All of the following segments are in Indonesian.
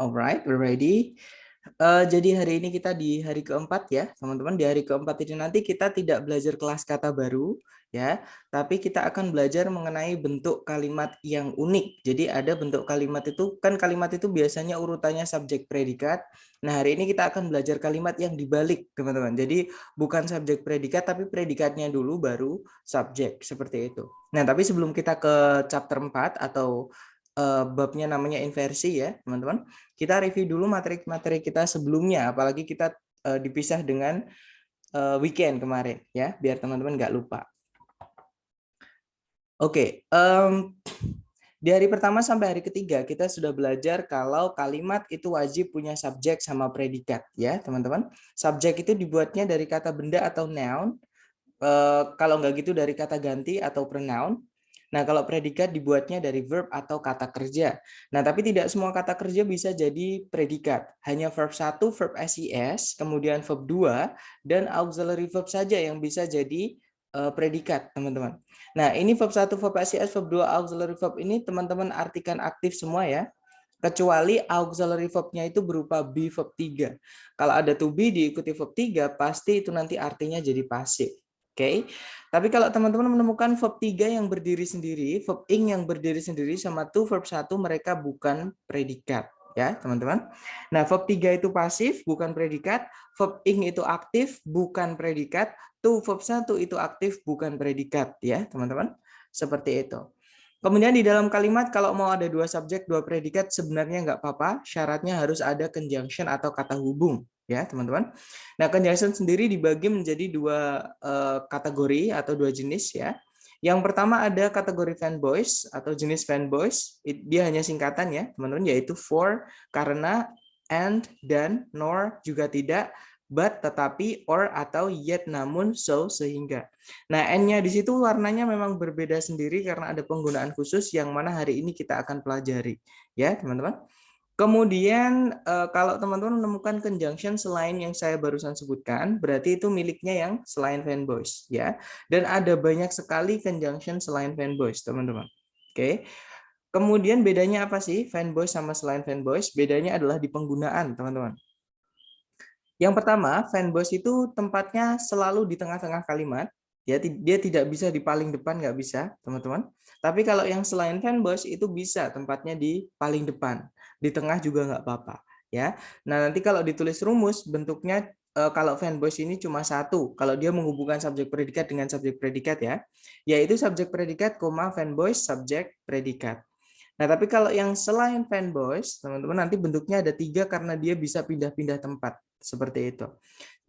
Alright, we're ready. Jadi hari ini kita di hari keempat ya, teman-teman. Di hari keempat ini nanti kita tidak belajar kelas kata baru ya, tapi kita akan belajar mengenai bentuk kalimat yang unik. Jadi ada bentuk kalimat itu, kan kalimat itu biasanya urutannya subjek predikat. Nah, hari ini kita akan belajar kalimat yang dibalik, teman-teman. Jadi bukan subjek predikat, tapi predikatnya dulu baru subjek, seperti itu. Nah, tapi sebelum kita ke chapter 4 atau babnya namanya inversi ya, teman-teman. Kita review dulu materi-materi kita sebelumnya, apalagi kita dipisah dengan weekend kemarin ya, biar teman-teman nggak lupa. Oke, di hari pertama sampai hari ketiga kita sudah belajar kalau kalimat itu wajib punya subjek sama predikat ya, teman-teman. Subjek itu dibuatnya dari kata benda atau noun. Kalau nggak gitu dari kata ganti atau pronoun. Nah, kalau predikat dibuatnya dari verb atau kata kerja. Nah, tapi tidak semua kata kerja bisa jadi predikat. Hanya verb 1, verb SIS, kemudian verb 2, dan auxiliary verb saja yang bisa jadi predikat, teman-teman. Nah, ini verb 1, verb SIS, verb 2, auxiliary verb ini teman-teman artikan aktif semua ya. Kecuali auxiliary verb-nya itu berupa be verb 3. Kalau ada to be diikuti verb 3, pasti itu nanti artinya jadi pasif. Oke, tapi kalau teman-teman menemukan verb 3 yang berdiri sendiri, verb ing yang berdiri sendiri sama to verb 1, mereka bukan predikat ya, teman-teman. Nah, verb 3 itu pasif, bukan predikat, verb ing itu aktif, bukan predikat, to verb 1 itu aktif, bukan predikat ya, teman-teman. Seperti itu. Kemudian di dalam kalimat kalau mau ada dua subjek, dua predikat sebenarnya nggak apa-apa, syaratnya harus ada conjunction atau kata hubung ya, teman-teman. Nah, conjunction sendiri dibagi menjadi dua kategori atau dua jenis ya. Yang pertama ada kategori fanboys atau jenis fanboys, dia hanya singkatan ya, teman-teman, yaitu for, karena, and, dan, nor, juga tidak, but, tetapi, or, atau yet, namun, so, sehingga. Nah, N-nya di situ warnanya memang berbeda sendiri karena ada penggunaan khusus yang mana hari ini kita akan pelajari. Ya, teman-teman. Kemudian kalau teman-teman menemukan conjunction selain yang saya barusan sebutkan, berarti itu miliknya yang selain fanboys ya. Dan ada banyak sekali conjunction selain fanboys, teman-teman. Oke. Kemudian bedanya apa sih fanboys sama selain fanboys? Bedanya adalah di penggunaan, teman-teman. Yang pertama, fanboys itu tempatnya selalu di tengah-tengah kalimat. Ya, dia tidak bisa di paling depan, nggak bisa, teman-teman. Tapi kalau yang selain fanboys itu bisa tempatnya di paling depan, di tengah juga nggak apa-apa. Ya, nah nanti kalau ditulis rumus bentuknya kalau fanboys ini cuma satu, kalau dia menghubungkan subjek predikat dengan subjek predikat ya, yaitu subjek predikat, fanboys subjek predikat. Nah, tapi kalau yang selain fanboys, teman-teman nanti bentuknya ada tiga karena dia bisa pindah-pindah tempat. Seperti itu.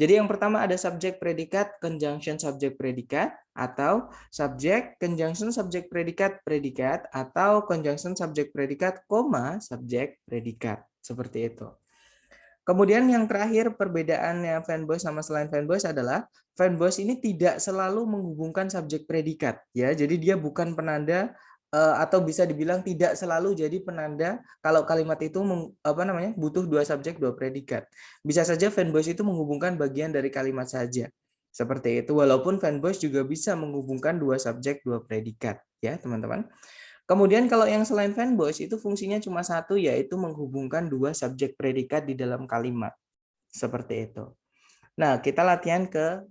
Jadi yang pertama ada subjek predikat, conjunction subjek predikat, atau subjek, conjunction subjek predikat, predikat, atau conjunction subjek predikat, koma, subjek predikat. Seperti itu. Kemudian yang terakhir perbedaannya fanboys sama selain fanboys adalah fanboys ini tidak selalu menghubungkan subjek predikat ya. Jadi dia bukan penanda atau bisa dibilang tidak selalu jadi penanda kalau kalimat itu butuh dua subjek dua predikat. Bisa saja fanboys itu menghubungkan bagian dari kalimat saja. Seperti itu, walaupun fanboys juga bisa menghubungkan dua subjek dua predikat ya, teman-teman. Kemudian kalau yang selain fanboys itu fungsinya cuma satu, yaitu menghubungkan dua subjek predikat di dalam kalimat. Seperti itu. Nah, kita latihan ke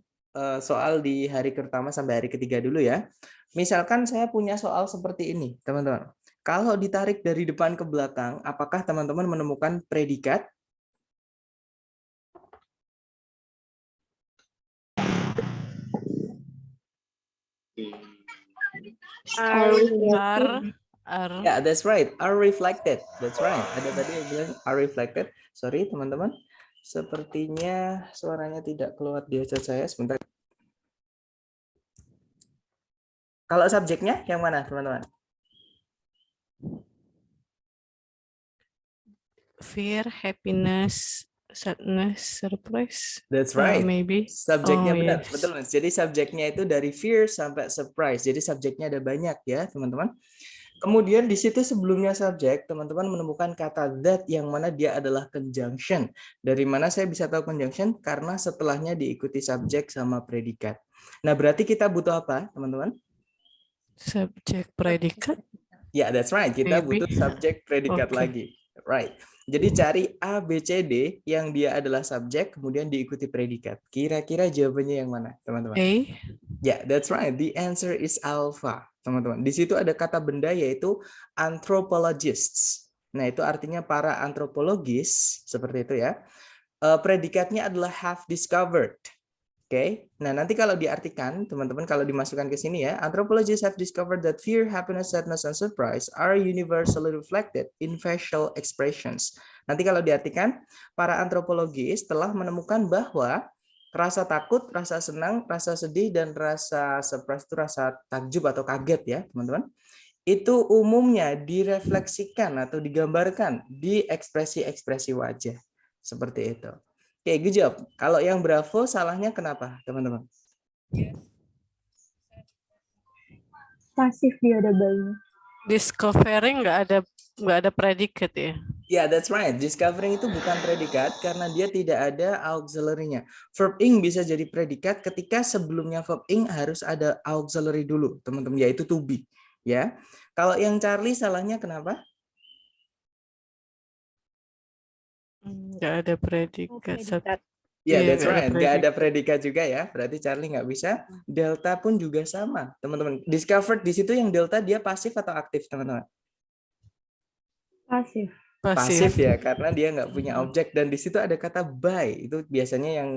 soal di hari pertama sampai hari ketiga dulu ya. Misalkan saya punya soal seperti ini, teman-teman. Kalau ditarik dari depan ke belakang, apakah teman-teman menemukan predikat? Ya, that's right. Are reflected. That's right. Ada tadi yang bilang are reflected. Sorry, teman-teman. Sepertinya suaranya tidak keluar di headset saya. Sebentar. Kalau subjeknya yang mana, teman-teman? Fear, happiness, sadness, surprise. That's right. Maybe. Subjeknya benar, Yes. betul Mas. Jadi subjeknya itu dari fear sampai surprise. Jadi subjeknya ada banyak ya, teman-teman. Kemudian di situ sebelumnya subjek, teman-teman menemukan kata that yang mana dia adalah conjunction. Dari mana saya bisa tahu conjunction? Karena setelahnya diikuti subjek sama predikat. Nah, berarti kita butuh apa, teman-teman? Subjek predikat. Ya, that's right. Kita Maybe. butuh subjek predikat Okay. lagi. Right. Jadi cari A, B, C, D yang dia adalah subjek, kemudian diikuti predikat. Kira-kira jawabannya yang mana, teman-teman? A. Ya, that's right. The answer is alpha, teman-teman. Di situ ada kata benda yaitu anthropologists. Nah, itu artinya para antropologis, seperti itu ya. Predikatnya adalah have discovered. Oke, nah nanti kalau diartikan, teman-teman kalau dimasukkan ke sini ya, anthropologists have discovered that fear, happiness, sadness, and surprise are universally reflected in facial expressions. Nanti kalau diartikan, para antropologis telah menemukan bahwa rasa takut, rasa senang, rasa sedih, dan rasa surprise itu rasa takjub atau kaget ya, teman-teman. Itu umumnya direfleksikan atau digambarkan di ekspresi-ekspresi wajah. Seperti itu. Oke, good job. Kalau yang Bravo salahnya kenapa, teman-teman? Pasif dia ada bayinya. Discovering nggak ada predikat ya. Ya, that's right. Discovering itu bukan predikat karena dia tidak ada auxiliary-nya. Verb ing bisa jadi predikat ketika sebelumnya verb ing harus ada auxiliary dulu, teman-teman, yaitu to be. Ya. Kalau yang Charlie salahnya kenapa? Nggak ada predikat. Ya, Iya, that's nggak ada right. Nggak ada predikat. predikat juga ya. Berarti Charlie nggak bisa. Delta pun juga sama, teman-teman. Discovered di situ yang delta dia pasif atau aktif, teman-teman? Pasif. Pasif ya, karena dia nggak punya Mhm. objek. Dan di situ ada kata by. Itu biasanya yang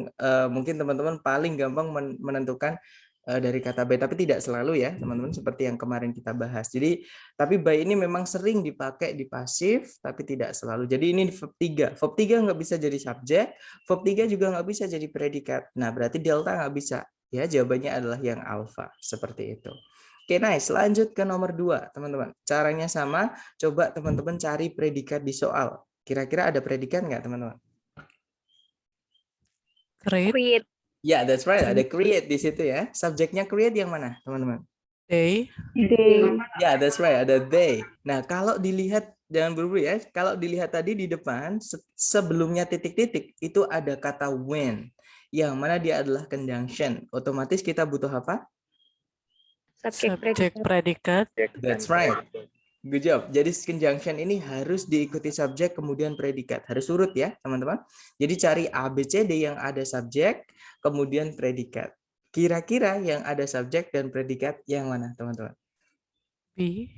mungkin teman-teman paling gampang menentukan dari kata by, tapi tidak selalu ya, teman-teman, seperti yang kemarin kita bahas. Jadi, tapi by ini memang sering dipakai di pasif, tapi tidak selalu. Jadi ini verb 3. Verb 3 nggak bisa jadi subjek, verb 3 juga nggak bisa jadi predikat. Nah, berarti delta nggak bisa. Ya, jawabannya adalah yang alpha. Seperti itu. Oke, nice. Lanjut ke nomor 2, teman-teman. Caranya sama, coba teman-teman cari predikat di soal. Kira-kira ada predikat nggak, teman-teman? Create. Ya, that's right. Ada create di situ ya. Subjeknya create yang mana, teman-teman? They. They. Ya, that's right. Ada they. Nah, kalau dilihat, jangan buru-buru ya. Kalau dilihat tadi di depan, sebelumnya titik-titik, itu ada kata when. Yang mana dia adalah conjunction. Otomatis kita butuh apa? Subjek predikat. That's right. Good job. Jadi conjunction ini harus diikuti subjek kemudian predikat. Harus urut ya, teman-teman. Jadi cari A, B, C, D yang ada subjek kemudian predikat. Kira-kira yang ada subjek dan predikat yang mana, teman-teman? B.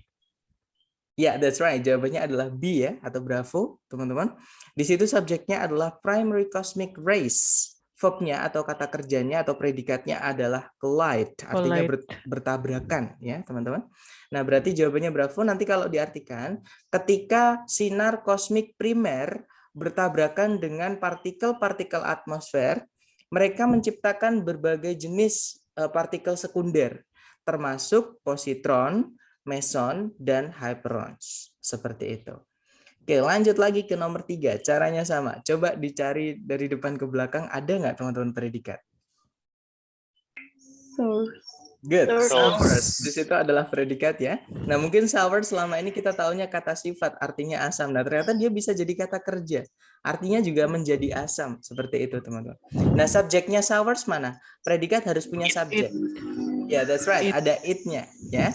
Ya, that's right. Jawabannya adalah B ya, atau Bravo, teman-teman. Di situ subjeknya adalah primary cosmic rays. Verbnya atau kata kerjanya atau predikatnya adalah collide, artinya bertabrakan ya, teman-teman. Nah, berarti jawabannya Bravo. Nanti kalau diartikan, ketika sinar kosmik primer bertabrakan dengan partikel-partikel atmosfer, mereka menciptakan berbagai jenis partikel sekunder, termasuk positron, meson, dan hyperons. Seperti itu. Oke, lanjut lagi ke nomor 3. Caranya sama. Coba dicari dari depan ke belakang. Ada nggak teman-teman predikat? Source. Good. Sours. Di situ adalah predikat ya. Nah, mungkin sours selama ini kita taunya kata sifat, artinya asam. Nah, ternyata dia bisa jadi kata kerja. Artinya juga menjadi asam. Seperti itu, teman-teman. Nah, subjeknya sours mana? Predikat harus punya subjek. Ya, that's right. Ada it-nya. Ya.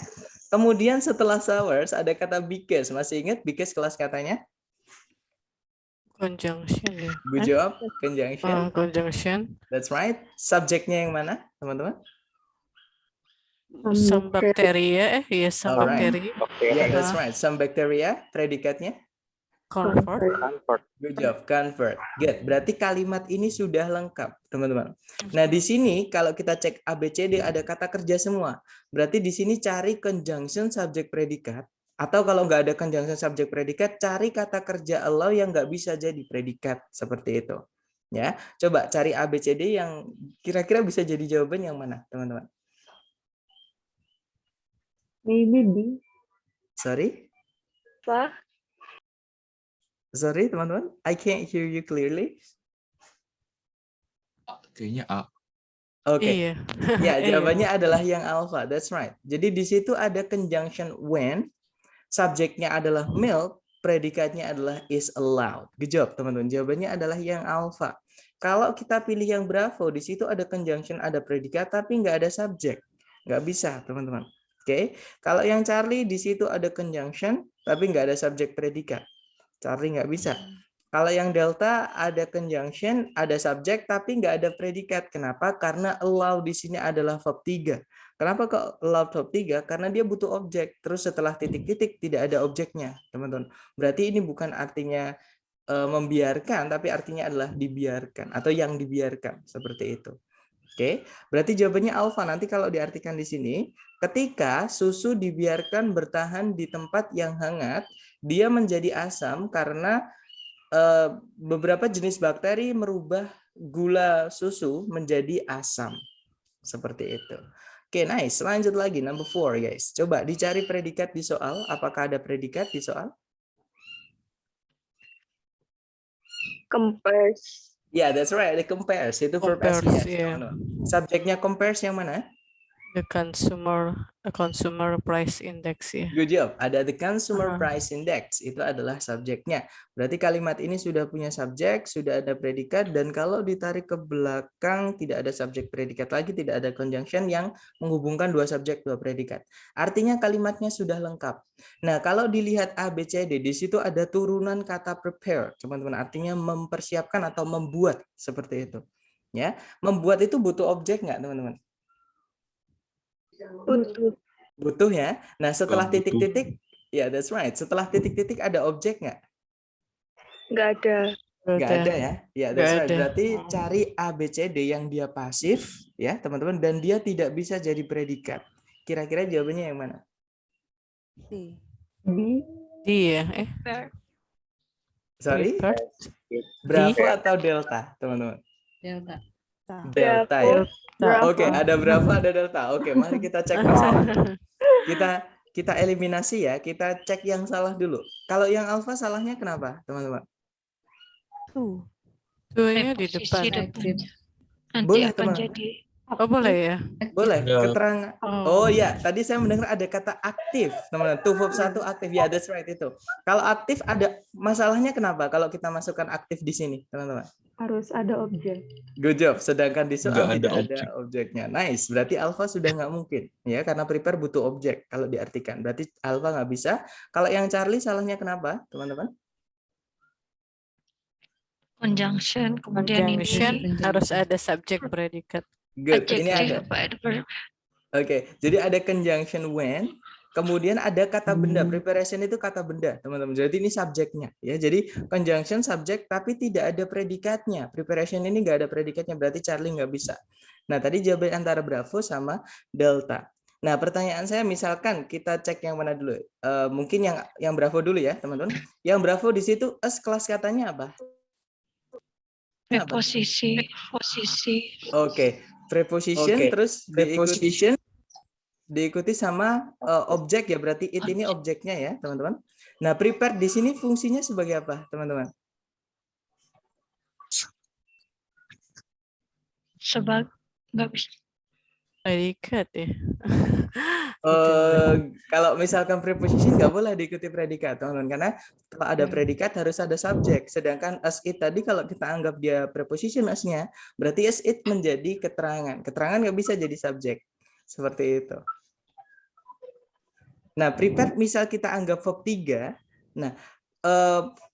Kemudian setelah sours ada kata because. Masih ingat because kelas katanya? Conjunction ya. Good job. Conjunction. Conjunction. That's right. Subjeknya yang mana, teman-teman? Some bacteria. Some Alright. bacteria. Yeah, that's right. Some bacteria. Predikatnya? Convert. Good job. Convert. Good. Berarti kalimat ini sudah lengkap, teman-teman. Nah, di sini kalau kita cek ABCD ada kata kerja semua. Berarti di sini cari conjunction subjek predikat. Atau kalau nggak ada conjunction subjek predikat, cari kata kerja allow yang nggak bisa jadi predikat. Seperti itu. Ya, coba cari ABCD yang kira-kira bisa jadi jawaban yang mana, teman-teman? Maybe B. Sorry? Apa? Sorry, teman-teman. I can't hear you clearly. Kayaknya A. Oke. Iya. Ya, jawabannya adalah yang alpha. That's right. Jadi di situ ada conjunction when, subjeknya adalah milk, predikatnya adalah is allowed. Good job, teman-teman. Jawabannya adalah yang alpha. Kalau kita pilih yang Bravo, di situ ada conjunction, ada predikat, tapi nggak ada subjek. Nggak bisa, teman-teman. Oke. Kalau yang Charlie, di situ ada conjunction, tapi nggak ada subjek predikat. Charlie nggak bisa. Kalau yang delta ada conjunction, ada subjek, tapi nggak ada predikat. Kenapa? Karena allow di sini adalah verb 3. Kenapa kok allow verb 3? Karena dia butuh objek. Terus setelah titik-titik tidak ada objeknya, teman-teman. Berarti ini bukan artinya membiarkan, tapi artinya adalah dibiarkan atau yang dibiarkan, seperti itu. Oke, berarti jawabannya alfa. Nanti kalau diartikan di sini, ketika susu dibiarkan bertahan di tempat yang hangat, dia menjadi asam karena beberapa jenis bakteri merubah gula susu menjadi asam. Seperti itu. Oke, nice. Lanjut lagi, number 4, guys. Coba dicari predikat di soal. Apakah ada predikat di soal? Compares. Ya, yeah, that's right. The compares. Itu verb Compares, SES. yeah. Subjeknya compares yang mana? The consumer price index ya. Good job. Ada the consumer price index. Itu adalah subjeknya. Berarti kalimat ini sudah punya subjek, sudah ada predikat, dan kalau ditarik ke belakang tidak ada subjek predikat lagi, tidak ada conjunction yang menghubungkan dua subjek, dua predikat. Artinya kalimatnya sudah lengkap. Nah, kalau dilihat A, B, C, D, di situ ada turunan kata prepare, teman-teman. Artinya mempersiapkan atau membuat, seperti itu. Ya, membuat itu butuh objek nggak, teman-teman? Butuh ya. Nah, setelah titik-titik, ya, that's right. Setelah titik-titik ada objek nggak? Nggak ada. Nggak ada ya. Ya, that's right. Ada. Berarti cari A, B, C, D yang dia pasif, ya, teman-teman, dan dia tidak bisa jadi predikat. Kira-kira jawabannya yang mana? D. D ya. Sorry? Prepare. Bravo atau delta, teman-teman? Delta. Delta ya. Bravo. Oke, ada berapa, ada delta. Oke, mari kita cek masalah. Kita eliminasi ya. Kita cek yang salah dulu. Kalau yang alfa salahnya kenapa, teman-teman? Tuanya di depan. Nanti Boleh, akan teman. jadi Oh boleh ya. Boleh. Keterangan. Oh Oh. ya, tadi saya mendengar ada kata aktif, teman-teman. To verb 1 aktif. Ya, that's right itu. Kalau aktif ada masalahnya kenapa? Kalau kita masukkan aktif di sini, teman-teman. Harus ada objek. Good job. Sedangkan di soal Nggak ada tidak objek. ada objeknya. Nice. Berarti alpha sudah nggak mungkin, ya, karena prepare butuh objek kalau diartikan. Berarti alpha nggak bisa. Kalau yang Charlie salahnya kenapa, teman-teman? conjunction, kemudian Conjunction ini harus ada subjek predikat. Good. Ini ada. adjective adverb. Oke. Jadi ada conjunction when. Kemudian ada kata benda. Preparation itu kata benda, teman-teman. Jadi ini subjeknya, ya. Jadi conjunction subjek tapi tidak ada predikatnya. Preparation ini nggak ada predikatnya. Berarti Charlie nggak bisa. Nah, tadi jawaban antara Bravo sama Delta. Nah, pertanyaan saya misalkan kita cek yang mana dulu? Mungkin yang Bravo dulu ya, teman-teman. Yang Bravo di situ kelas katanya apa? Preposisi, posisi. Oke, preposition terus diikuti sama objek ya, berarti it ini objeknya ya, teman-teman. Nah, prepare di sini fungsinya sebagai apa, teman-teman? Nggak bisa. Predikat ya. Kalau misalkan preposition nggak boleh diikuti predikat, teman-teman, karena kalau ada predikat harus ada subjek. Sedangkan as it tadi kalau kita anggap dia preposition as-nya, berarti as it menjadi keterangan. Keterangan nggak bisa jadi subjek. Seperti itu. Nah, prepare misal kita anggap verb 3. Nah,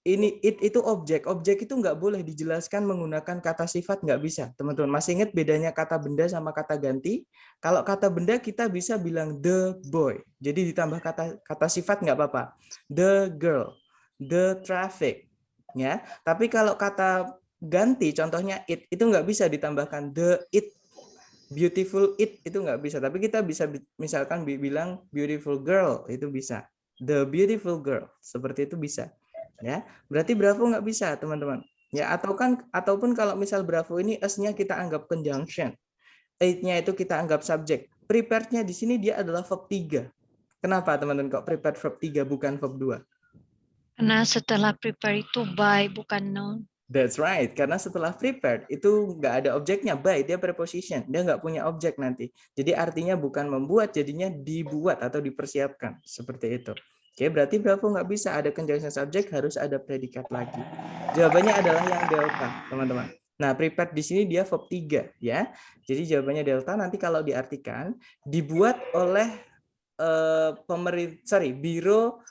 ini itu objek. Objek itu nggak boleh dijelaskan menggunakan kata sifat, nggak bisa, teman-teman. Masih ingat bedanya kata benda sama kata ganti? Kalau kata benda kita bisa bilang the boy. Jadi ditambah kata sifat nggak apa-apa. The girl, the traffic, ya. Tapi kalau kata ganti, contohnya it, itu nggak bisa ditambahkan the it. Beautiful it itu nggak bisa, tapi kita bisa misalkan bilang beautiful girl, itu bisa. The beautiful girl, seperti itu bisa. Ya, berarti Bravo nggak bisa, teman-teman. Ya, ataupun kalau misal Bravo ini S-nya kita anggap conjunction, it-nya itu kita anggap subjek. Prepared-nya di sini dia adalah verb 3. Kenapa, teman-teman, kok prepared verb 3 bukan verb 2? Karena setelah prepare itu by, bukan noun. That's right, karena setelah prepared itu nggak ada objeknya, by, dia preposition, dia nggak punya objek nanti. Jadi artinya bukan membuat, jadinya dibuat atau dipersiapkan, seperti itu. Oke, berarti Bravo nggak bisa ada conjunction subject, harus ada predikat lagi. Jawabannya adalah yang delta, teman-teman. Nah, prepared di sini dia verb 3, ya. Jadi jawabannya delta. Nanti kalau diartikan dibuat oleh biro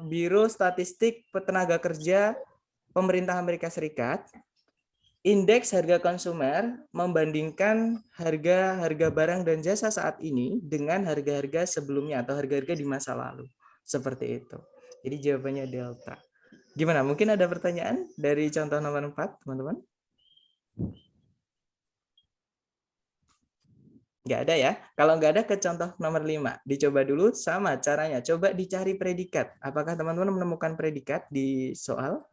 Biro Statistik Tenaga Kerja Pemerintah Amerika Serikat, indeks harga konsumer membandingkan harga barang dan jasa saat ini dengan harga-harga sebelumnya atau harga-harga di masa lalu. Seperti itu. Jadi jawabannya delta. Gimana? Mungkin ada pertanyaan dari contoh nomor 4, teman-teman? Nggak ada ya? Kalau nggak ada, ke contoh nomor 5. Dicoba dulu sama caranya. Coba dicari predikat. Apakah teman-teman menemukan predikat di soal?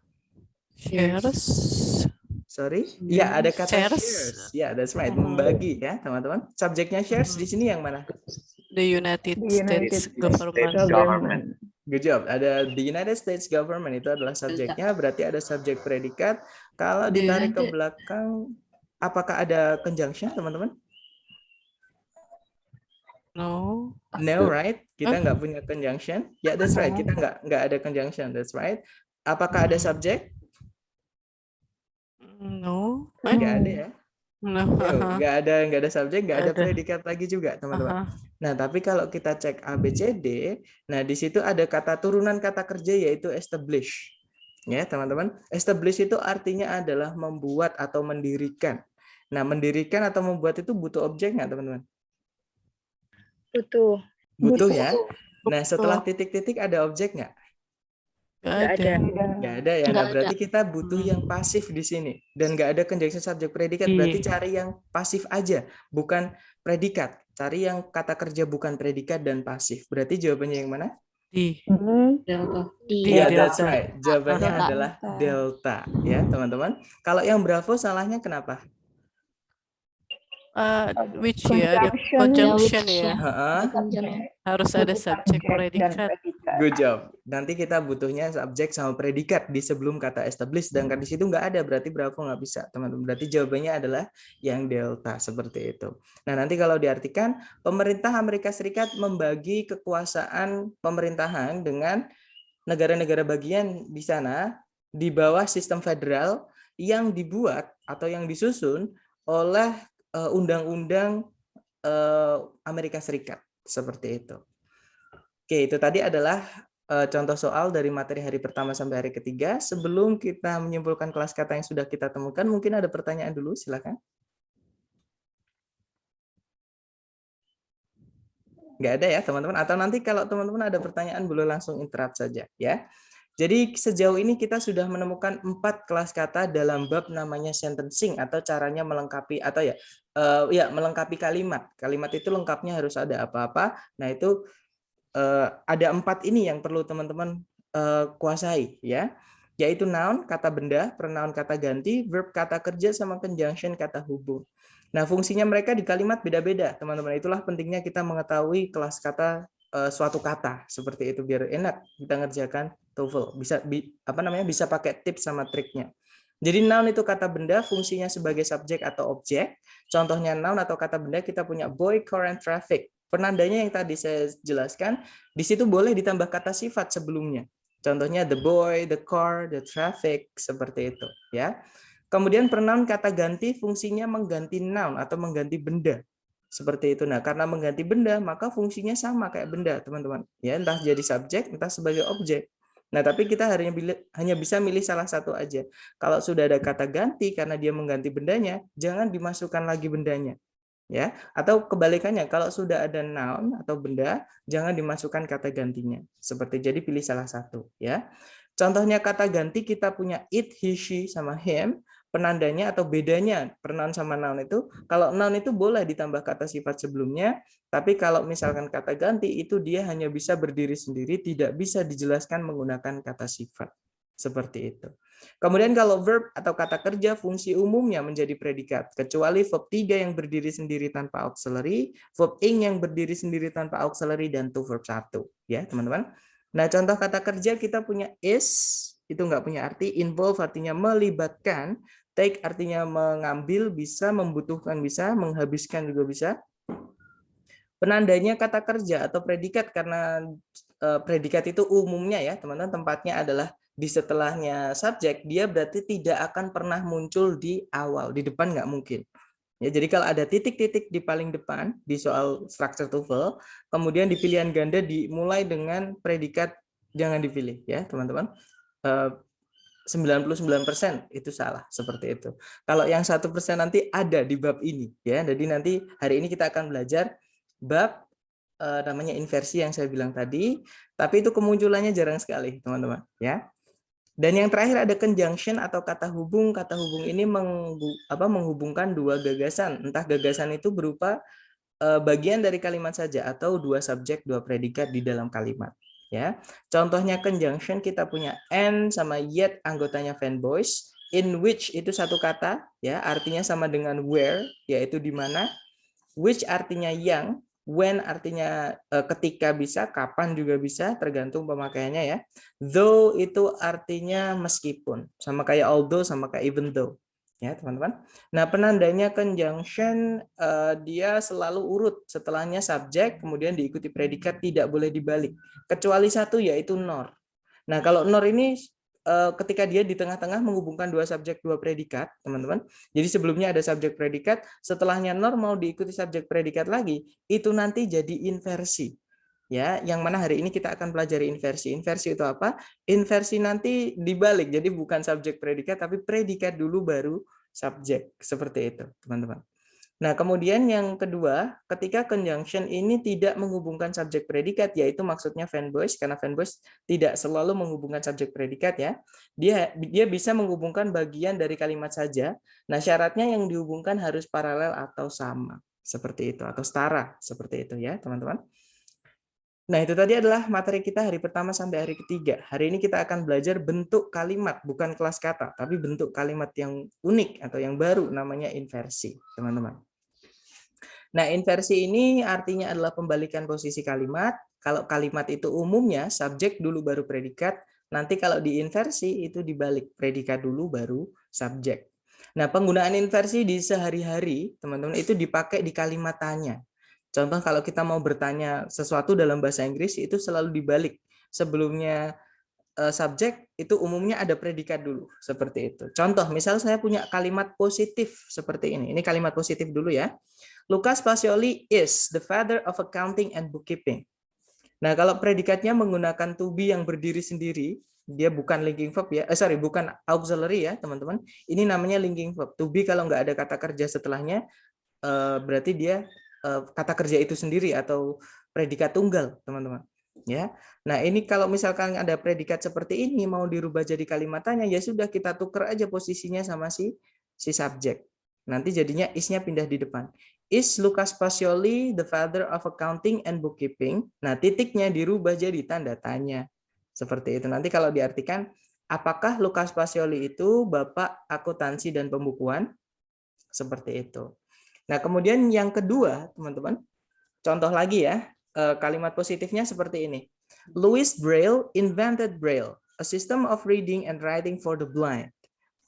Shares. Sorry? Ya, ada kata Shares. shares. Ya, that's right. Membagi ya, teman-teman. Subjeknya shares di sini yang mana? The United States government. Government. Good job. Ada the United States government, itu adalah subjeknya. Berarti ada subjek predikat. Kalau ditarik ke belakang, apakah ada conjunction, teman-teman? No. No, right? Kita nggak punya conjunction. Ya, that's right. Kita nggak ada conjunction. That's right. Apakah ada subjek? No. Nggak ada ya. No. No, nggak ada subjek, nggak ada Ada. predikat lagi juga, teman-teman. Nah, tapi kalau kita cek ABCD, nah di situ ada kata turunan kata kerja yaitu establish. Ya, teman-teman. Establish itu artinya adalah membuat atau mendirikan. Nah, mendirikan atau membuat itu butuh objek nggak, teman-teman? Butuh. Butuh ya. Nah, setelah titik-titik ada objek nggak? Nggak ada. Nggak ada ya. Nah, berarti kita butuh yang pasif di sini. Dan nggak ada conjunction subjek predikat. Berarti cari yang pasif aja, bukan predikat. Cari yang kata kerja bukan predikat dan pasif. Berarti jawabannya yang mana? Di. Iya, that's delta. right. Jawabannya adalah delta. Ya, teman-teman. Kalau yang Bravo salahnya kenapa? Which ya? Ada conjunction ya. Heeh. Harus ada subjek predikat. Good job. Nanti kita butuhnya subjek sama predikat di sebelum kata establish, sedangkan di situ nggak ada, berarti Bravo nggak bisa, teman-teman. Berarti jawabannya adalah yang delta, seperti itu. Nah, nanti kalau diartikan, pemerintah Amerika Serikat membagi kekuasaan pemerintahan dengan negara-negara bagian di sana di bawah sistem federal yang dibuat atau yang disusun oleh undang-undang Amerika Serikat, seperti itu. Oke, itu tadi adalah contoh soal dari materi hari pertama sampai hari ketiga. Sebelum kita menyimpulkan kelas kata yang sudah kita temukan, mungkin ada pertanyaan dulu, silakan. Nggak ada ya, teman-teman? Atau nanti kalau teman-teman ada pertanyaan, boleh langsung interrupt saja, ya. Jadi sejauh ini kita sudah menemukan 4 kelas kata dalam bab namanya sentencing atau caranya melengkapi atau melengkapi kalimat. Kalimat itu lengkapnya harus ada apa-apa. Nah, itu ada 4 ini yang perlu teman-teman kuasai, ya. Yaitu noun, kata benda, pronoun kata ganti, verb kata kerja, sama conjunction kata hubung. Nah, fungsinya mereka di kalimat beda-beda, teman-teman. Itulah pentingnya kita mengetahui kelas kata suatu kata, seperti itu biar enak kita ngerjakan TOEFL. Bisa pakai tips sama triknya. Jadi noun itu kata benda, fungsinya sebagai subjek atau objek. Contohnya noun atau kata benda kita punya boy, car, and traffic. Penandanya yang tadi saya jelaskan, di situ boleh ditambah kata sifat sebelumnya. Contohnya the boy, the car, the traffic, seperti itu, ya. Kemudian pronoun kata ganti fungsinya mengganti noun atau mengganti benda. Seperti itu. Nah, karena mengganti benda, maka fungsinya sama kayak benda, teman-teman. Ya, entah jadi subjek, entah sebagai objek. Nah, tapi kita hanya bisa milih salah satu aja. Kalau sudah ada kata ganti karena dia mengganti bendanya, jangan dimasukkan lagi bendanya. Ya, atau kebalikannya, kalau sudah ada noun atau benda, jangan dimasukkan kata gantinya. Seperti jadi pilih salah satu, ya. Contohnya kata ganti kita punya it, he, she, sama him. Penandanya atau bedanya pronoun sama noun itu, kalau noun itu boleh ditambah kata sifat sebelumnya, tapi kalau misalkan kata ganti itu dia hanya bisa berdiri sendiri, tidak bisa dijelaskan menggunakan kata sifat. Seperti itu. Kemudian kalau verb atau kata kerja fungsi umumnya menjadi predikat, kecuali verb 3 yang berdiri sendiri tanpa auxiliary, verb ing yang berdiri sendiri tanpa auxiliary, dan to verb 1. Ya, teman-teman. Nah, contoh kata kerja kita punya is, itu nggak punya arti, involve artinya melibatkan, take artinya mengambil, bisa, membutuhkan bisa, menghabiskan juga bisa. Penandanya kata kerja atau predikat, karena predikat itu umumnya ya, teman-teman, tempatnya adalah di setelahnya subjek, dia berarti tidak akan pernah muncul di awal, di depan nggak mungkin. Ya, jadi kalau ada titik-titik di paling depan di soal structure TOEFL, kemudian di pilihan ganda dimulai dengan predikat Jangan dipilih ya, teman-teman. 99% itu salah seperti itu. Kalau yang 1% nanti ada di bab ini ya. Jadi nanti hari ini kita akan belajar bab namanya inversi yang saya bilang tadi, tapi itu kemunculannya jarang sekali, teman-teman ya. Dan yang terakhir ada conjunction atau kata hubung. Kata hubung ini menghubungkan dua gagasan. Entah gagasan itu berupa bagian dari kalimat saja atau dua subjek, dua predikat di dalam kalimat. Ya, contohnya conjunction kita punya and sama yet anggotanya fanboys, in which itu satu kata, ya artinya sama dengan where, yaitu di mana, which artinya yang, when artinya ketika bisa, kapan juga bisa, tergantung pemakaiannya ya. Though itu artinya meskipun, sama kayak although sama kayak even though. Ya, teman-teman. Nah, penandanya conjunction dia selalu urut, setelahnya subjek, kemudian diikuti predikat, tidak boleh dibalik. Kecuali satu yaitu nor. Nah, kalau nor ini ketika dia di tengah-tengah menghubungkan dua subjek, dua predikat, teman-teman. Jadi sebelumnya ada subjek predikat, setelahnya nor mau diikuti subjek predikat lagi, itu nanti jadi inversi. Ya, yang mana hari ini kita akan pelajari inversi. Inversi itu apa? Inversi nanti dibalik. Jadi bukan subjek predikat tapi predikat dulu baru subjek. Seperti itu, teman-teman. Nah, kemudian yang kedua, ketika conjunction ini tidak menghubungkan subjek predikat, yaitu maksudnya fanboys, karena fanboys tidak selalu menghubungkan subjek predikat ya. Dia bisa menghubungkan bagian dari kalimat saja. Nah, syaratnya yang dihubungkan harus paralel atau sama. Seperti itu, atau setara. Seperti itu ya, teman-teman. Nah, itu tadi adalah materi kita hari pertama sampai hari ketiga. Hari ini kita akan belajar bentuk kalimat, bukan kelas kata, tapi bentuk kalimat yang unik atau yang baru, namanya inversi, teman-teman. Nah, inversi ini artinya adalah pembalikan posisi kalimat. Kalau kalimat itu umumnya subjek dulu baru predikat, nanti kalau diinversi itu dibalik, predikat dulu baru subjek. Nah, penggunaan inversi di sehari-hari, teman-teman, itu dipakai di kalimat tanya. Contoh kalau kita mau bertanya sesuatu dalam bahasa Inggris itu selalu dibalik. Sebelumnya subjek itu umumnya ada predikat dulu, seperti itu. Contoh, misal saya punya kalimat positif seperti ini. Ini kalimat positif dulu ya. Lucas Pacioli is the father of accounting and bookkeeping. Nah, kalau predikatnya menggunakan to be yang berdiri sendiri, dia bukan linking verb ya. Bukan auxiliary ya, teman-teman. Ini namanya linking verb. To be kalau nggak ada kata kerja setelahnya, berarti dia kata kerja itu sendiri atau predikat tunggal, teman-teman. Ya. Nah, ini kalau misalkan ada predikat seperti ini mau dirubah jadi kalimat tanya, ya sudah kita tuker aja posisinya sama si subjek. Nanti jadinya is-nya pindah di depan. Is Lucas Pacioli the father of accounting and bookkeeping? Nah, titiknya dirubah jadi tanda tanya. Seperti itu. Nanti kalau diartikan, apakah Lucas Pacioli itu bapak akuntansi dan pembukuan? Seperti itu. Nah, kemudian yang kedua, teman-teman, contoh lagi ya, kalimat positifnya seperti ini. Louis Braille invented Braille, a system of reading and writing for the blind.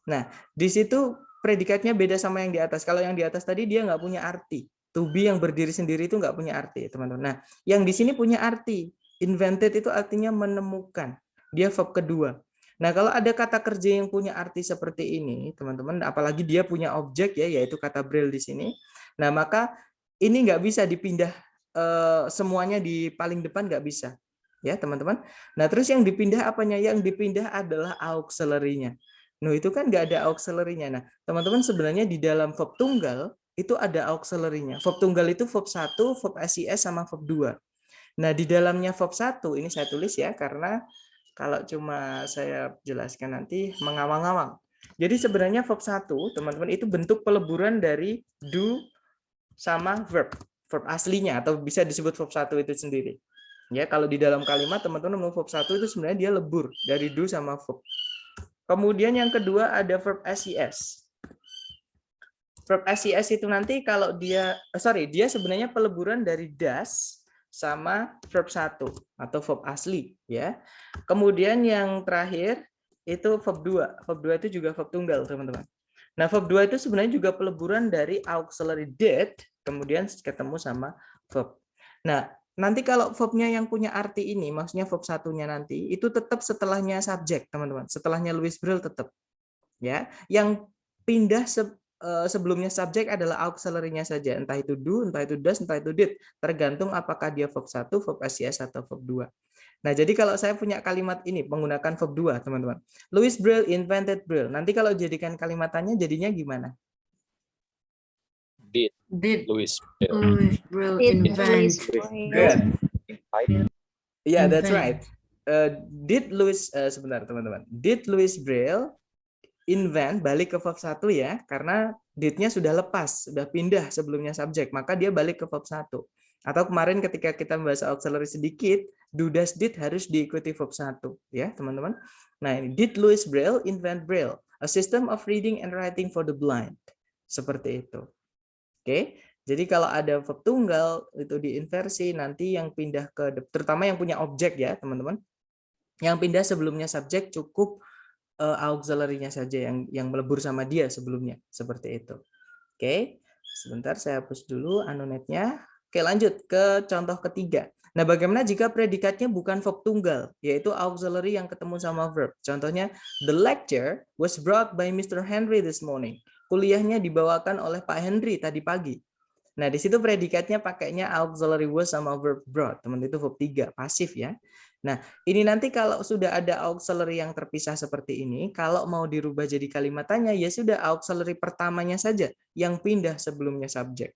Nah, di situ predikatnya beda sama yang di atas. Kalau yang di atas tadi dia nggak punya arti. To be yang berdiri sendiri itu nggak punya arti, teman-teman. Nah, yang di sini punya arti. Invented itu artinya menemukan. Dia verb kedua. Nah, kalau ada kata kerja yang punya arti seperti ini, teman-teman, apalagi dia punya objek ya, yaitu kata Braille di sini. Nah, maka ini nggak bisa dipindah semuanya di paling depan, nggak bisa. Ya, teman-teman. Nah, terus yang dipindah apanya? Yang dipindah adalah auxiliary-nya. Nah, itu kan nggak ada auxiliary-nya. Nah, teman-teman sebenarnya di dalam verb tunggal itu ada auxiliary-nya. Verb tunggal itu verb 1, verb SIS, sama verb 2. Nah, di dalamnya verb 1, ini saya tulis ya, karena kalau cuma saya jelaskan nanti mengawang-awang. Jadi sebenarnya verb 1, teman-teman, itu bentuk peleburan dari do sama verb aslinya, atau bisa disebut verb 1 itu sendiri. Ya, kalau di dalam kalimat teman-teman verb 1 itu sebenarnya dia lebur dari do sama verb. Kemudian yang kedua ada verb SIS. Verb SIS itu nanti kalau dia sebenarnya peleburan dari does sama verb 1 atau verb asli ya. Kemudian yang terakhir itu verb 2. Verb 2 itu juga verb tunggal, teman-teman. Nah, verb 2 itu sebenarnya juga peleburan dari auxiliary did kemudian ketemu sama verb. Nah, nanti kalau verbnya yang punya arti ini, maksudnya verb satunya nanti, itu tetap setelahnya subjek, teman-teman. Setelahnya Louis Braille tetap. Ya, yang pindah sebelumnya subjek adalah auxiliary-nya saja. Entah itu do, entah itu does, entah itu did. Tergantung apakah dia verb 1, verb SIS, atau verb 2. Nah, jadi kalau saya punya kalimat ini menggunakan verb 2, teman-teman. Louis Braille invented Braille. Nanti kalau jadikan kalimat tanya jadinya gimana? Did Louis Braille Did invent? Louis Braille Good. Yeah, that's right. Invent. Did Louis sebentar teman-teman. Did Louis Braille invent, balik ke verb 1 ya, karena did-nya sudah lepas, sudah pindah sebelumnya subjek, maka dia balik ke verb 1. Atau kemarin ketika kita membahas auxiliary sedikit, do does did harus diikuti verb 1 ya, teman-teman. Nah, ini did Louis Braille invent Braille, a system of reading and writing for the blind. Seperti itu. Oke. Jadi kalau ada verb tunggal itu diinversi, nanti yang pindah ke, terutama yang punya objek ya, teman-teman. Yang pindah sebelumnya subjek cukup auxiliary-nya saja yang melebur sama dia sebelumnya, seperti itu. Oke, sebentar saya hapus dulu anonetnya. Oke, lanjut ke contoh ketiga. Nah, bagaimana jika predikatnya bukan verb tunggal, yaitu auxiliary yang ketemu sama verb? Contohnya, the lecture was brought by Mr. Henry this morning. Kuliahnya dibawakan oleh Pak Henry tadi pagi. Nah, di situ predikatnya pakainya auxiliary was sama verb brought. Teman, itu verb 3, pasif ya. Nah, ini nanti kalau sudah ada auxiliary yang terpisah seperti ini, kalau mau dirubah jadi kalimat tanya, ya sudah auxiliary pertamanya saja yang pindah sebelumnya subjek.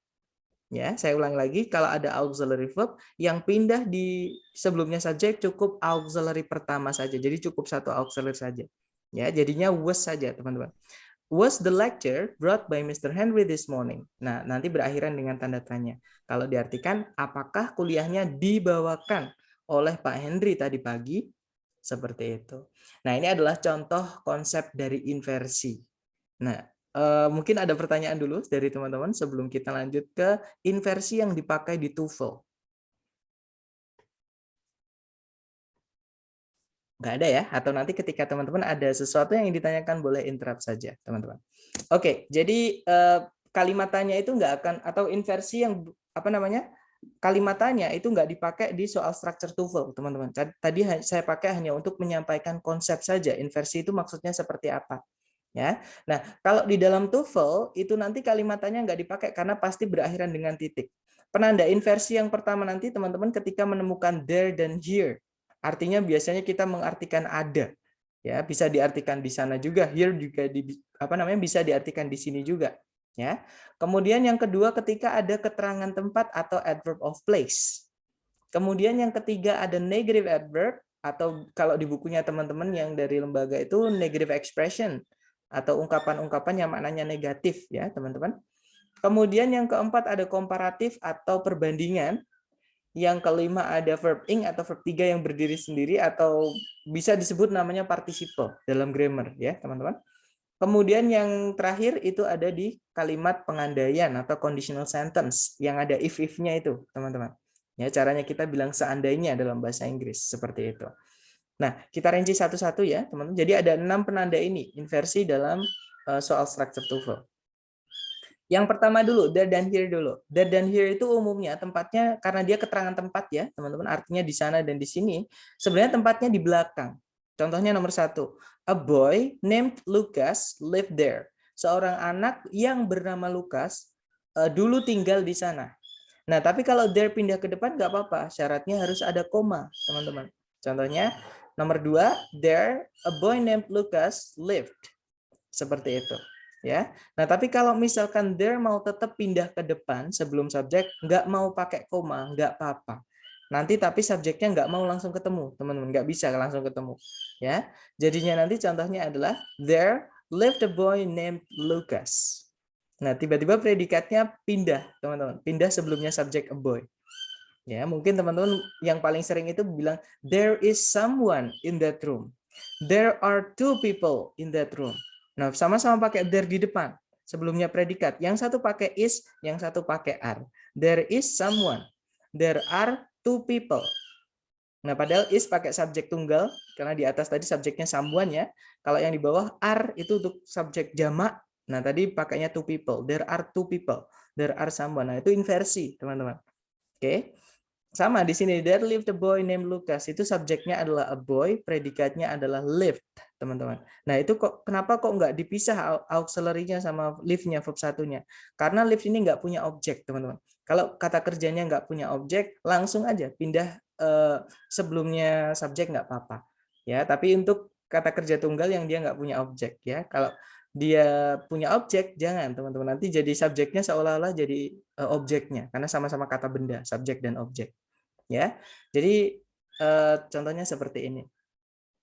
Ya, saya ulang lagi, kalau ada auxiliary verb yang pindah di sebelumnya subjek cukup auxiliary pertama saja. Jadi cukup satu auxiliary saja. Ya, jadinya was saja, teman-teman. Was the lecture brought by Mr. Henry this morning? Nah, nanti berakhiran dengan tanda tanya. Kalau diartikan, apakah kuliahnya dibawakan oleh Pak Henry tadi pagi? Seperti itu. Nah, ini adalah contoh konsep dari inversi. Nah, mungkin ada pertanyaan dulu dari teman-teman sebelum kita lanjut ke inversi yang dipakai di TOEFL. Nggak ada ya? Atau nanti ketika teman-teman ada sesuatu yang ditanyakan boleh interrupt saja, teman-teman. Oke, jadi kalimat tanya itu nggak akan, atau inversi yang apa namanya, kalimat tanya itu nggak dipakai di soal structure TOEFL, teman-teman. Tadi saya pakai hanya untuk menyampaikan konsep saja. Inversi itu maksudnya seperti apa? Ya. Nah, kalau di dalam TOEFL itu nanti kalimat tanya nggak dipakai karena pasti berakhiran dengan titik. Penanda inversi yang pertama nanti teman-teman ketika menemukan there dan here. Artinya biasanya kita mengartikan ada, ya bisa diartikan di sana juga, here juga bisa diartikan di sini juga, ya. Kemudian yang kedua ketika ada keterangan tempat atau adverb of place. Kemudian yang ketiga ada negative adverb atau kalau di bukunya teman-teman yang dari lembaga itu negative expression atau ungkapan-ungkapan yang maknanya negatif, ya teman-teman. Kemudian yang keempat ada komparatif atau perbandingan. Yang kelima ada verb ing atau verb 3 yang berdiri sendiri atau bisa disebut namanya participle dalam grammar ya teman-teman. Kemudian yang terakhir itu ada di kalimat pengandaian atau conditional sentence yang ada if-nya itu teman-teman. Ya caranya kita bilang seandainya dalam bahasa Inggris seperti itu. Nah kita rinci satu-satu ya teman-teman. Jadi ada 6 penanda ini inversi dalam soal structure TOEFL. Yang pertama dulu, there dan here dulu. There dan here itu umumnya tempatnya, karena dia keterangan tempat ya, teman-teman, artinya di sana dan di sini, sebenarnya tempatnya di belakang. Contohnya nomor 1, a boy named Lucas lived there. Seorang anak yang bernama Lucas dulu tinggal di sana. Nah, tapi kalau there pindah ke depan nggak apa-apa, syaratnya harus ada koma, teman-teman. Contohnya, nomor 2, there a boy named Lucas lived. Seperti itu. Ya, nah tapi kalau misalkan there mau tetap pindah ke depan sebelum subjek, nggak mau pakai koma, nggak apa-apa. Nanti tapi subjeknya nggak mau langsung ketemu, teman-teman, nggak bisa langsung ketemu. Ya, jadinya nanti contohnya adalah there lived a boy named Lucas. Nah tiba-tiba predikatnya pindah, teman-teman, pindah sebelumnya subjek a boy. Ya, mungkin teman-teman yang paling sering itu bilang there is someone in that room, there are 2 people in that room. Nah, sama-sama pakai there di depan. Sebelumnya predikat. Yang satu pakai is, yang satu pakai are. There is someone. There are 2 people. Nah, padahal is pakai subjek tunggal, karena di atas tadi subjeknya someone ya. Kalau yang di bawah are itu untuk subjek jamak. Nah, tadi pakainya 2 people. There are 2 people. There are someone. Nah, itu inversi, teman-teman. Oke. Sama di sini, there lived a boy named Lucas. Itu subjeknya adalah a boy, predikatnya adalah lived, teman-teman. Nah, itu kenapa kok nggak dipisah auxiliary-nya sama live-nya, verb satunya? Karena live ini nggak punya objek, teman-teman. Kalau kata kerjanya nggak punya objek, langsung aja pindah sebelumnya subjek nggak apa-apa ya, tapi untuk kata kerja tunggal yang dia nggak punya objek ya. Kalau dia punya objek, jangan teman-teman, nanti jadi subjeknya seolah-olah jadi objeknya karena sama-sama kata benda, subjek dan objek ya. Jadi contohnya seperti ini.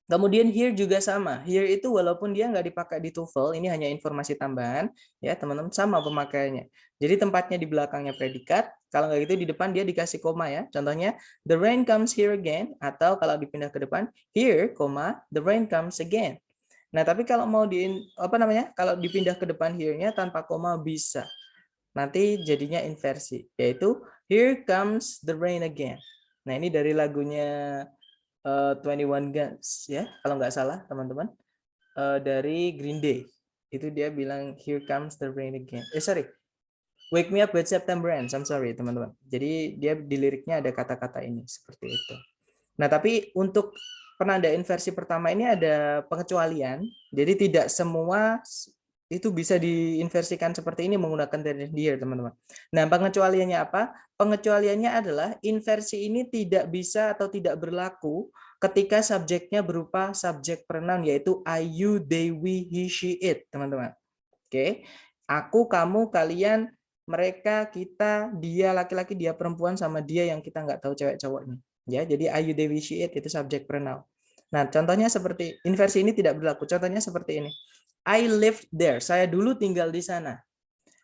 Kemudian here juga sama. Here itu walaupun dia nggak dipakai di TOEFL, ini hanya informasi tambahan, ya teman-teman, sama pemakaiannya. Jadi tempatnya di belakangnya predikat. Kalau nggak gitu di depan dia dikasih koma ya. Contohnya the rain comes here again, atau kalau dipindah ke depan here, the rain comes again. Nah tapi kalau mau kalau dipindah ke depan here-nya tanpa koma bisa. Nanti jadinya inversi, yaitu here comes the rain again. Nah ini dari lagunya 21 Guns ya, kalau nggak salah teman-teman, dari Green Day. Itu dia bilang here comes the rain again. Wake me up when September ends. I'm sorry teman-teman. Jadi dia di liriknya ada kata-kata ini seperti itu. Nah tapi untuk penanda inversi pertama ini ada pengecualian. Jadi tidak semua itu bisa diinversikan seperti ini menggunakan there and here, teman-teman. Nah, pengecualiannya apa? Pengecualiannya adalah inversi ini tidak bisa atau tidak berlaku ketika subjeknya berupa subjek pronoun, yaitu I, you, they, we, he, she, it, teman-teman. Oke, aku, kamu, kalian, mereka, kita, dia laki-laki, dia perempuan, sama dia yang kita nggak tahu cewek cowoknya. Ya, jadi I, you, they, we, she, it itu subjek pronoun. Nah, contohnya seperti inversi ini tidak berlaku. Contohnya seperti ini. I lived there. Saya dulu tinggal di sana.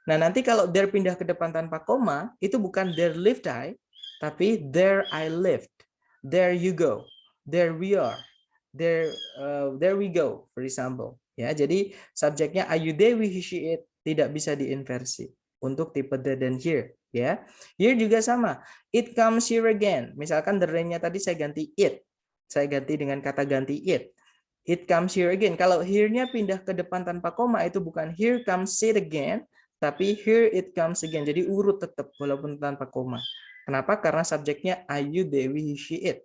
Nah, nanti kalau there pindah ke depan tanpa koma, itu bukan there lived I, tapi there I lived. There you go. There we are. There we go, for example. Ya, jadi subjeknya I, you, they, we, he, she, it tidak bisa diinversi untuk tipe there dan here. Ya, here juga sama. It comes here again. Misalkan the rain-nya tadi saya ganti it. Saya ganti dengan kata ganti it. It comes here again. Kalau here-nya pindah ke depan tanpa koma, itu bukan here comes it again, tapi here it comes again. Jadi urut tetap walaupun tanpa koma. Kenapa? Karena subjeknya I, you, they, we, she, it.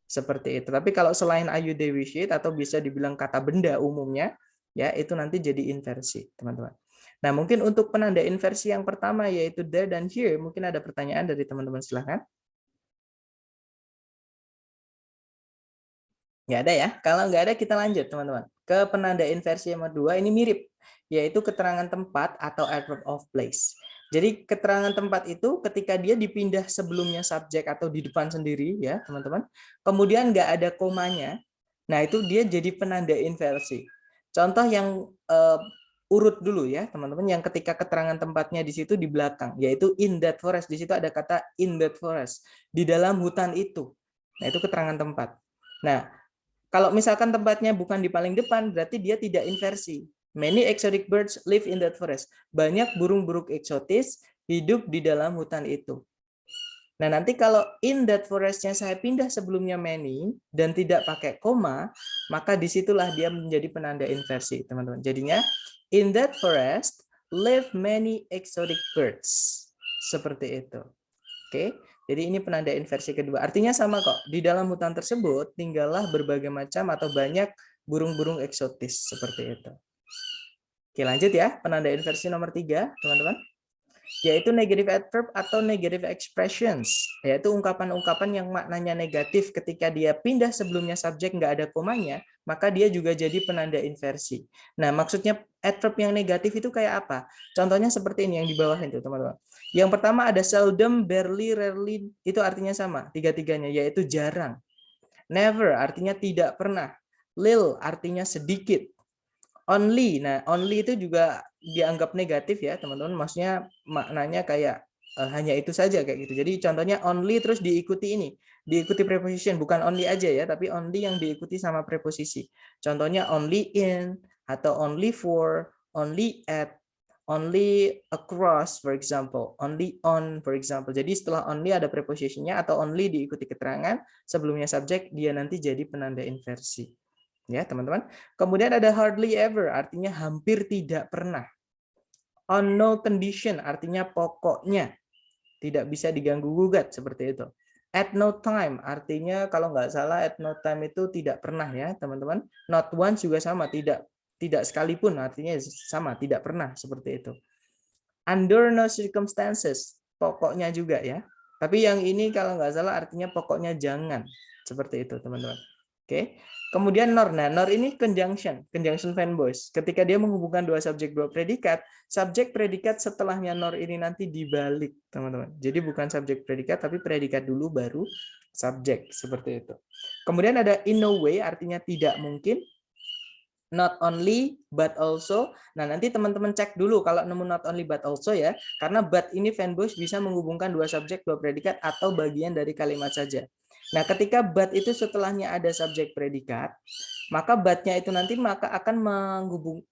Seperti itu. Tapi kalau selain I, you, they, we, she, it, atau bisa dibilang kata benda umumnya, ya itu nanti jadi inversi, teman-teman. Nah, mungkin untuk penanda inversi yang pertama, yaitu there dan here, mungkin ada pertanyaan dari teman-teman, silahkan. Nggak ada ya? Kalau nggak ada, kita lanjut teman-teman. Ke penanda inversi yang kedua, ini mirip, yaitu keterangan tempat atau adverb of place. Jadi keterangan tempat itu ketika dia dipindah sebelumnya subjek atau di depan sendiri ya teman-teman. Kemudian nggak ada komanya, nah itu dia jadi penanda inversi. Contoh yang urut dulu ya teman-teman, yang ketika keterangan tempatnya di situ di belakang, yaitu in that forest. Di situ ada kata in that forest, di dalam hutan itu. Nah itu keterangan tempat. Nah kalau misalkan tempatnya bukan di paling depan, berarti dia tidak inversi. Many exotic birds live in that forest. Banyak burung-burung eksotis hidup di dalam hutan itu. Nah, nanti kalau in that forest-nya saya pindah sebelumnya many dan tidak pakai koma, maka disitulah dia menjadi penanda inversi, teman-teman. Jadinya, in that forest live many exotic birds. Seperti itu. Oke. Jadi ini penanda inversi kedua. Artinya sama kok. Di dalam hutan tersebut tinggallah berbagai macam atau banyak burung-burung eksotis seperti itu. Oke, lanjut ya. Penanda inversi nomor 3, teman-teman. Yaitu negative adverb atau negative expressions. Yaitu ungkapan-ungkapan yang maknanya negatif ketika dia pindah sebelumnya subjek nggak ada komanya, maka dia juga jadi penanda inversi. Nah, maksudnya adverb yang negatif itu kayak apa? Contohnya seperti ini yang di bawah itu, teman-teman. Yang pertama ada seldom, barely, rarely, itu artinya sama, tiga-tiganya, yaitu jarang. Never artinya tidak pernah. Lil artinya sedikit. Only, nah only itu juga dianggap negatif ya teman-teman, maksudnya maknanya kayak hanya itu saja kayak gitu. Jadi contohnya only terus diikuti ini, diikuti preposition, bukan only aja ya, tapi only yang diikuti sama preposisi. Contohnya only in, atau only for, only at, only across, for example, only on, for example. Jadi setelah only ada prepositionnya atau only diikuti keterangan, sebelumnya subjek, dia nanti jadi penanda inversi. Ya, teman-teman. Kemudian ada hardly ever, artinya hampir tidak pernah. On no condition, artinya pokoknya. Tidak bisa diganggu-gugat, seperti itu. At no time, artinya kalau nggak salah at no time itu tidak pernah ya, teman-teman. Not once juga sama, tidak sekalipun, artinya sama, tidak pernah, seperti itu. Under no circumstances, pokoknya juga ya. Tapi yang ini kalau nggak salah artinya pokoknya jangan. Seperti itu, teman-teman. Oke. Kemudian nor. Nah, nor ini conjunction fan voice. Ketika dia menghubungkan dua subjek, dua predikat, subjek predikat setelahnya nor ini nanti dibalik, teman-teman. Jadi bukan subjek predikat, tapi predikat dulu baru subjek. Seperti itu. Kemudian ada in no way, artinya tidak mungkin. Not only but also. Nah, nanti teman-teman cek dulu kalau nemu not only but also ya, karena but ini fan voice bisa menghubungkan dua subjek, dua predikat atau bagian dari kalimat saja. Nah, ketika but itu setelahnya ada subjek predikat, maka but-nya itu nanti maka akan menghubung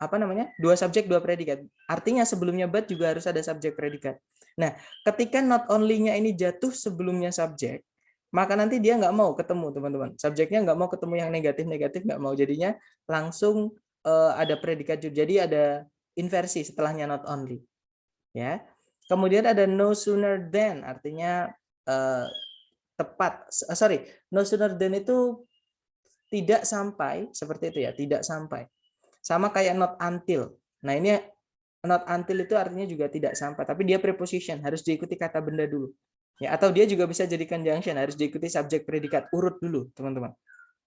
dua subjek, dua predikat. Artinya sebelumnya but juga harus ada subjek predikat. Nah, ketika not only-nya ini jatuh sebelumnya subjek, maka nanti dia nggak mau ketemu, teman-teman. Subjeknya nggak mau ketemu yang negatif-negatif, nggak mau. Jadinya langsung ada predikat. Jadi ada inversi setelahnya not only. Ya. Kemudian ada no sooner than, artinya no sooner than itu tidak sampai, seperti itu ya, tidak sampai. Sama kayak not until. Nah, ini not until itu artinya juga tidak sampai, tapi dia preposition, harus diikuti kata benda dulu. Ya, atau dia juga bisa jadi conjunction, harus diikuti subjek predikat, urut dulu, teman-teman.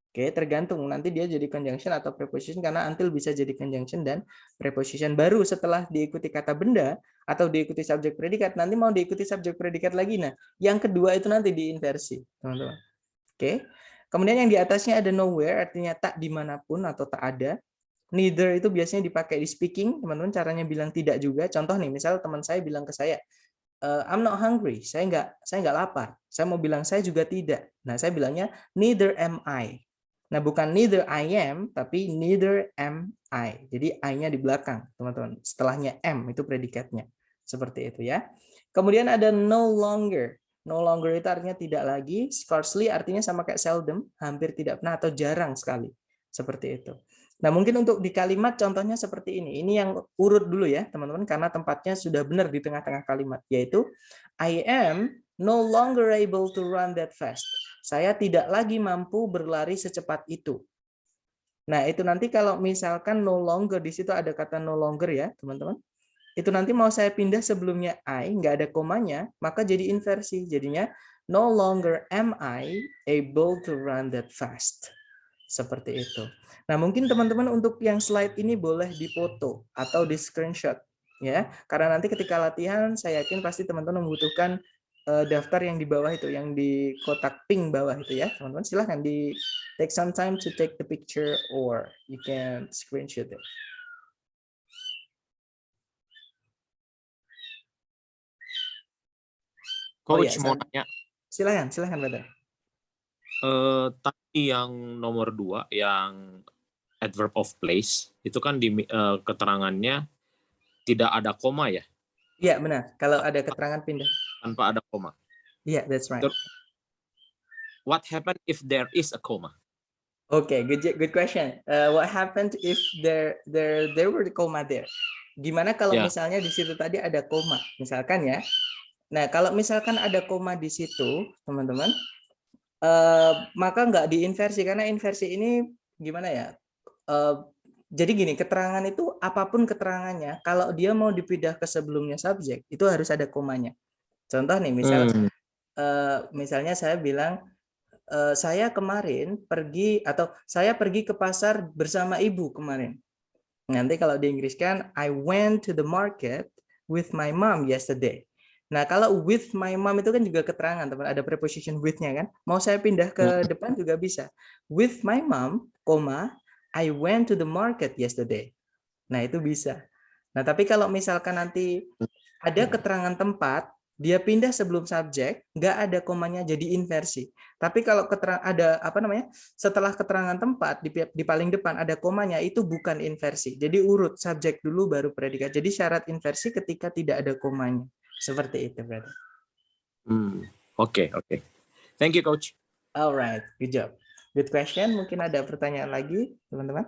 Oke, tergantung nanti dia jadi conjunction atau preposition, karena until bisa jadi conjunction dan preposition. Baru setelah diikuti kata benda atau diikuti subjek predikat, nanti mau diikuti subjek predikat lagi. Nah, yang kedua itu nanti diinversi, teman-teman. Oke. Kemudian yang di atasnya ada nowhere, artinya tak dimanapun atau tak ada. Neither itu biasanya dipakai di speaking, teman-teman. Caranya bilang tidak juga. Contoh nih, misal teman saya bilang ke saya, I'm not hungry, saya nggak lapar. Saya mau bilang saya juga tidak. Nah, saya bilangnya neither am I. Nah, bukan neither I am, tapi neither am I. Jadi I-nya di belakang, teman-teman. Setelahnya am itu predikatnya. Seperti itu ya. Kemudian ada no longer. No longer itu artinya tidak lagi. Scarcely artinya sama kayak seldom, hampir tidak pernah atau jarang sekali. Seperti itu. Nah, mungkin untuk di kalimat contohnya seperti ini. Ini yang urut dulu ya, teman-teman, karena tempatnya sudah benar di tengah-tengah kalimat, yaitu I am no longer able to run that fast. Saya tidak lagi mampu berlari secepat itu. Nah, itu nanti kalau misalkan no longer, di situ ada kata no longer ya, teman-teman. Itu nanti mau saya pindah sebelumnya I, nggak ada komanya, maka jadi inversi. Jadinya no longer am I able to run that fast. Seperti itu. Nah, mungkin teman-teman untuk yang slide ini boleh dipoto atau di screenshot ya. Karena nanti ketika latihan saya yakin pasti teman-teman membutuhkan daftar yang di bawah itu, yang di kotak pink bawah itu ya. Teman-teman silahkan di take some time to take the picture or you can screenshot it. Coach mau nanya. Silahkan brother. Tadi yang nomor 2, yang adverb of place, itu kan di keterangannya tidak ada koma ya? Iya, benar. Kalau ada keterangan pindah. Tanpa ada koma. Iya, that's right. What happened if there is a comma? Okay, good question. What happened if there were the comma there? Gimana kalau misalnya di situ tadi ada koma, misalkan ya. Nah, kalau misalkan ada koma di situ, teman-teman, maka nggak diinversi, karena inversi ini gimana ya? Jadi gini, keterangan itu apapun keterangannya, kalau dia mau dipindah ke sebelumnya subjek, itu harus ada komanya. Contoh nih, misalnya saya bilang, saya kemarin pergi, atau saya pergi ke pasar bersama ibu kemarin. Nanti kalau di Inggris kan, I went to the market with my mom yesterday. Nah, kalau with my mom itu kan juga keterangan, teman, ada preposition with-nya kan. Mau saya pindah ke depan juga bisa. With my mom, I went to the market yesterday. Nah, itu bisa. Nah, tapi kalau misalkan nanti ada keterangan tempat, dia pindah sebelum subjek, nggak ada komanya, jadi inversi. Tapi kalau ada setelah keterangan tempat di paling depan ada komanya, itu bukan inversi. Jadi urut subjek dulu baru predikat. Jadi syarat inversi ketika tidak ada komanya. Seperti itu, brother. Oke. Thank you, Coach. Alright, good job. Good question. Mungkin ada pertanyaan lagi, teman-teman?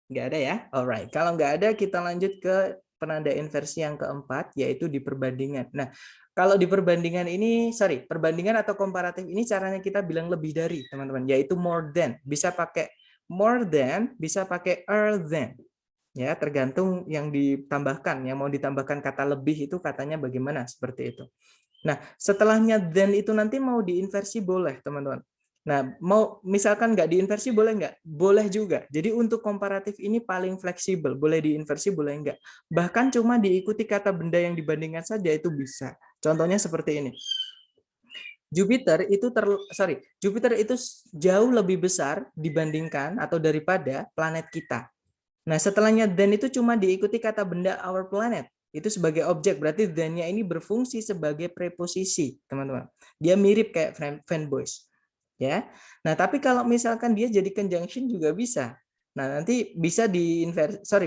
Nggak ada ya? Alright. Kalau nggak ada, kita lanjut ke penanda inversi yang keempat, yaitu di perbandingan. Nah, kalau di perbandingan ini, perbandingan atau komparatif ini caranya kita bilang lebih dari, teman-teman, yaitu more than. Bisa pakai more than, bisa pakai than. Ya, tergantung yang ditambahkan, yang mau ditambahkan kata lebih itu katanya bagaimana, seperti itu. Nah, setelahnya then itu nanti mau diinversi boleh, teman-teman. Nah, mau misalkan nggak diinversi boleh nggak? Boleh juga. Jadi untuk komparatif ini paling fleksibel, boleh diinversi, boleh nggak. Bahkan cuma diikuti kata benda yang dibandingkan saja itu bisa. Contohnya seperti ini. Jupiter itu jauh lebih besar dibandingkan atau daripada planet kita. Nah, setelahnya then itu cuma diikuti kata benda our planet. Itu sebagai objek, berarti then-nya ini berfungsi sebagai preposisi, teman-teman. Dia mirip kayak fanboys. Ya. Nah, tapi kalau misalkan dia jadi conjunction juga bisa. Nah, nanti bisa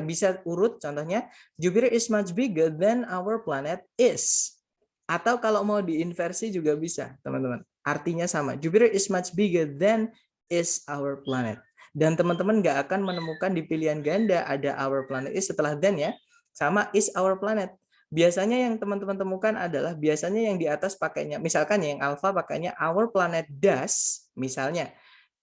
bisa urut, contohnya Jupiter is much bigger than our planet is. Atau kalau mau diinversi juga bisa, teman-teman. Artinya sama. Jupiter is much bigger than is our planet. Dan teman-teman nggak akan menemukan di pilihan ganda ada our planet is setelah then ya, sama is our planet. Biasanya yang teman-teman temukan adalah biasanya yang di atas pakainya, misalkan yang alpha pakainya our planet does, misalnya.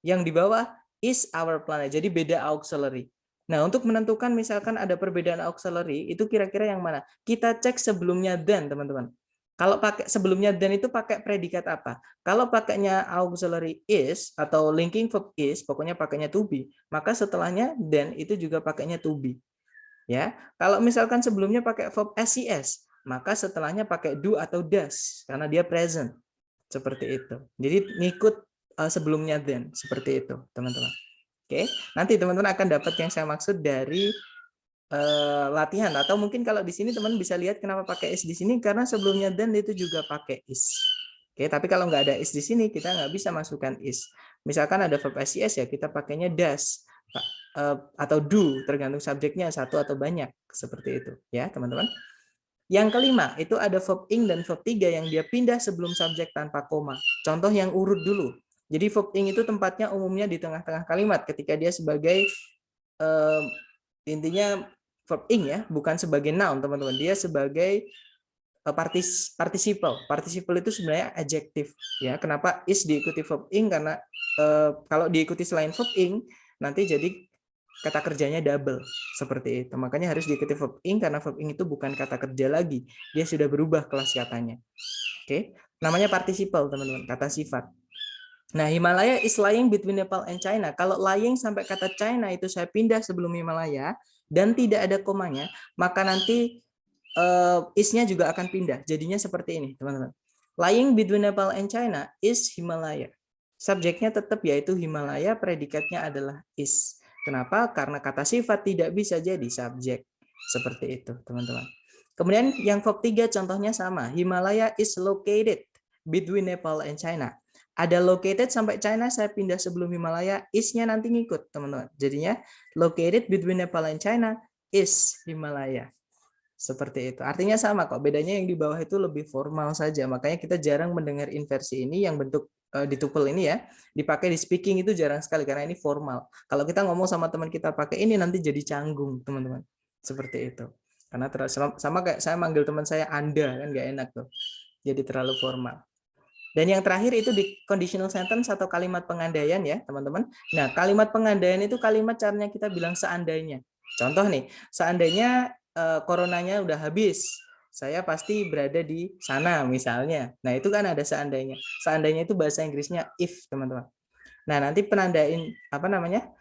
Yang di bawah is our planet, jadi beda auxiliary. Nah, untuk menentukan misalkan ada perbedaan auxiliary, itu kira-kira yang mana? Kita cek sebelumnya then, teman-teman. Kalau pakai sebelumnya then itu pakai predikat apa? Kalau pakainya auxiliary is atau linking verb is, pokoknya pakainya to be, maka setelahnya then itu juga pakainya to be. Ya. Kalau misalkan sebelumnya pakai verb SES, maka setelahnya pakai do atau does karena dia present. Seperti itu. Jadi ngikut sebelumnya then, seperti itu, teman-teman. Oke. Nanti teman-teman akan dapat yang saya maksud dari latihan, atau mungkin kalau di sini teman bisa lihat kenapa pakai is di sini karena sebelumnya then itu juga pakai is. Oke, tapi kalau nggak ada is di sini kita nggak bisa masukkan is. Misalkan ada verb SES ya kita pakainya does atau do, tergantung subjeknya satu atau banyak, seperti itu ya teman-teman. Yang kelima itu ada verb ing dan verb 3 yang dia pindah sebelum subjek tanpa koma. Contoh yang urut dulu. Jadi verb ing itu tempatnya umumnya di tengah-tengah kalimat ketika dia sebagai intinya verb ing ya, bukan sebagai noun teman-teman. Dia sebagai participle. Participle itu sebenarnya adjektif ya. Kenapa is diikuti verb ing? Karena kalau diikuti selain verb ing nanti jadi kata kerjanya double seperti itu. Makanya harus diikuti verb ing karena verb ing itu bukan kata kerja lagi. Dia sudah berubah kelas katanya. Oke. Namanya participle teman-teman, kata sifat. Nah, Himalaya is lying between Nepal and China. Kalau lying sampai kata China itu saya pindah sebelum Himalaya dan tidak ada komanya, maka nanti is-nya juga akan pindah. Jadinya seperti ini, teman-teman. Lying between Nepal and China is Himalaya. Subjeknya tetap yaitu Himalaya, predikatnya adalah is. Kenapa? Karena kata sifat tidak bisa jadi subjek. Seperti itu, teman-teman. Kemudian yang verb 3 contohnya sama. Himalaya is located between Nepal and China. Ada located sampai China, saya pindah sebelum Himalaya, is-nya nanti ngikut, teman-teman. Jadinya located between Nepal and China is Himalaya. Seperti itu. Artinya sama kok, bedanya yang di bawah itu lebih formal saja. Makanya kita jarang mendengar inversi ini yang bentuk di tuple ini ya. Dipakai di speaking itu jarang sekali karena ini formal. Kalau kita ngomong sama teman kita pakai ini nanti jadi canggung, teman-teman. Seperti itu. Karena sama kayak saya manggil teman saya Anda, kan nggak enak tuh. Jadi terlalu formal. Dan yang terakhir itu di conditional sentence atau kalimat pengandaian ya, teman-teman. Nah, kalimat pengandaian itu kalimat caranya kita bilang seandainya. Contoh nih, seandainya coronanya udah habis, saya pasti berada di sana misalnya. Nah, itu kan ada seandainya. Seandainya itu bahasa Inggrisnya if, teman-teman. Nah, nanti penandain apa namanya?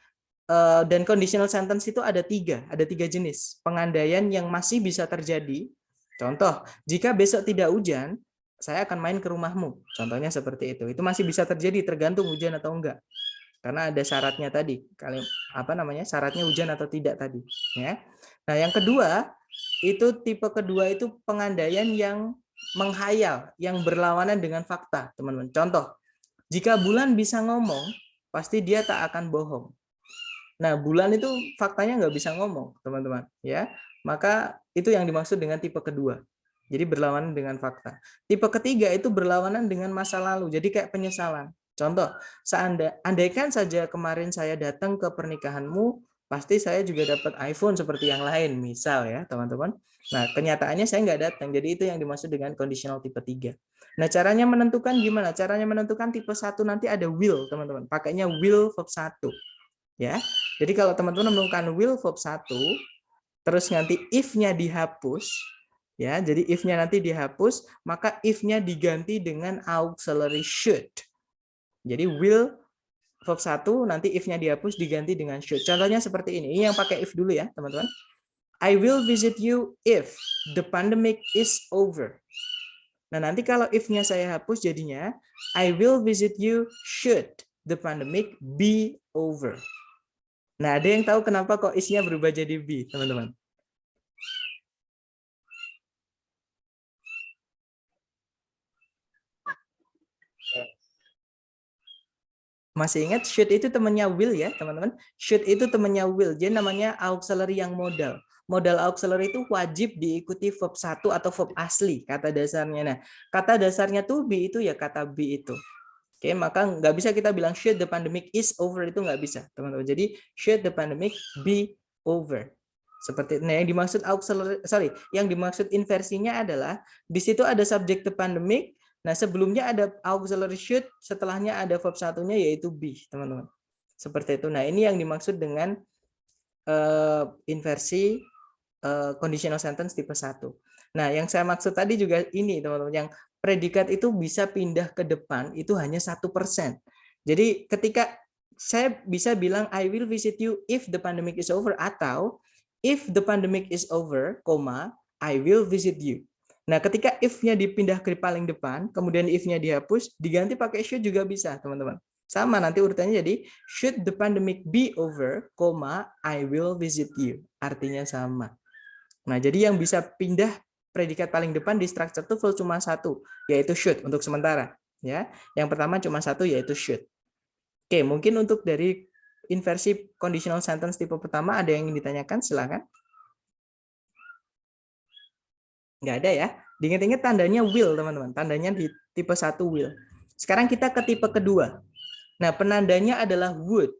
Dan conditional sentence itu ada tiga jenis. Pengandaian yang masih bisa terjadi. Contoh, jika besok tidak hujan, saya akan main ke rumahmu. Contohnya seperti itu. Itu masih bisa terjadi tergantung hujan atau enggak. Karena ada syaratnya tadi. Syaratnya hujan atau tidak tadi, ya. Nah, yang kedua, itu tipe kedua itu pengandaian yang menghayal, yang berlawanan dengan fakta, teman-teman. Contoh, jika bulan bisa ngomong, pasti dia tak akan bohong. Nah, bulan itu faktanya nggak bisa ngomong, teman-teman, ya. Maka itu yang dimaksud dengan tipe kedua. Jadi berlawanan dengan fakta. Tipe ketiga itu berlawanan dengan masa lalu. Jadi kayak penyesalan. Contoh, andaikan saja kemarin saya datang ke pernikahanmu, pasti saya juga dapat iPhone seperti yang lain, misal ya, teman-teman. Nah, kenyataannya saya nggak datang. Jadi itu yang dimaksud dengan conditional tipe 3. Nah, caranya menentukan gimana? Caranya menentukan tipe 1 nanti ada will, teman-teman. Pakainya will verb 1. Ya. Jadi kalau teman-teman menemukan will verb 1, terus nanti if-nya dihapus, ya. Jadi if-nya nanti dihapus, maka if-nya diganti dengan auxiliary should. Jadi will verb 1 nanti if-nya dihapus diganti dengan should. Contohnya seperti ini. Ini yang pakai if dulu ya, teman-teman. I will visit you if the pandemic is over. Nah, nanti kalau if-nya saya hapus jadinya I will visit you should the pandemic be over. Nah, ada yang tahu kenapa kok is-nya berubah jadi be, teman-teman? Masih ingat should itu temannya will ya, teman-teman? Should itu temannya will. Jadi namanya auxiliary yang modal. Modal auxiliary itu wajib diikuti verb 1 atau verb asli, kata dasarnya. Nah, kata dasarnya to be itu ya kata be itu. Oke, maka nggak bisa kita bilang should the pandemic is over, itu nggak bisa, teman-teman. Jadi should the pandemic be over. Seperti nah yang dimaksud auxiliary, yang dimaksud inversinya adalah di situ ada subjek the pandemic. Nah, sebelumnya ada auxiliary should, setelahnya ada verb satunya yaitu be, teman-teman. Seperti itu. Nah, ini yang dimaksud dengan inversi conditional sentence tipe 1. Nah, yang saya maksud tadi juga ini, teman-teman, yang predikat itu bisa pindah ke depan itu hanya 1%. Jadi ketika saya bisa bilang I will visit you if the pandemic is over, atau if the pandemic is over, I will visit you. Nah, ketika if-nya dipindah ke paling depan, kemudian if-nya dihapus, diganti pakai should juga bisa, teman-teman. Sama, nanti urutannya jadi should the pandemic be over, I will visit you. Artinya sama. Nah, jadi yang bisa pindah predikat paling depan di structure TOEFL cuma satu, yaitu should untuk sementara. Ya, yang pertama cuma satu, yaitu should. Oke, mungkin untuk dari inversi conditional sentence tipe pertama ada yang ingin ditanyakan, silakan. Nggak ada ya. Diingat-ingat tandanya will, teman-teman. Tandanya di tipe 1 will. Sekarang kita ke tipe kedua. Nah, penandanya adalah would.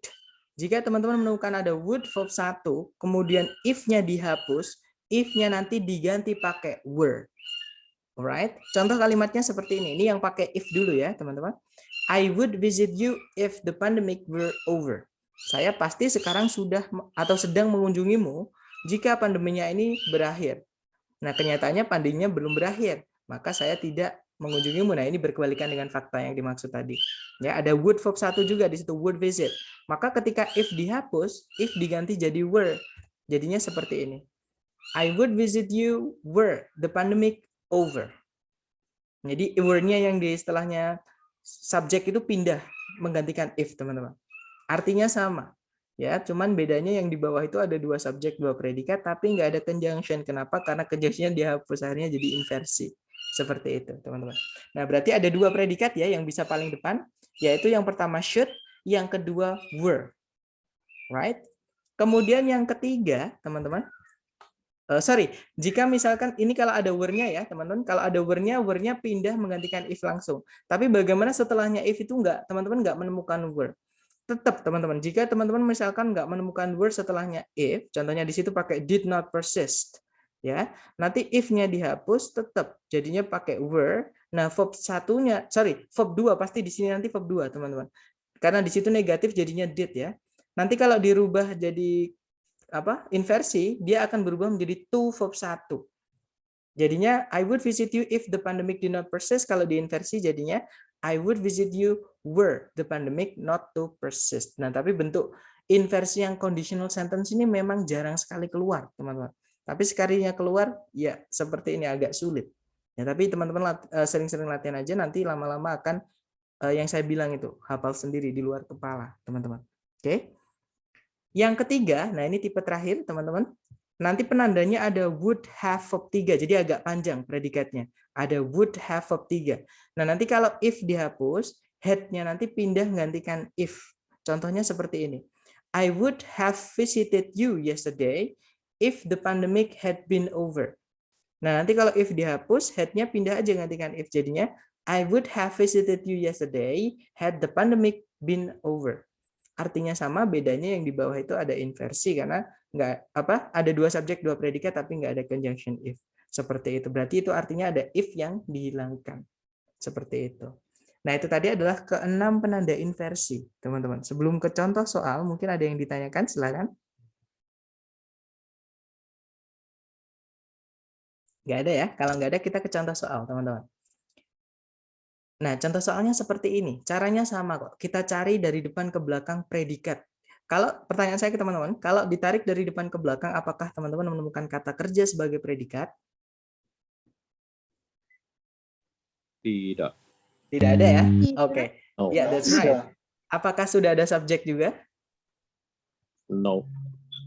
Jika teman-teman menemukan ada would verb 1, kemudian if-nya dihapus, if-nya nanti diganti pakai were. Alright? Contoh kalimatnya seperti ini. Ini yang pakai if dulu ya, teman-teman. I would visit you if the pandemic were over. Saya pasti sekarang sudah atau sedang mengunjungimu jika pandeminya ini berakhir. Nah, kenyataannya pandeminya belum berakhir, maka saya tidak mengunjungimu. Nah, ini berkebalikan dengan fakta yang dimaksud tadi. Ya, ada would verb 1 juga di situ, would visit. Maka ketika if dihapus, if diganti jadi were. Jadinya seperti ini. I would visit you were the pandemic over. Jadi were-nya yang di setelahnya subjek itu pindah menggantikan if, teman-teman. Artinya sama. Ya, cuman bedanya yang di bawah itu ada 2 subjek, 2 predikat, tapi nggak ada conjunction. Kenapa? Karena conjunction dihapus, akhirnya jadi inversi. Seperti itu, teman-teman. Nah, berarti ada 2 predikat ya yang bisa paling depan, yaitu yang pertama should, yang kedua were. Right? Kemudian yang ketiga, teman-teman, jika misalkan ini kalau ada were-nya ya, teman-teman, kalau ada were-nya pindah menggantikan if langsung. Tapi bagaimana setelahnya if itu enggak, teman-teman enggak menemukan were. Tetap, teman-teman, jika teman-teman misalkan enggak menemukan were setelahnya if, contohnya di situ pakai did not persist, ya. Nanti if-nya dihapus, tetap jadinya pakai were. Nah, verb 2 pasti di sini nanti verb 2, teman-teman. Karena di situ negatif jadinya did ya. Nanti kalau dirubah jadi inversi, dia akan berubah menjadi to verb 1. Jadinya I would visit you if the pandemic did not persist. Kalau diinversi jadinya I would visit you were the pandemic not to persist. Nah, tapi bentuk inversi yang conditional sentence ini memang jarang sekali keluar, teman-teman. Tapi sekalinya keluar, ya seperti ini agak sulit. Ya, tapi teman-teman sering-sering latihan aja, nanti lama-lama akan yang saya bilang itu hafal sendiri di luar kepala, teman-teman. Oke. Yang ketiga, nah ini tipe terakhir, teman-teman. Nanti penandanya ada would have verb 3, jadi agak panjang predikatnya. Ada would have verb 3. Nah, nanti kalau if dihapus, had-nya nanti pindah gantikan if. Contohnya seperti ini. I would have visited you yesterday if the pandemic had been over. Nah, nanti kalau if dihapus, had-nya pindah aja gantikan if. Jadinya, I would have visited you yesterday had the pandemic been over. Artinya sama, bedanya yang di bawah itu ada inversi karena ada 2 subjek, 2 predikat tapi nggak ada conjunction if. Seperti itu. Berarti itu artinya ada if yang dihilangkan. Seperti itu. Nah, itu tadi adalah ke-6 penanda inversi, teman-teman. Sebelum ke contoh soal, mungkin ada yang ditanyakan, silakan. Nggak ada ya? Kalau nggak ada, kita ke contoh soal, teman-teman. Nah, contoh soalnya seperti ini. Caranya sama kok. Kita cari dari depan ke belakang predikat. Kalau pertanyaan saya ke teman-teman, kalau ditarik dari depan ke belakang, apakah teman-teman menemukan kata kerja sebagai predikat? Tidak. Tidak ada ya? Oke. No. Ya, that's right. Apakah sudah ada subjek juga? No.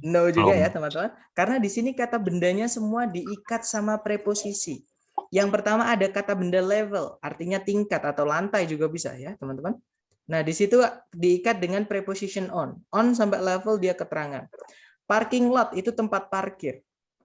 No juga ya, teman-teman. Karena di sini kata bendanya semua diikat sama preposisi. Yang pertama ada kata benda level, artinya tingkat atau lantai juga bisa ya, teman-teman. Nah, di situ diikat dengan preposition on. On sampai level dia keterangan. Parking lot itu tempat parkir.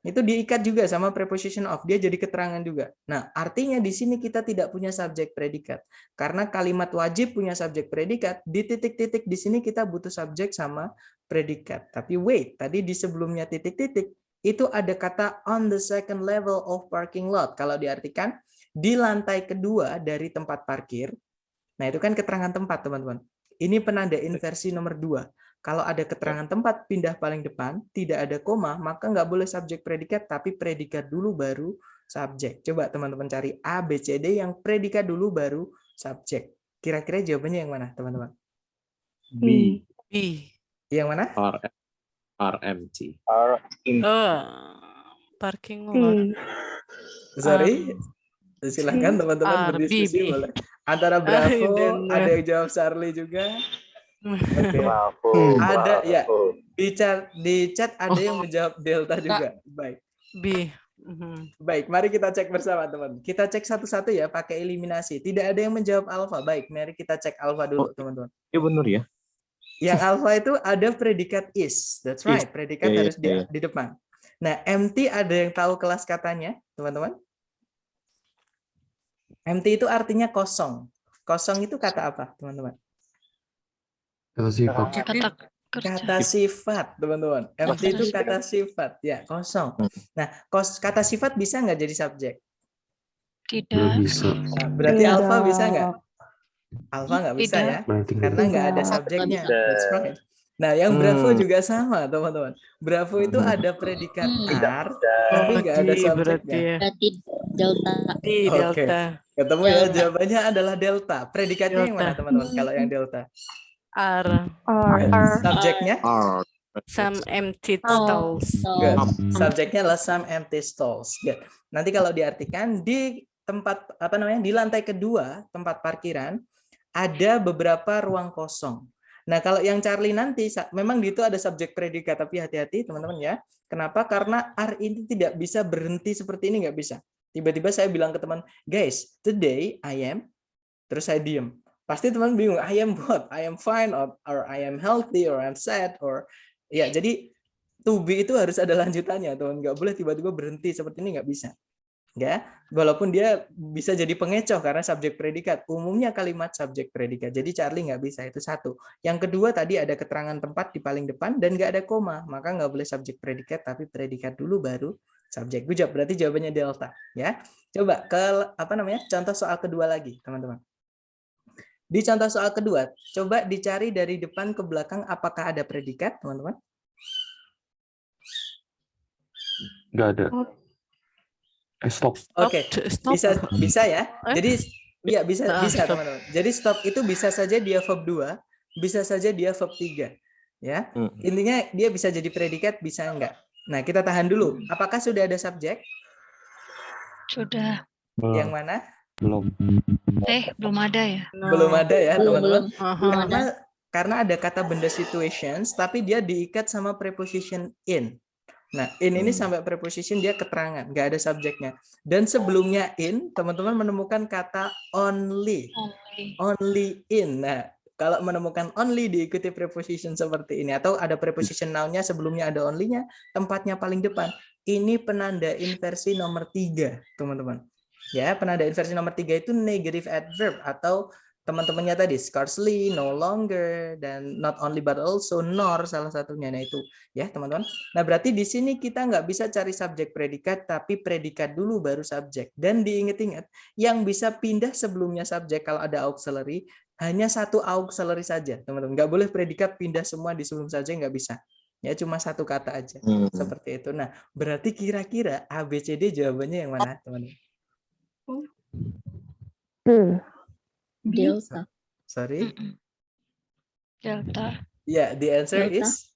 Itu diikat juga sama preposition of, dia jadi keterangan juga. Nah, artinya di sini kita tidak punya subjek predikat. Karena kalimat wajib punya subjek predikat, di titik-titik di sini kita butuh subjek sama predikat. Tapi wait, tadi di sebelumnya titik-titik, itu ada kata on the second level of parking lot. Kalau diartikan, di lantai kedua dari tempat parkir. Nah, itu kan keterangan tempat, teman-teman. Ini penanda inversi nomor 2. Kalau ada keterangan tempat pindah paling depan, tidak ada koma, maka nggak boleh subjek predikat, tapi predikat dulu baru subjek. Coba teman-teman cari A, B, C, D yang predikat dulu baru subjek. Kira-kira jawabannya yang mana, teman-teman? B. B. Yang mana? RMT. Parking lot. Sorry. Silakan teman-teman berdiskusi boleh. Antara Bravo, ada yang jawab Charlie juga. Oke. Ada ya di chat ada yang menjawab Delta juga. Baik. B. Baik, mari kita cek bersama teman. Kita cek satu-satu ya pakai eliminasi. Tidak ada yang menjawab alfa. Baik, mari kita cek alfa dulu teman-teman. Iya benar ya. Yang alfa itu ada predikat is. That's right. Predikat harus di depan. Nah, empty ada yang tahu kelas katanya, teman-teman? Empty itu artinya kosong. Kosong itu kata apa, teman-teman? Kata sifat, teman-teman. Empty itu kata sifat, ya kosong. Nah, kata sifat bisa nggak jadi subjek? Tidak. Bisa. Nah, berarti alfa bisa nggak? Alfa nggak bisa ya, karena nggak ada subjeknya. That's right. Nah, yang Bravo juga sama, teman-teman. Bravo itu ada predikat are, tapi nggak ada subjeknya. Berarti delta. Oke. Ketemu ya, jawabannya adalah delta. Predikatnya yang mana, teman-teman? Kalau yang delta? R. Subjeknya? Some empty stalls. Good. Subjeknya adalah some empty stalls. Good. Nanti kalau diartikan di tempat di lantai kedua tempat parkiran ada beberapa ruang kosong. Nah, kalau yang Charlie nanti memang di itu ada subjek predikat, tapi hati-hati teman-teman ya. Kenapa? Karena are ini tidak bisa berhenti seperti ini, nggak bisa. Tiba-tiba saya bilang ke teman, guys, today I am, terus saya diem. Pasti teman bingung, I am what? I am fine, or I am healthy, or I'm sad, or ya. Jadi to be itu harus ada lanjutannya, teman. Nggak boleh tiba-tiba berhenti seperti ini, nggak bisa. Ya, walaupun dia bisa jadi pengecoh karena subjek predikat. Umumnya kalimat subjek predikat. Jadi Charlie nggak bisa, itu satu. Yang kedua tadi ada keterangan tempat di paling depan dan nggak ada koma, maka nggak boleh subjek predikat, tapi predikat dulu baru subjek. Good job, berarti jawabannya delta. Ya, coba ke contoh soal kedua lagi, teman-teman. Di contoh soal kedua, coba dicari dari depan ke belakang apakah ada predikat, teman-teman? Nggak ada. Stop. Oke, bisa ya. Jadi ya bisa teman-teman. Jadi stop itu bisa saja dia verb 2, bisa saja dia verb 3. Ya. Intinya dia bisa jadi predikat, bisa enggak. Nah, kita tahan dulu. Apakah sudah ada subjek? Sudah. Yang mana? Belum. Belum ada ya? Belum ada ya, teman-teman. Belum. Karena ada kata benda situations, tapi dia diikat sama preposition in. Nah, in ini sampai preposition dia keterangan, nggak ada subjeknya. Dan sebelumnya in, teman-teman menemukan kata only. Only in. Nah, kalau menemukan only diikuti preposition seperti ini, atau ada preposition noun-nya sebelumnya ada only-nya, tempatnya paling depan. Ini penanda inversi nomor 3, teman-teman. Ya, penanda inversi nomor 3 itu negative adverb atau teman-temannya tadi scarcely, no longer, dan not only but also, nor salah satunya. Nah itu ya teman-teman. Nah berarti di sini kita nggak bisa cari subjek predikat, tapi predikat dulu baru subjek. Dan diingat-ingat, yang bisa pindah sebelumnya subjek kalau ada auxiliary hanya satu auxiliary saja, teman-teman. Nggak boleh predikat pindah semua di sebelum subjek, nggak bisa. Ya, cuma satu kata aja. Seperti itu. Nah, berarti kira-kira A, B, C, D jawabannya yang mana, teman-teman? Delta. Sorry. Delta. Ya, the answer Delta. is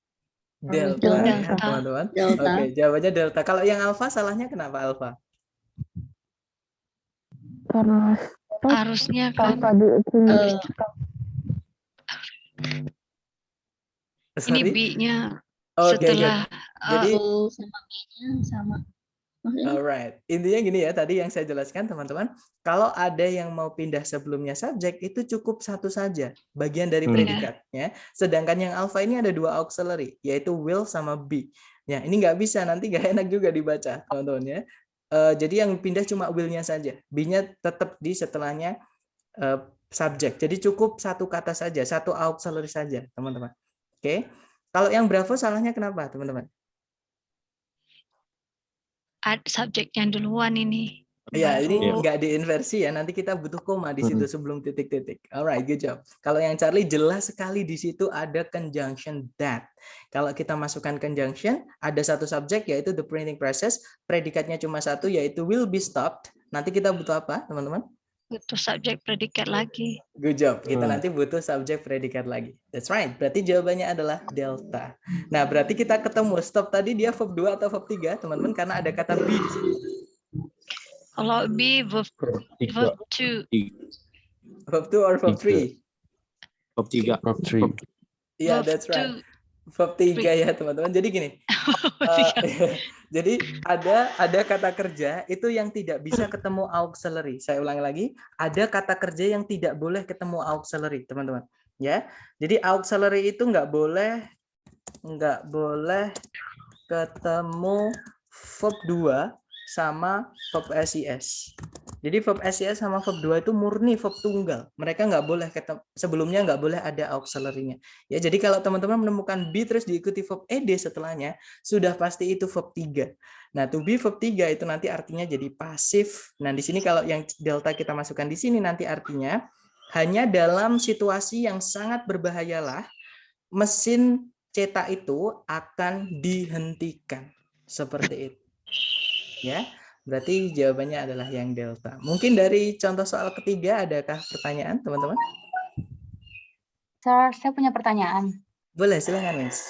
delta, ya, Delta. teman-teman. Delta. Oke, jawabannya delta. Kalau yang alfa salahnya kenapa alfa? Karena Harusnya kan tadi ini Sorry. B-nya Oke, setelah Jadi sama B-nya sama. Maksudnya? alright. Intinya gini ya, tadi yang saya jelaskan teman-teman, kalau ada yang mau pindah sebelumnya subjek itu cukup satu saja, bagian dari predikatnya. Sedangkan yang alpha ini ada dua auxiliary, yaitu will sama be. Ya, ini nggak bisa, nanti nggak enak juga dibaca, teman-teman ya. Jadi yang pindah cuma will-nya saja, be-nya tetap di setelahnya subjek. Jadi cukup satu kata saja, satu auxiliary saja, teman-teman. Oke. Kalau yang Bravo salahnya kenapa, teman-teman? subjek yang duluan ini. Ya, ini Baru nggak diinversi ya. Nanti kita butuh koma di situ sebelum titik-titik. Alright, good job. Kalau yang Charlie jelas sekali di situ ada conjunction that. Kalau kita masukkan conjunction, ada satu subjek yaitu the printing process. Predikatnya cuma satu yaitu will be stopped. Nanti kita butuh apa, teman-teman? butuh subjek predikat lagi. Good job. Kita nanti butuh subjek predikat lagi. That's right. Berarti jawabannya adalah delta. Nah, berarti kita ketemu stop tadi dia verb 2 atau verb 3, teman-teman, karena ada kata be di sini. Kalau B verb 2. Verb 2 or verb 3? Verb 3. Verb 3. Iya, that's right. Verb 3 ya, teman-teman. Jadi gini. Jadi ada kata kerja itu yang tidak bisa ketemu auxiliary. Saya ulangi lagi, ada kata kerja yang tidak boleh ketemu auxiliary, teman-teman. Ya. Jadi auxiliary itu nggak boleh ketemu verb 2 sama verb SIS. Jadi verb SIS sama verb 2 itu murni verb tunggal. Mereka nggak boleh ketemu, sebelumnya nggak boleh ada auxiliary-nya. Ya, jadi kalau teman-teman menemukan be terus diikuti verb ed setelahnya, sudah pasti itu verb 3. Nah, to be verb 3 itu nanti artinya jadi pasif. Nah, di sini kalau yang delta kita masukkan di sini nanti artinya hanya dalam situasi yang sangat berbahayalah mesin cetak itu akan dihentikan. Seperti itu. Ya, berarti jawabannya adalah yang delta. Mungkin dari contoh soal ketiga adakah pertanyaan, teman-teman? Sir, saya punya pertanyaan. Boleh, silakan, Miss.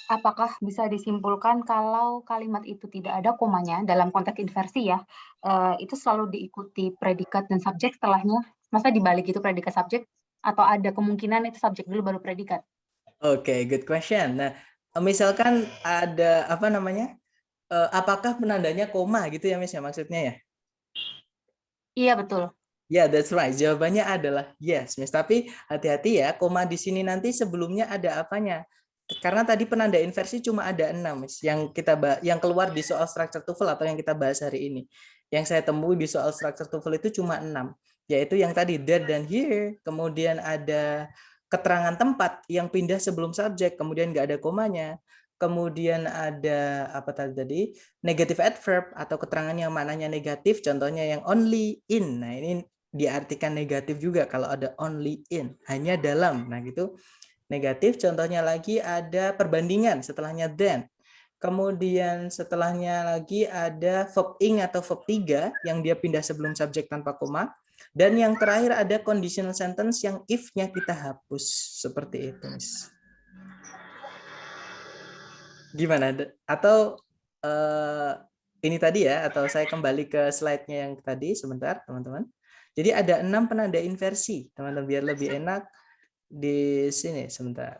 Apakah bisa disimpulkan kalau kalimat itu tidak ada komanya dalam konteks inversi ya, itu selalu diikuti predikat dan subjek setelahnya? Masa dibalik itu predikat subjek? Atau ada kemungkinan itu subjek dulu baru predikat? Oke, good question. Nah, misalkan ada apa namanya? Apakah penandanya koma gitu ya, Miss, ya maksudnya ya? Iya, betul. Ya, that's right. Jawabannya adalah yes, Miss. Tapi hati-hati ya, koma di sini nanti sebelumnya ada apanya? Karena tadi penanda inversi cuma ada 6, Miss, yang keluar di soal structure TOEFL atau yang kita bahas hari ini. Yang saya temui di soal structure TOEFL itu cuma 6, yaitu yang tadi there dan here, kemudian ada keterangan tempat yang pindah sebelum subjek, kemudian nggak ada komanya. Kemudian ada apa tadi? Negative adverb atau keterangan yang maknanya negatif, contohnya yang only in. Nah, ini diartikan negatif juga kalau ada only in, hanya dalam. Nah, gitu. Negatif, contohnya lagi ada perbandingan setelahnya than. Kemudian setelahnya lagi ada verb ing atau verb 3 yang dia pindah sebelum subjek tanpa koma. Dan yang terakhir ada conditional sentence yang if-nya kita hapus. Seperti itu, Miss. Gimana? Atau ini tadi ya, atau saya kembali ke slide-nya yang tadi sebentar, teman-teman. Jadi ada 6 penanda inversi, teman-teman, biar lebih enak di sini sebentar.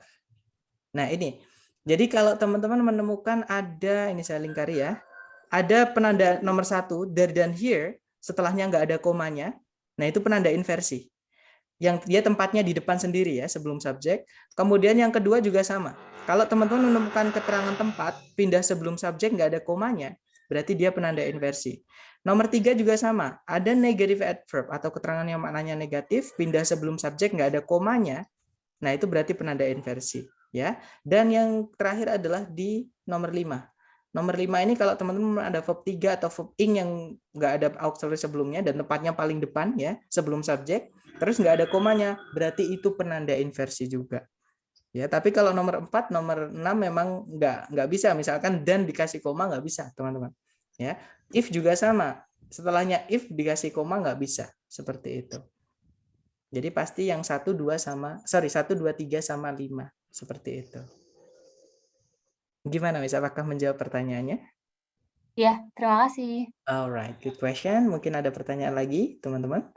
Nah, ini. Jadi kalau teman-teman menemukan ada, ini saya lingkari ya, ada penanda nomor 1, there dan here, setelahnya nggak ada komanya, nah itu penanda inversi. Yang dia tempatnya di depan sendiri ya, sebelum subjek. Kemudian yang kedua juga sama. Kalau teman-teman menemukan keterangan tempat, pindah sebelum subjek, nggak ada komanya, berarti dia penanda inversi. Nomor 3 juga sama. Ada negative adverb atau keterangan yang maknanya negatif, pindah sebelum subjek, nggak ada komanya, nah itu berarti penanda inversi. Ya. Dan yang terakhir adalah di nomor 5. Nomor 5 ini kalau teman-teman ada verb 3 atau verb ing yang nggak ada auxiliary sebelumnya dan tempatnya paling depan ya, sebelum subjek, terus nggak ada komanya, berarti itu penanda inversi juga. Ya, tapi kalau nomor 4, nomor 6 memang nggak bisa. Misalkan dan dikasih koma nggak bisa, teman-teman. Ya, if juga sama. Setelahnya if dikasih koma nggak bisa, seperti itu. Jadi pasti yang 1, 2 sama, 1, 2, 3 sama 5, seperti itu. Gimana, Miss? Apakah menjawab pertanyaannya? Ya, terima kasih. Alright, good question. Mungkin ada pertanyaan lagi, teman-teman?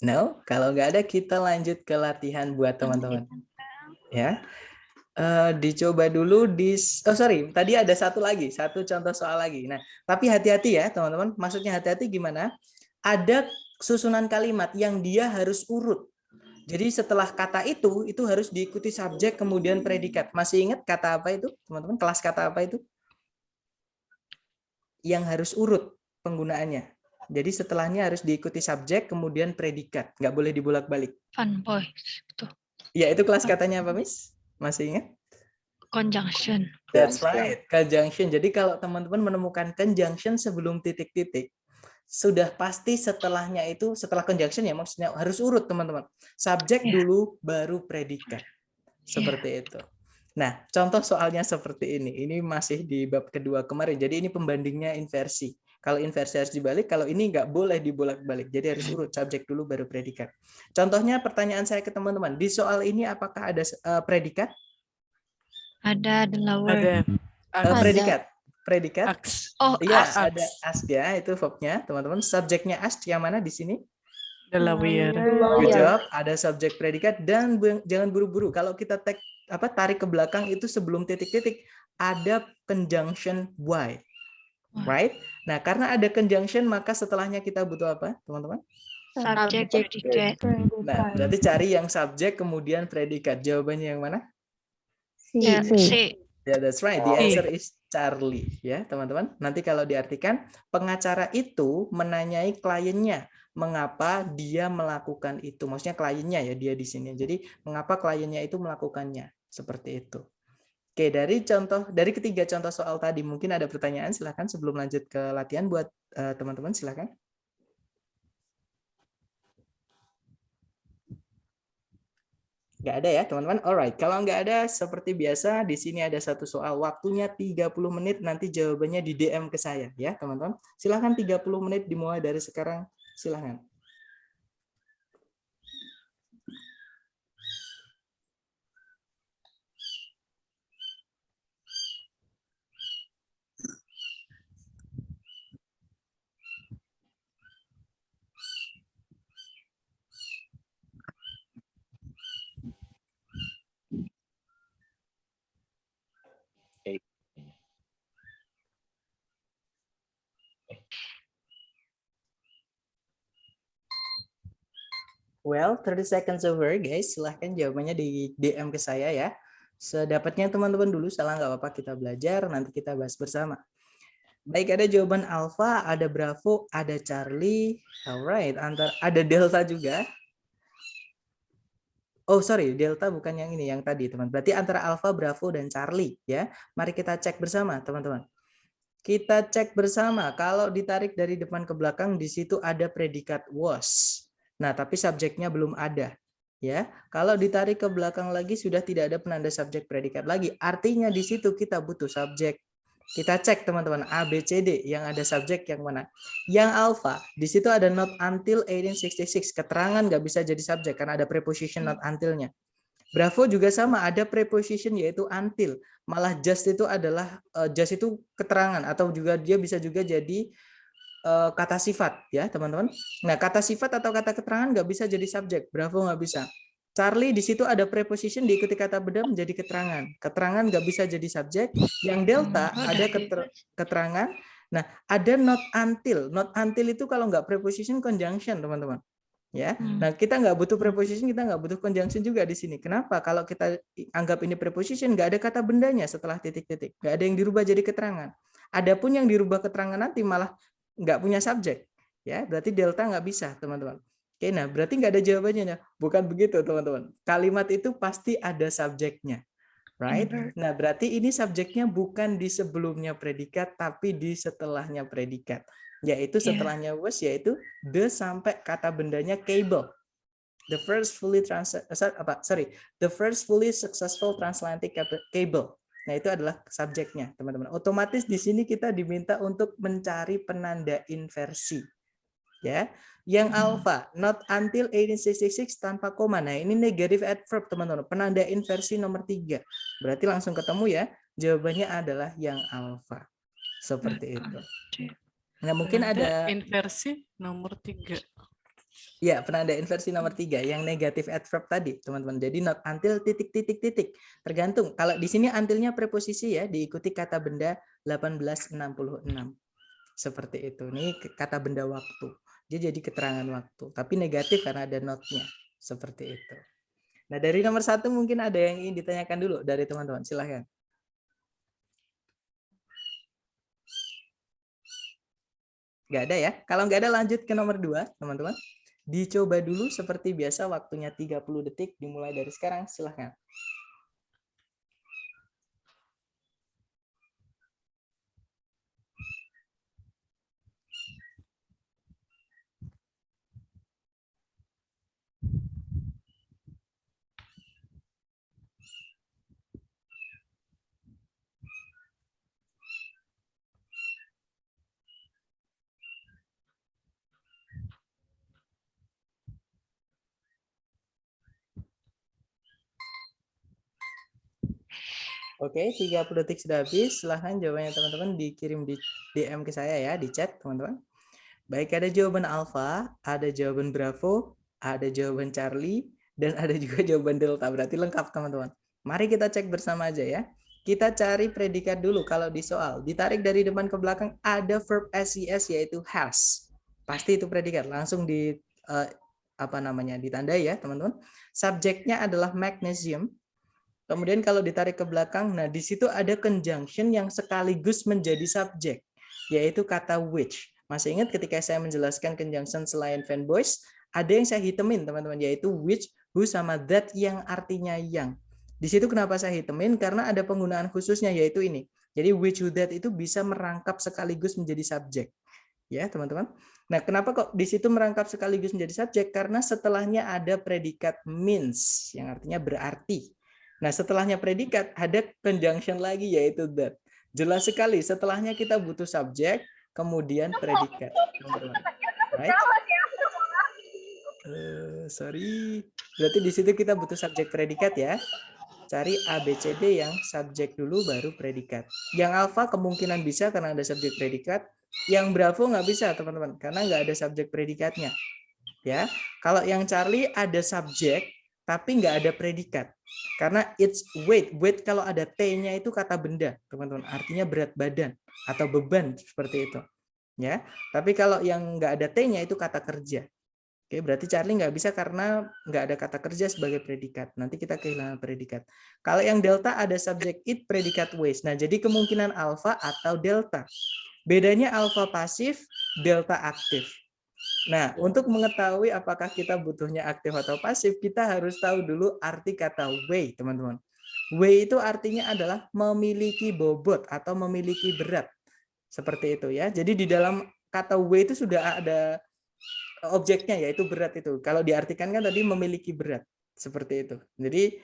No, kalau nggak ada kita lanjut ke latihan buat teman-teman. Ya, dicoba dulu tadi ada satu contoh soal lagi. Nah, tapi hati-hati ya teman-teman. Maksudnya hati-hati gimana? Ada susunan kalimat yang dia harus urut. Jadi setelah kata itu harus diikuti subjek kemudian predikat. Masih ingat kata apa itu, teman-teman? Kelas kata apa itu? Yang harus urut penggunaannya. Jadi setelahnya harus diikuti subjek kemudian predikat. Nggak boleh dibolak-balik. Fun boys. Betul. Ya, itu kelas katanya apa, Miss? Masih ingat? Conjunction. That's right, conjunction. Jadi kalau teman-teman menemukan conjunction sebelum titik-titik, sudah pasti setelahnya itu, setelah conjunction ya maksudnya harus urut, teman-teman. Subjek dulu, baru predikat. Seperti itu. Nah, contoh soalnya seperti ini. Ini masih di bab kedua kemarin. Jadi ini pembandingnya inversi. Kalau inversi harus dibalik, kalau ini nggak boleh dibolak-balik. Jadi harus urut, subjek dulu, baru predikat. Contohnya pertanyaan saya ke teman-teman. Di soal ini apakah ada predikat? Ada Ada. Predikat. Aks. Oh, Iya, Aks. ada asked ya, itu verbnya, teman-teman. Subjeknya asked yang mana di sini? Delaware. Good job. Ada subjek predikat dan jangan buru-buru. Kalau kita tarik ke belakang itu sebelum titik-titik ada conjunction why. Right? Nah, karena ada conjunction maka setelahnya kita butuh apa, teman-teman? subject predicat. Nah, berarti cari yang subjek kemudian predikat. Jawabannya yang mana? C. Ya, that's right. The answer is Charlie, ya, teman-teman. Nanti kalau diartikan, pengacara itu menanyai kliennya mengapa dia melakukan itu. Maksudnya kliennya ya, dia di sini. Jadi, mengapa kliennya itu melakukannya. Seperti itu. Oke, dari ketiga contoh soal tadi, mungkin ada pertanyaan, silakan sebelum lanjut ke latihan buat teman-teman, silakan. Nggak ada ya, teman-teman? Alright, kalau nggak ada, seperti biasa, di sini ada satu soal. Waktunya 30 menit, nanti jawabannya di DM ke saya, ya, teman-teman. Silahkan 30 menit dimulai dari sekarang, silahkan. Well, 30 seconds over, guys. Silahkan jawabannya di DM ke saya ya. Sedapatnya teman-teman dulu, salah nggak apa-apa, kita belajar, nanti kita bahas bersama. Baik, ada jawaban Alpha, ada Bravo, ada Charlie. Alright, ada Delta juga. Oh, sorry, Delta bukan yang ini, yang tadi, teman. Berarti antara Alpha, Bravo, dan Charlie, ya. Mari kita cek bersama, teman-teman. Kita cek bersama, kalau ditarik dari depan ke belakang, di situ ada predikat was. Nah, tapi subjeknya belum ada. Ya, kalau ditarik ke belakang lagi sudah tidak ada penanda subjek predikat lagi. Artinya di situ kita butuh subjek. Kita cek teman-teman A, B, C, D yang ada subjek yang mana. Yang alpha di situ ada not until 1866. Keterangan nggak bisa jadi subjek karena ada preposition not until-nya. Bravo juga sama, ada preposition yaitu until. Malah just itu adalah just itu keterangan atau juga dia bisa juga jadi kata sifat ya teman-teman. Nah, kata sifat atau kata keterangan nggak bisa jadi subjek. Bravo nggak bisa. Charlie di situ ada preposition diikuti kata benda menjadi keterangan. Keterangan nggak bisa jadi subjek. Yang delta ada keterangan. Nah, ada not until. Not until itu kalau nggak preposition conjunction teman-teman. Ya, nah kita nggak butuh preposition, kita nggak butuh conjunction juga di sini. Kenapa? Kalau kita anggap ini preposition, nggak ada kata bendanya setelah titik-titik. Nggak ada yang dirubah jadi keterangan. Adapun yang dirubah keterangan nanti malah nggak punya subjek, ya berarti delta nggak bisa teman-teman. Oke, nah berarti nggak ada jawabannya, bukan begitu teman-teman. Kalimat itu pasti ada subjeknya, right? Nah berarti ini subjeknya bukan di sebelumnya predikat, tapi di setelahnya predikat, yaitu setelahnya was, yaitu the sampai kata bendanya cable. The first fully successful transatlantic cable. Nah, itu adalah subjeknya, teman-teman. Otomatis di sini kita diminta untuk mencari penanda inversi. Ya. Yang alpha, not until 1866 tanpa koma. Nah, ini negative adverb, teman-teman. Penanda inversi nomor 3. Berarti langsung ketemu ya. Jawabannya adalah yang alpha. Seperti itu. Nah, mungkin ada inversi nomor 3. ya, penanda inversi nomor 3 yang negatif adverb tadi, teman-teman. Jadi not until titik. Tergantung. Kalau di sini untilnya preposisi ya, diikuti kata benda 1866. Seperti itu. Ini kata benda waktu. Dia jadi keterangan waktu, tapi negatif karena ada not-nya. Seperti itu. Nah, dari nomor 1 mungkin ada yang ingin ditanyakan dulu dari teman-teman. Silahkan. Nggak ada ya? Kalau nggak ada lanjut ke nomor 2, teman-teman. Dicoba dulu seperti biasa, waktunya 30 detik dimulai dari sekarang. Silahkan. Oke, 30 detik sudah habis. Silahkan jawabannya teman-teman dikirim di DM ke saya ya, di chat teman-teman. Baik, ada jawaban alpha, ada jawaban bravo, ada jawaban Charlie, dan ada juga jawaban delta. Berarti lengkap teman-teman. Mari kita cek bersama aja ya. Kita cari predikat dulu kalau di soal. Ditarik dari depan ke belakang ada verb SES yaitu has. Pasti itu predikat. Langsung di ditandai ya teman-teman. Subjeknya adalah magnesium. Kemudian kalau ditarik ke belakang, nah di situ ada conjunction yang sekaligus menjadi subjek, yaitu kata which. Masih ingat ketika saya menjelaskan conjunction selain fanboys, ada yang saya hitemin teman-teman, yaitu which, who, sama that yang artinya yang. Di situ kenapa saya hitemin? Karena ada penggunaan khususnya, yaitu ini. Jadi which, who, that itu bisa merangkap sekaligus menjadi subjek. Ya teman-teman. Nah kenapa kok di situ merangkap sekaligus menjadi subjek? Karena setelahnya ada predikat means, yang artinya berarti. Nah, setelahnya predikat ada conjunction lagi yaitu that. Jelas sekali, setelahnya kita butuh subjek, kemudian predikat. Right? Sorry. Berarti di situ kita butuh subjek predikat ya. Cari A, B, C, D yang subjek dulu baru predikat. Yang alpha kemungkinan bisa karena ada subjek predikat. Yang bravo nggak bisa teman-teman karena nggak ada subjek predikatnya. Ya, kalau yang Charlie ada subjek tapi nggak ada predikat. Karena it's weight. Weight kalau ada T-nya itu kata benda, teman-teman. Artinya berat badan atau beban seperti itu. Ya, tapi kalau yang nggak ada T-nya itu kata kerja. Oke, berarti Charlie nggak bisa karena nggak ada kata kerja sebagai predikat. Nanti kita kehilangan predikat. Kalau yang delta ada subjek it, predikat ways. Nah, jadi kemungkinan alpha atau delta. Bedanya alpha pasif, delta aktif. Nah, untuk mengetahui apakah kita butuhnya aktif atau pasif, kita harus tahu dulu arti kata weigh, teman-teman. Weigh itu artinya adalah memiliki bobot atau memiliki berat. Seperti itu ya. Jadi di dalam kata weigh itu sudah ada objeknya, yaitu berat itu. Kalau diartikan kan tadi memiliki berat. Seperti itu. Jadi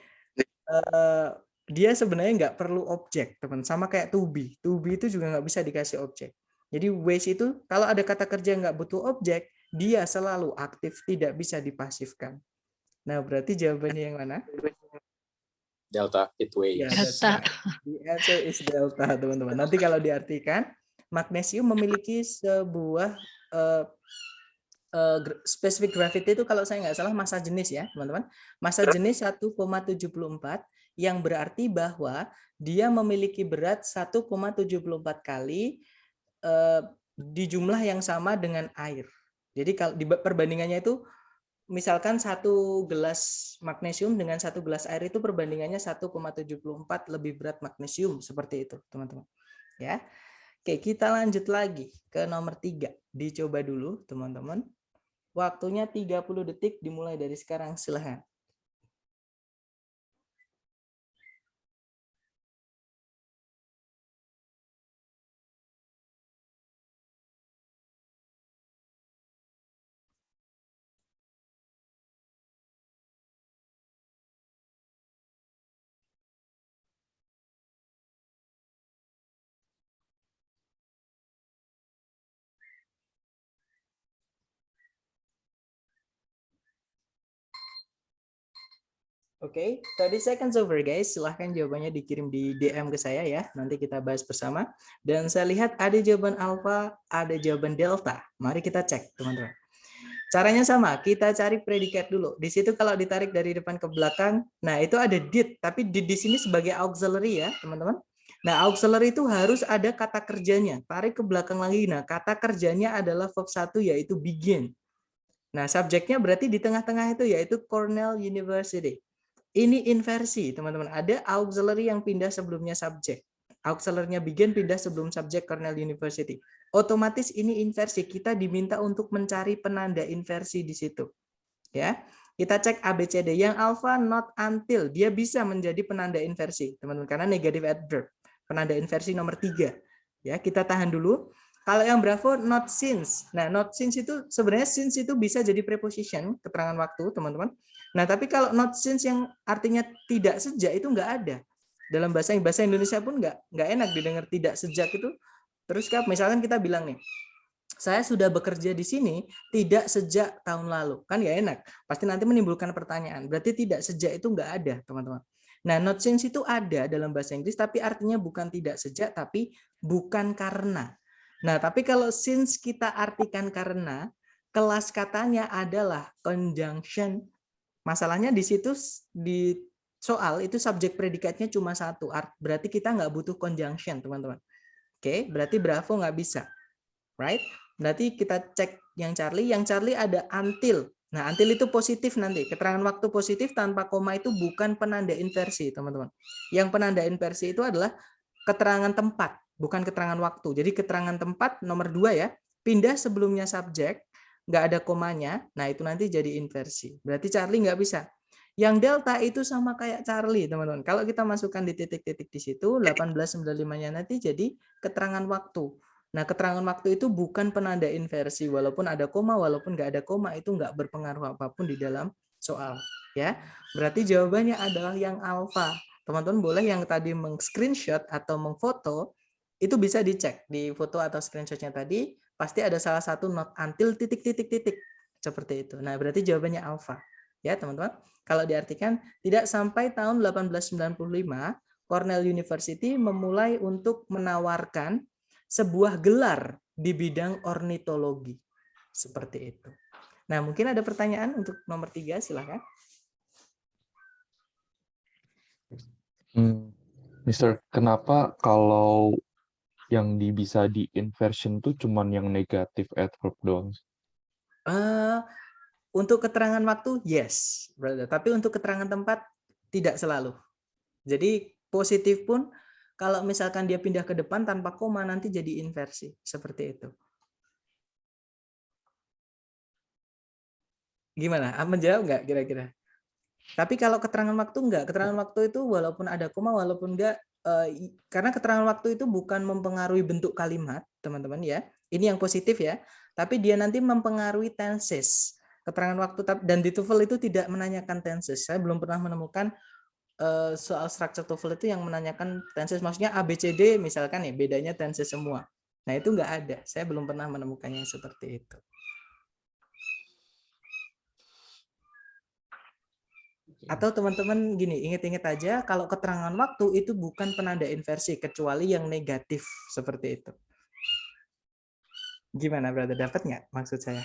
dia sebenarnya nggak perlu objek, teman. Sama kayak to be. To be itu juga nggak bisa dikasih objek. Jadi weighs itu kalau ada kata kerja nggak butuh objek, dia selalu aktif, tidak bisa dipasifkan. Nah, berarti jawabannya yang mana? Delta, it weighs. Ya, delta. The answer is delta, teman-teman. Nanti kalau diartikan, magnesium memiliki sebuah specific gravity itu kalau saya nggak salah massa jenis ya, teman-teman. Massa jenis 1,74 yang berarti bahwa dia memiliki berat 1,74 kali di jumlah yang sama dengan air. Jadi kalau di perbandingannya itu misalkan 1 gelas magnesium dengan 1 gelas air itu perbandingannya 1,74 lebih berat magnesium, seperti itu, teman-teman. Ya. Oke, kita lanjut lagi ke nomor 3. Dicoba dulu, teman-teman. Waktunya 30 detik dimulai dari sekarang, silahkan. Oke, 30 seconds over guys. Silahkan jawabannya dikirim di DM ke saya ya. Nanti kita bahas bersama. Dan saya lihat ada jawaban alfa, ada jawaban delta. Mari kita cek teman-teman. Caranya sama, kita cari predikat dulu. Di situ kalau ditarik dari depan ke belakang, nah itu ada did, tapi did di sini sebagai auxiliary ya teman-teman. Nah auxiliary itu harus ada kata kerjanya. Tarik ke belakang lagi. Nah kata kerjanya adalah verb 1 yaitu begin. Nah subjeknya berarti di tengah-tengah itu yaitu Cornell University. Ini inversi, teman-teman. Ada auxiliary yang pindah sebelumnya subjek. Auxiliary-nya begin pindah sebelum subjek Cornell University. Otomatis ini inversi. Kita diminta untuk mencari penanda inversi di situ. Ya, kita cek ABCD. Yang alpha not until dia bisa menjadi penanda inversi, teman-teman, karena negative adverb. Penanda inversi nomor 3. Ya, kita tahan dulu. Kalau yang Bravo not since. Nah, not since itu sebenarnya since itu bisa jadi preposition, keterangan waktu, teman-teman. Nah, tapi kalau not since yang artinya tidak sejak itu nggak ada. Dalam bahasa Indonesia pun nggak enak didengar tidak sejak itu. Terus misalkan kita bilang nih, saya sudah bekerja di sini tidak sejak tahun lalu. Kan nggak enak. Pasti nanti menimbulkan pertanyaan. Berarti tidak sejak itu nggak ada, teman-teman. Nah, not since itu ada dalam bahasa Inggris, tapi artinya bukan tidak sejak, tapi bukan karena. Nah, tapi kalau since kita artikan karena, kelas katanya adalah conjunction. Masalahnya di situ di soal itu subjek predikatnya cuma satu, berarti kita nggak butuh conjunction, teman-teman. Oke, berarti Bravo nggak bisa, right? Berarti kita cek yang Charlie ada until. Nah, until itu positif nanti. Keterangan waktu positif tanpa koma itu bukan penanda inversi, teman-teman. Yang penanda inversi itu adalah keterangan tempat, bukan keterangan waktu. Jadi keterangan tempat nomor 2 ya, pindah sebelumnya subjek, nggak ada komanya, nah itu nanti jadi inversi. Berarti Charlie nggak bisa. Yang delta itu sama kayak Charlie, teman-teman. Kalau kita masukkan di titik-titik di situ, 1895-nya nanti jadi keterangan waktu. Nah, keterangan waktu itu bukan penanda inversi. Walaupun ada koma, walaupun nggak ada koma, itu nggak berpengaruh apapun di dalam soal. Ya, berarti jawabannya adalah yang alfa. Teman-teman boleh yang tadi meng-screenshot atau mengfoto, itu bisa dicek di foto atau screenshotnya tadi, pasti ada salah satu not until titik-titik-titik seperti itu. Nah, berarti jawabannya alfa. Ya, teman-teman. Kalau diartikan tidak sampai tahun 1895, Cornell University memulai untuk menawarkan sebuah gelar di bidang ornitologi. Seperti itu. Nah, mungkin ada pertanyaan untuk nomor 3, silakan. Mister, kenapa kalau yang bisa di inversion tuh cuman yang negatif adverb doang? Untuk keterangan waktu, yes, brother. Tapi untuk keterangan tempat, tidak selalu. Jadi positif pun, kalau misalkan dia pindah ke depan tanpa koma, nanti jadi inversi. Seperti itu. Gimana? Menjawab nggak kira-kira? Tapi kalau keterangan waktu enggak. Keterangan waktu itu walaupun ada koma, walaupun enggak, karena keterangan waktu itu bukan mempengaruhi bentuk kalimat, teman-teman ya. Ini yang positif ya. Tapi dia nanti mempengaruhi tenses. Keterangan waktu, dan di TOEFL itu tidak menanyakan tenses. Saya belum pernah menemukan soal structure TOEFL itu yang menanyakan tenses. Maksudnya ABCD misalkan ya, bedanya tenses semua. Nah itu enggak ada. Saya belum pernah menemukannya seperti itu. Atau teman-teman gini, ingat-ingat aja kalau keterangan waktu itu bukan penanda inversi kecuali yang negatif seperti itu. Gimana, brother? Dapat nggak maksud saya?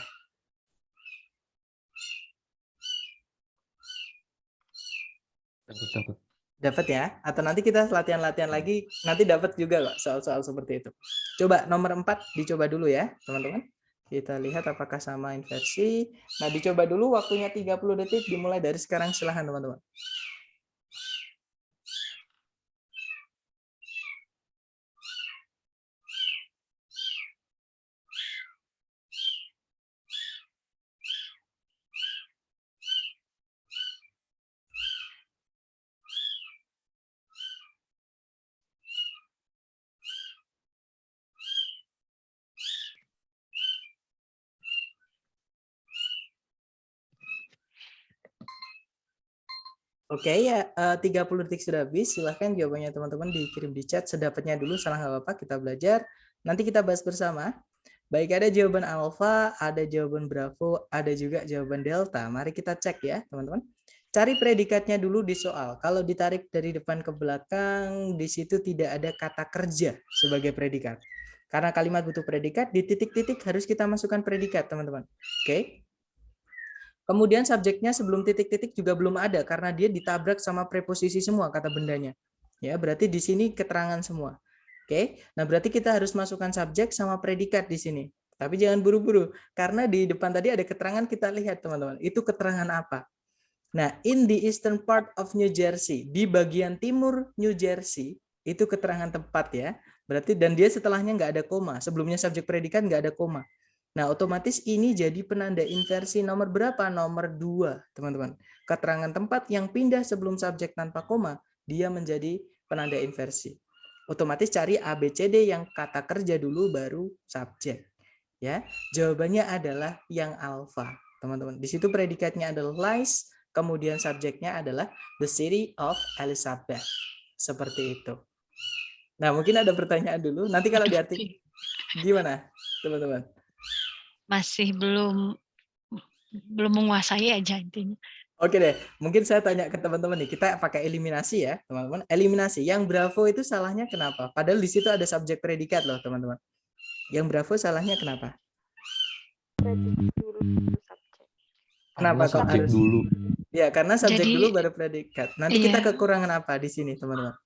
Dapat ya? Atau nanti kita latihan-latihan lagi, nanti dapat juga kok soal-soal seperti itu. Coba nomor 4 dicoba dulu ya, teman-teman. Kita lihat apakah sama inversi. Nah, dicoba dulu waktunya 30 detik dimulai dari sekarang. Silahkan teman-teman. Oke ya, 30 detik sudah habis. Silahkan jawabannya teman-teman dikirim di chat. Sedapatnya dulu, salah nggak apa-apa, kita belajar. Nanti kita bahas bersama. Baik, ada jawaban alfa, ada jawaban bravo, ada juga jawaban delta. Mari kita cek ya, teman-teman. Cari predikatnya dulu di soal. Kalau ditarik dari depan ke belakang, di situ tidak ada kata kerja sebagai predikat. Karena kalimat butuh predikat, di titik-titik harus kita masukkan predikat, teman-teman. Oke. Kemudian subjeknya sebelum titik-titik juga belum ada, karena dia ditabrak sama preposisi semua kata bendanya. Ya, berarti di sini keterangan semua. Oke. Nah, berarti kita harus masukkan subjek sama predikat di sini. Tapi jangan buru-buru, karena di depan tadi ada keterangan, kita lihat, teman-teman. Itu keterangan apa? Nah, in the eastern part of New Jersey, di bagian timur New Jersey, itu keterangan tempat ya. Berarti dan dia setelahnya nggak ada koma. Sebelumnya subjek predikat nggak ada koma. Nah, otomatis ini jadi penanda inversi nomor berapa? Nomor 2, teman-teman. Keterangan tempat yang pindah sebelum subjek tanpa koma, dia menjadi penanda inversi. Otomatis cari ABCD yang kata kerja dulu baru subjek. Ya, jawabannya adalah yang alfa, teman-teman. Di situ predikatnya adalah lies. Kemudian subjeknya adalah the city of Elizabeth. Seperti itu. Nah, mungkin ada pertanyaan dulu. Nanti kalau diartikan gimana, teman-teman? Masih belum menguasai aja intinya. Oke deh, mungkin saya tanya ke teman-teman nih. Kita pakai eliminasi ya, teman-teman. Eliminasi. Yang Bravo itu salahnya kenapa? Padahal di situ ada subjek predikat loh, teman-teman. Yang Bravo salahnya kenapa? Kenapa kok subjek harus dulu? Ya, karena subjek Jadi, dulu baru predikat. Nanti kita kekurangan apa di sini, teman-teman?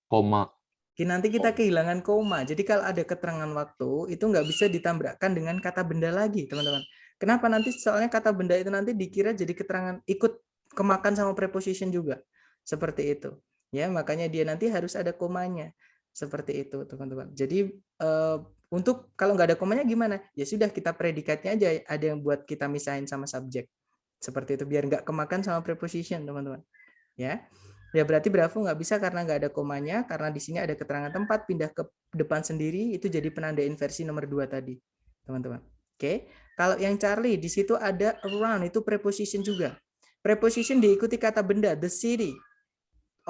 Koma. Nanti kita kehilangan koma. Jadi kalau ada keterangan waktu, itu nggak bisa ditambahkan dengan kata benda lagi, teman-teman. Kenapa nanti? Soalnya kata benda itu nanti dikira jadi keterangan ikut kemakan sama preposition juga. Seperti itu. Ya, makanya dia nanti harus ada komanya. Seperti itu, teman-teman. Jadi untuk kalau nggak ada komanya gimana? Ya sudah, kita predikatnya aja ada yang buat kita misahin sama subjek. Seperti itu, biar nggak kemakan sama preposition, teman-teman. Ya, berarti Bravo nggak bisa karena nggak ada komanya, karena di sini ada keterangan tempat, pindah ke depan sendiri, itu jadi penanda inversi nomor 2 tadi, teman-teman. Oke, kalau yang Charlie, di situ ada around, itu preposition juga. Preposition diikuti kata benda, the city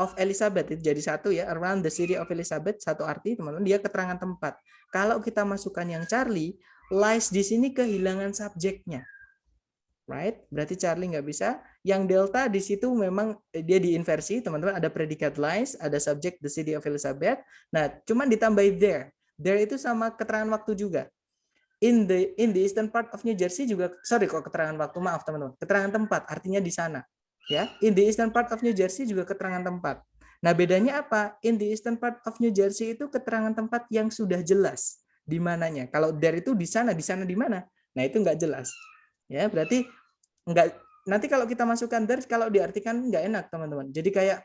of Elizabeth, itu jadi satu ya, around the city of Elizabeth, satu arti, teman-teman, dia keterangan tempat. Kalau kita masukkan yang Charlie, lies di sini kehilangan subjeknya. Right? Berarti Charlie nggak bisa. Yang Delta di situ memang dia diinversi, teman-teman. Ada predikat lies, ada subjek the city of Elizabeth. Nah, cuman ditambahin there. There itu sama keterangan waktu juga. In the eastern part of New Jersey juga, sorry kok keterangan waktu, maaf teman-teman. Keterangan tempat, artinya di sana. Ya, in the eastern part of New Jersey juga keterangan tempat. Nah, bedanya apa? In the eastern part of New Jersey itu keterangan tempat yang sudah jelas di mananya. Kalau there itu di sana di mana? Nah, itu nggak jelas. Ya, berarti enggak, nanti kalau kita masukkan there, kalau diartikan nggak enak, teman-teman. Jadi kayak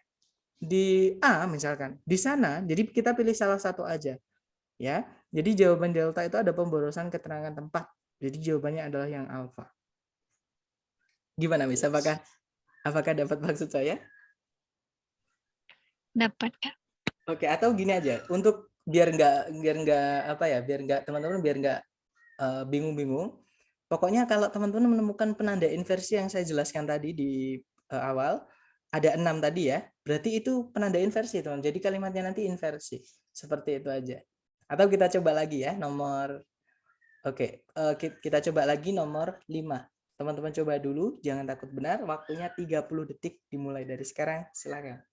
di A misalkan, di sana, jadi kita pilih salah satu aja. Ya. Jadi jawaban delta itu ada pemborosan keterangan tempat. Jadi jawabannya adalah yang alfa. Gimana, Miss? Apakah dapat maksud saya? Dapat, Kak. Oke, atau gini aja, untuk biar nggak teman-teman biar nggak bingung-bingung. Pokoknya kalau teman-teman menemukan penanda inversi yang saya jelaskan tadi di awal, ada 6 tadi ya, berarti itu penanda inversi, teman. Jadi kalimatnya nanti inversi. Seperti itu aja. Atau kita coba lagi ya, nomor, oke, kita coba lagi nomor 5. Teman-teman coba dulu, jangan takut benar, waktunya 30 detik dimulai dari sekarang, silakan.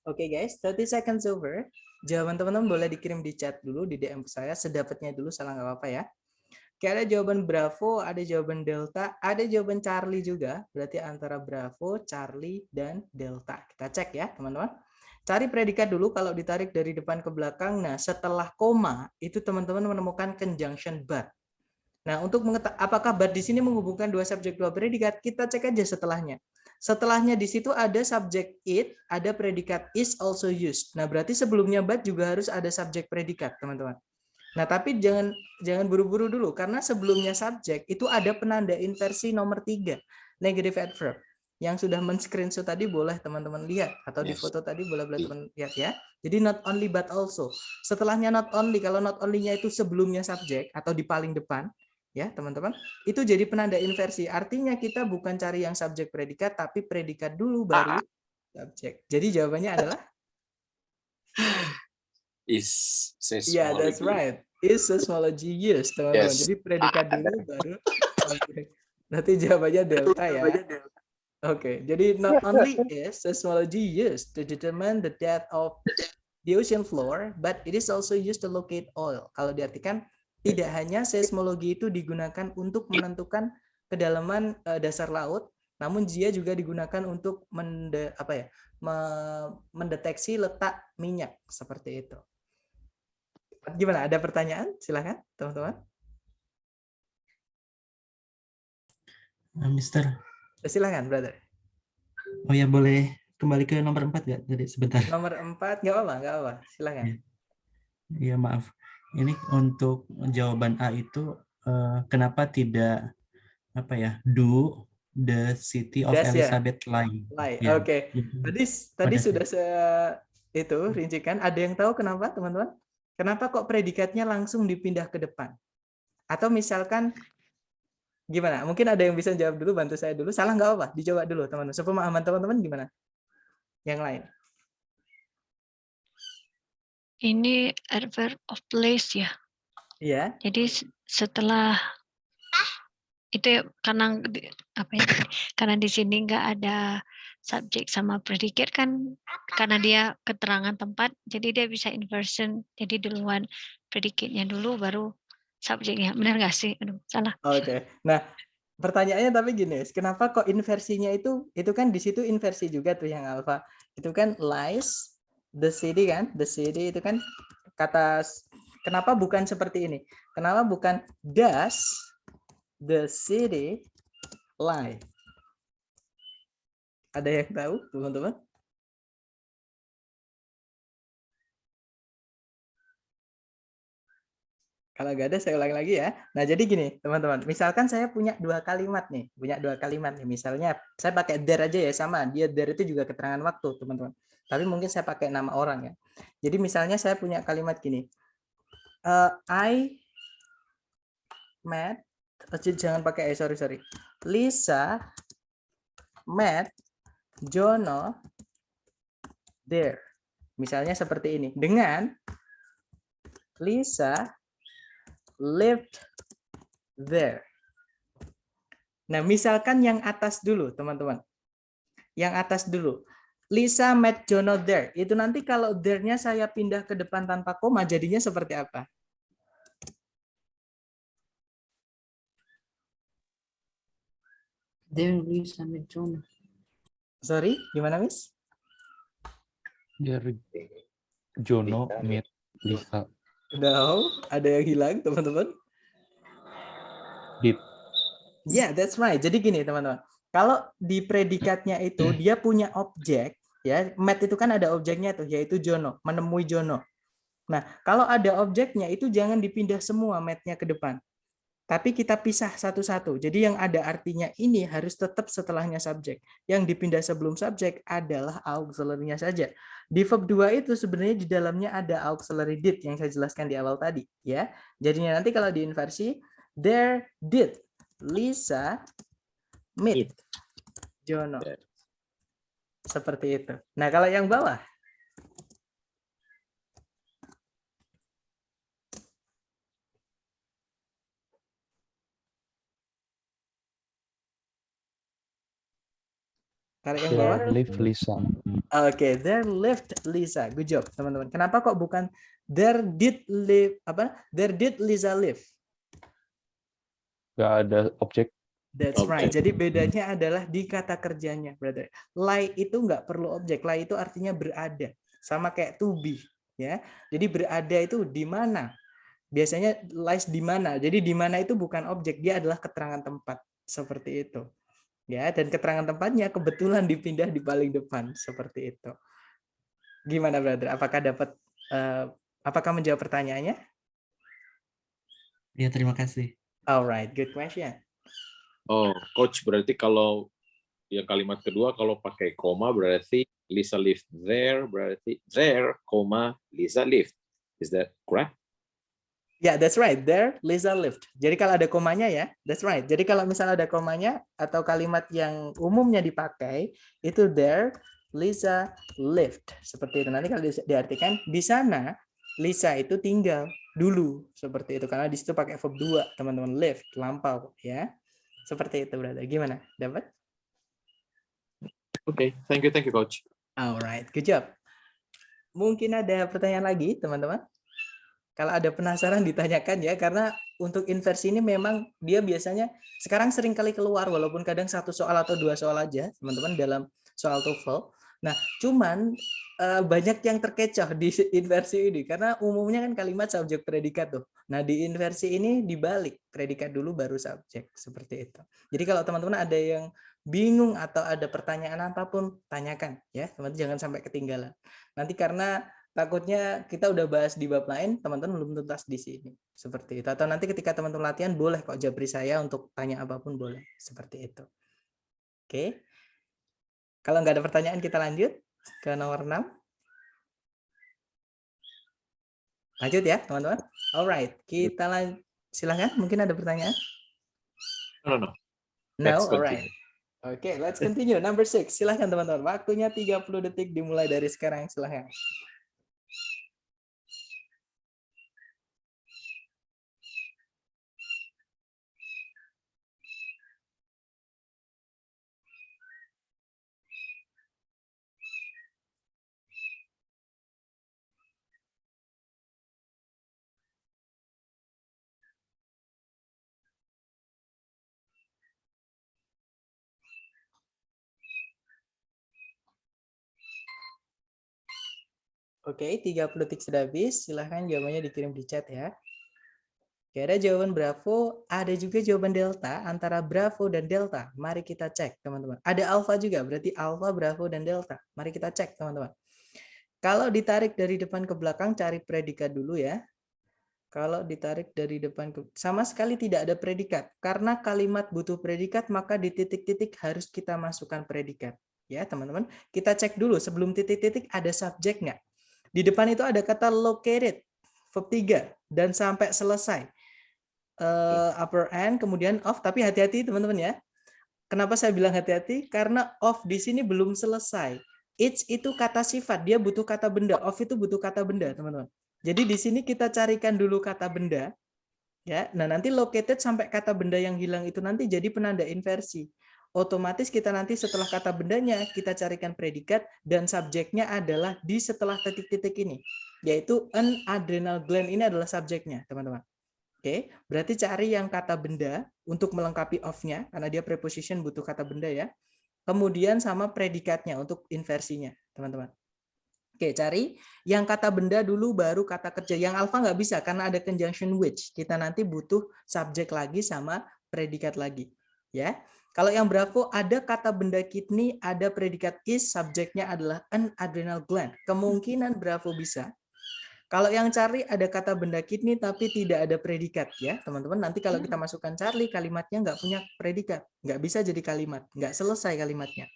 Oke guys, 30 seconds over. Jawaban teman-teman boleh dikirim di chat dulu, di DM ke saya, sedapatnya dulu, salah nggak apa-apa ya. Oke, ada jawaban Bravo, ada jawaban Delta, ada jawaban Charlie juga. Berarti antara Bravo, Charlie, dan Delta. Kita cek ya teman-teman. Cari predikat dulu kalau ditarik dari depan ke belakang. Nah, setelah koma, itu teman-teman menemukan conjunction but. Nah, untuk mengetahui apakah but di sini menghubungkan dua subjek dua predikat, kita cek aja setelahnya. Setelahnya di situ ada subjek it, ada predikat is also used. Nah, berarti sebelumnya but juga harus ada subjek predikat, teman-teman. Nah, tapi jangan buru-buru dulu karena sebelumnya subjek itu ada penanda inversi nomor 3, negative adverb. Yang sudah men-screenshot tadi boleh teman-teman lihat atau di Yes. foto tadi boleh teman lihat ya. Jadi not only but also. Setelahnya not only, kalau not only-nya itu sebelumnya subjek atau di paling depan ya, teman-teman. Itu jadi penanda inversi. Artinya kita bukan cari yang subjek predikat tapi predikat dulu baru subjek. Jadi jawabannya adalah Is yeah, that's right. Is seismology used, teman-teman. Yes. Jadi predikat dulu baru subjek. Nanti jawabannya delta ya. Oke, jadi not only is seismology used to determine the depth of the ocean floor, but it is also used to locate oil. Kalau diartikan, tidak hanya seismologi itu digunakan untuk menentukan kedalaman dasar laut, namun dia juga digunakan untuk mendeteksi letak minyak seperti itu. Gimana? Ada pertanyaan? Silakan, teman-teman. Mister. Silakan, brother. Oh ya, boleh kembali ke nomor 4 nggak? Tadi sebentar. Nomor 4, nggak apa-apa. Silakan. Iya, maaf. Ini untuk jawaban A itu kenapa tidak do the city of Das, ya? Elizabeth lie? Ya. Oke. Tadi Das, sudah itu rincikan. Ada yang tahu kenapa, teman-teman? Kenapa kok predikatnya langsung dipindah ke depan? Atau misalkan gimana? Mungkin ada yang bisa jawab dulu, bantu saya dulu. Salah nggak apa-apa, dicoba dulu, teman-teman. Sepemahaman teman-teman gimana? Yang lain. Ini adverb of place ya. Iya. Jadi setelah itu karena karena di sini nggak ada subjek sama predikat kan, karena dia keterangan tempat, jadi dia bisa inversion. Jadi duluan predikatnya dulu baru subjeknya. Benar nggak sih? Aduh, salah. Oke. Nah, pertanyaannya tapi gini, kenapa kok inversinya itu kan di situ inversi juga tuh yang alpha. Itu kan lies the city kan? The city itu kan kata, kenapa bukan seperti ini? Kenapa bukan does the city lie? Ada yang tahu, teman-teman? Kalau nggak ada, saya ulangi lagi ya. Nah, jadi gini, teman-teman. Misalkan saya punya 2 kalimat nih. Misalnya, saya pakai there aja ya, sama. Dia there itu juga keterangan waktu, teman-teman. Tapi mungkin saya pakai nama orang ya. Jadi misalnya saya punya kalimat gini. I met, jangan pakai sorry. Lisa met Jono there. Misalnya seperti ini. Dengan Lisa lived there. Nah, misalkan yang atas dulu, teman-teman. Yang atas dulu. Lisa met Jono there. Itu nanti kalau there-nya saya pindah ke depan tanpa koma, jadinya seperti apa? There Lisa met Jono. Sorry, gimana, Miss? There Jono meet Lisa. No, ada yang hilang, teman-teman. Did. Yeah, that's right. Jadi gini, teman-teman. Kalau di predikatnya itu dia punya objek, ya, met itu kan ada objeknya tuh, yaitu Jono, menemui Jono. Nah, kalau ada objeknya itu jangan dipindah semua metnya ke depan. Tapi kita pisah satu-satu. Jadi yang ada artinya ini harus tetap setelahnya subjek. Yang dipindah sebelum subjek adalah auxiliary-nya saja. Di verb 2 itu sebenarnya di dalamnya ada auxiliary did yang saya jelaskan di awal tadi, ya. Jadinya nanti kalau diinversi, there did Lisa meet Jono. Seperti itu. Nah, kalau yang bawah, There lived Lisa. Oke, there lived Lisa. Good job, teman-teman. Kenapa kok bukan there did live There did Lisa live? Gak ada objek. That's right. Jadi bedanya adalah di kata kerjanya, brother. Lie itu nggak perlu objek. Lie itu artinya berada. Sama kayak to be, ya. Jadi berada itu di mana? Biasanya lies di mana. Jadi di mana itu bukan objek, dia adalah keterangan tempat. Seperti itu. Ya, dan keterangan tempatnya kebetulan dipindah di paling depan. Seperti itu. Gimana, brother? Apakah menjawab pertanyaannya? Ya, terima kasih. Alright, good question. Oh, coach, berarti kalau yang kalimat kedua kalau pakai koma berarti Lisa lived there, berarti there, koma, Lisa lived. Is that correct? Yeah, that's right. There, Lisa lived. Jadi kalau ada komanya ya, that's right. Jadi kalau misalnya ada komanya atau kalimat yang umumnya dipakai, itu there, Lisa lived. Seperti itu. Nanti kalau diartikan, di sana, Lisa itu tinggal dulu. Seperti itu. Karena di situ pakai verb 2, teman-teman. Lived, lampau. Ya. Seperti itu, brother. Gimana? Dapat? Okay, thank you, coach. Alright, good job. Mungkin ada pertanyaan lagi, teman-teman? Kalau ada penasaran ditanyakan ya, karena untuk inversi ini memang dia biasanya sekarang sering kali keluar, walaupun kadang satu soal atau dua soal aja, teman-teman, dalam soal TOEFL. Nah, cuman banyak yang terkecoh di inversi ini, karena umumnya kan kalimat subjek predikat tuh. Nah, di inversi ini dibalik, predikat dulu baru subjek, seperti itu. Jadi kalau teman-teman ada yang bingung atau ada pertanyaan apapun, tanyakan ya, teman-teman, jangan sampai ketinggalan. Nanti karena takutnya kita udah bahas di bab lain, teman-teman belum tuntas di sini. Seperti itu. Atau nanti ketika teman-teman latihan, boleh kok japri saya untuk tanya apapun boleh. Seperti itu. Oke. Kalau nggak ada pertanyaan, kita lanjut ke nomor 6. Lanjut ya, teman-teman. Alright, kita silahkan. Mungkin ada pertanyaan? No. No, Let's alright. continue. Oke, let's continue. Number 6. Silahkan teman-teman. Waktunya 30 detik dimulai dari sekarang. Silahkan. Oke, 30 detik sudah habis. Silahkan jawabannya dikirim di chat ya. Oke, ada jawaban Bravo, ada juga jawaban Delta. Antara Bravo dan Delta, mari kita cek, teman-teman. Ada Alpha juga, berarti Alpha, Bravo, dan Delta. Mari kita cek, teman-teman. Kalau ditarik dari depan ke belakang, cari predikat dulu ya. Kalau ditarik dari depan ke sama sekali tidak ada predikat. Karena kalimat butuh predikat, maka di titik-titik harus kita masukkan predikat. Ya, teman-teman. Kita cek dulu, sebelum titik-titik ada subjek nggak? Di depan itu ada kata located, verb 3, dan sampai selesai. Upper end, kemudian off, tapi hati-hati teman-teman ya. Kenapa saya bilang hati-hati? Karena off di sini belum selesai. It's itu kata sifat, dia butuh kata benda. Off itu butuh kata benda, teman-teman. Jadi di sini kita carikan dulu kata benda. Ya, nah nanti located sampai kata benda yang hilang itu nanti jadi penanda inversi. Otomatis kita nanti setelah kata bendanya kita carikan predikat dan subjeknya adalah di setelah titik-titik ini, yaitu an adrenal gland ini adalah subjeknya, teman-teman. Oke, berarti cari yang kata benda untuk melengkapi of-nya karena dia preposition butuh kata benda ya. Kemudian sama predikatnya untuk inversinya, teman-teman. Oke, cari yang kata benda dulu baru kata kerja. Yang alpha nggak bisa karena ada conjunction which. Kita nanti butuh subjek lagi sama predikat lagi. Ya. Kalau yang bravo ada kata benda kidney, ada predikat is, subjeknya adalah an adrenal gland. Kemungkinan bravo bisa. Kalau yang Charlie ada kata benda kidney tapi tidak ada predikat ya, teman-teman. Nanti kalau kita masukkan Charlie, kalimatnya nggak punya predikat. Nggak bisa jadi kalimat. Nggak selesai kalimatnya.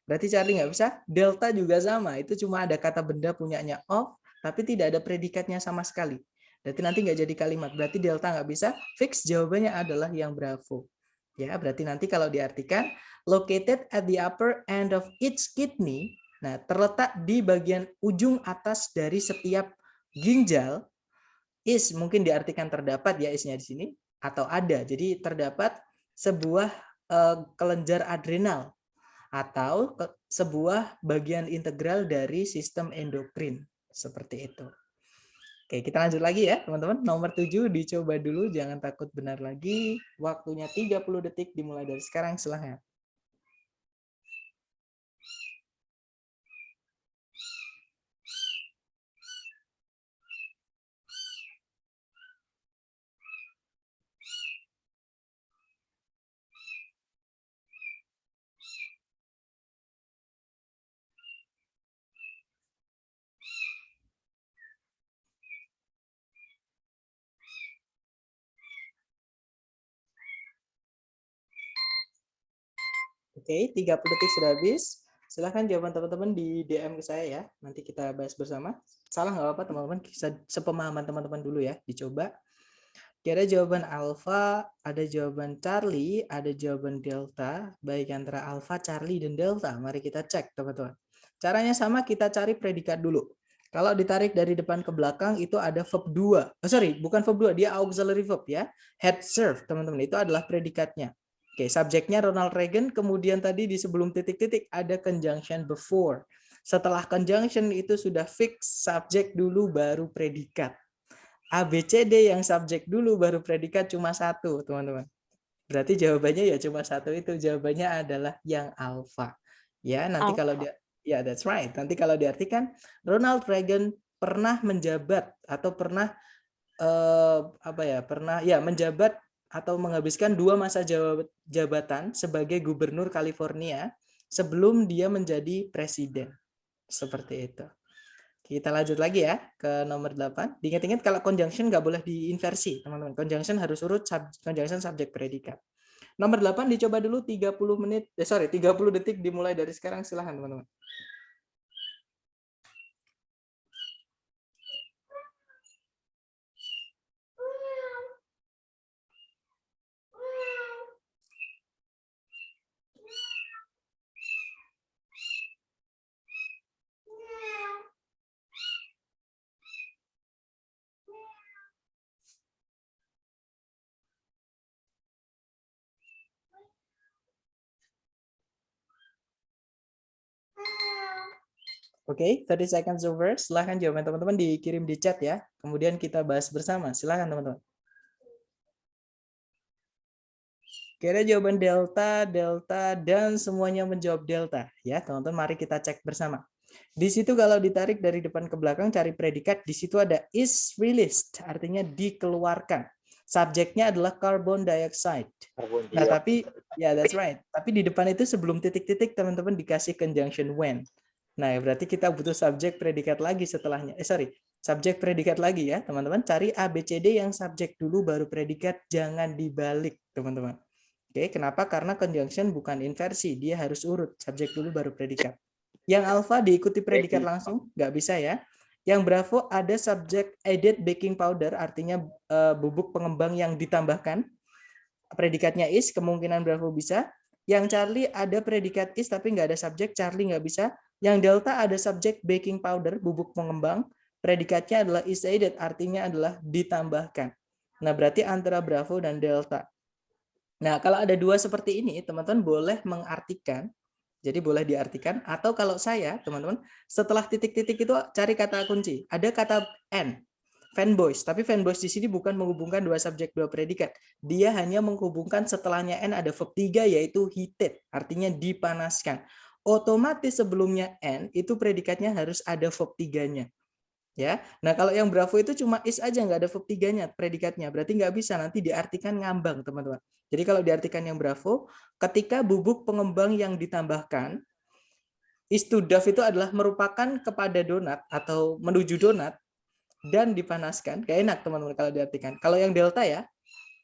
Berarti Charlie nggak bisa. Delta juga sama. Itu cuma ada kata benda punyanya of, tapi tidak ada predikatnya sama sekali. Berarti nanti nggak jadi kalimat. Berarti delta nggak bisa. Fix jawabannya adalah yang bravo. Ya, berarti nanti kalau diartikan located at the upper end of each kidney. Nah, terletak di bagian ujung atas dari setiap ginjal. Is mungkin diartikan terdapat ya isnya di sini atau ada. Jadi terdapat sebuah kelenjar adrenal atau sebuah bagian integral dari sistem endokrin seperti itu. Oke, kita lanjut lagi ya, teman-teman. Nomor 7 dicoba dulu, jangan takut benar lagi. Waktunya 30 detik dimulai dari sekarang, silahkan. Oke, 30 detik sudah habis. Silahkan jawaban teman-teman di DM ke saya ya. Nanti kita bahas bersama. Salah nggak apa-apa teman-teman. Sepemahaman teman-teman dulu ya. Dicoba. Kira jawaban alfa, ada jawaban Charlie, ada jawaban delta. Baik antara alfa, Charlie, dan delta. Mari kita cek teman-teman. Caranya sama, kita cari predikat dulu. Kalau ditarik dari depan ke belakang itu ada verb 2. Bukan verb 2, dia auxiliary verb ya. Had served, teman-teman. Itu adalah predikatnya. Oke, subjeknya Ronald Reagan, kemudian tadi di sebelum titik-titik ada conjunction before. Setelah conjunction itu sudah fix subjek dulu baru predikat. ABCD yang subjek dulu baru predikat cuma satu, teman-teman. Berarti jawabannya ya cuma satu itu. Jawabannya adalah yang alfa. Ya, nanti kalau dia ya that's right. Nanti kalau diartikan Ronald Reagan pernah menjabat atau pernah menjabat atau menghabiskan 2 masa jabatan sebagai gubernur California sebelum dia menjadi presiden. Seperti itu. Kita lanjut lagi ya ke nomor 8. Diingat-ingat kalau conjunction nggak boleh diinversi, teman-teman. Conjunction harus urut conjunction subjek predikat. Nomor 8 dicoba dulu 30 detik dimulai dari sekarang. Silahkan teman-teman. Oke, 30 seconds over. Silahkan jawaban teman-teman dikirim di chat ya. Kemudian kita bahas bersama. Silahkan teman-teman. Kira jawaban delta, dan semuanya menjawab delta. Ya, teman-teman, mari kita cek bersama. Di situ kalau ditarik dari depan ke belakang, cari predikat. Di situ ada is released, artinya dikeluarkan. Subjeknya adalah carbon dioxide. Nah, tapi, ya that's right. Tapi di depan itu sebelum titik-titik, teman-teman dikasih conjunction when. Nah, berarti kita butuh subjek predikat lagi setelahnya. Subjek predikat lagi ya, teman-teman. Cari ABCD yang subjek dulu baru predikat, jangan dibalik, teman-teman. Oke, kenapa? Karena conjunction bukan inversi, dia harus urut, subjek dulu baru predikat. Yang alpha diikuti predikat langsung, nggak bisa ya. Yang bravo ada subjek added baking powder, artinya bubuk pengembang yang ditambahkan. Predikatnya is, kemungkinan bravo bisa. Yang Charlie ada predikat is tapi nggak ada subjek, Charlie nggak bisa. Yang delta ada subjek baking powder, bubuk pengembang. Predikatnya adalah is added, artinya adalah ditambahkan. Nah, berarti antara bravo dan delta. Nah, kalau ada 2 seperti ini, teman-teman boleh mengartikan. Jadi boleh diartikan. Atau kalau saya, teman-teman, setelah titik-titik itu cari kata kunci. Ada kata N, fanboys. Tapi fanboys di sini bukan menghubungkan 2 subjek 2 predikat. Dia hanya menghubungkan setelahnya N ada verb 3 yaitu heated. Artinya dipanaskan. Otomatis sebelumnya N itu predikatnya harus ada verb 3-nya. Ya, nah kalau yang bravo itu cuma is aja, nggak ada verb 3-nya predikatnya, berarti nggak bisa, nanti diartikan ngambang teman-teman. Jadi kalau diartikan yang bravo, ketika bubuk pengembang yang ditambahkan, is to dough itu adalah merupakan kepada donat atau menuju donat dan dipanaskan. Kayak enak teman-teman kalau diartikan. Kalau yang delta ya,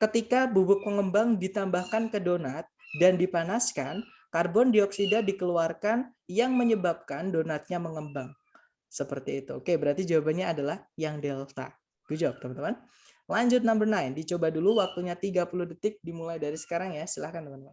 ketika bubuk pengembang ditambahkan ke donat dan dipanaskan, karbon dioksida dikeluarkan yang menyebabkan donatnya mengembang. Seperti itu. Oke, berarti jawabannya adalah yang delta. Good job, teman-teman. Lanjut number 9. Dicoba dulu waktunya 30 detik dimulai dari sekarang ya. Silahkan, teman-teman.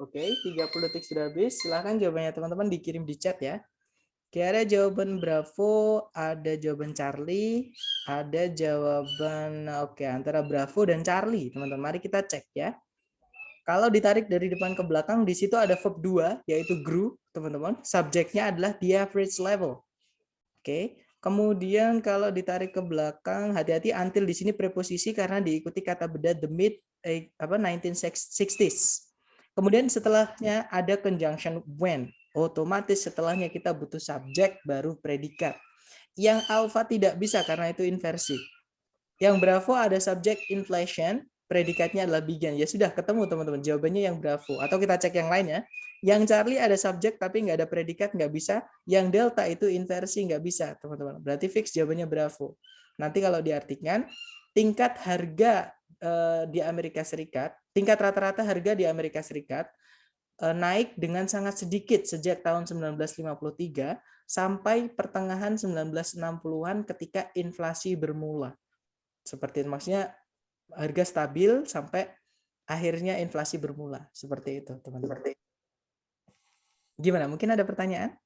Oke, 30 detik sudah habis. Silahkan jawabannya teman-teman dikirim di chat ya. Kira jawaban Bravo, ada jawaban Charlie, ada jawaban antara Bravo dan Charlie, teman-teman. Mari kita cek ya. Kalau ditarik dari depan ke belakang, di situ ada verb 2 yaitu grew, teman-teman. Subjeknya adalah the average level. Oke. Kemudian kalau ditarik ke belakang, hati-hati until di sini preposisi karena diikuti kata benda the mid 1960s. Kemudian setelahnya ada conjunction when. Otomatis setelahnya kita butuh subjek baru predikat. Yang alpha tidak bisa karena itu inversi. Yang bravo ada subjek inflation, predikatnya adalah began. Ya sudah ketemu teman-teman, jawabannya yang bravo. Atau kita cek yang lain ya. Yang Charlie ada subjek tapi nggak ada predikat, nggak bisa. Yang delta itu inversi, nggak bisa teman-teman. Berarti fix jawabannya bravo. Nanti kalau diartikan, tingkat harga di Amerika Serikat, tingkat rata-rata harga di Amerika Serikat naik dengan sangat sedikit sejak tahun 1953 sampai pertengahan 1960-an ketika inflasi bermula. Seperti itu, maksudnya harga stabil sampai akhirnya inflasi bermula. Seperti itu, teman-teman. Gimana? Mungkin ada pertanyaan?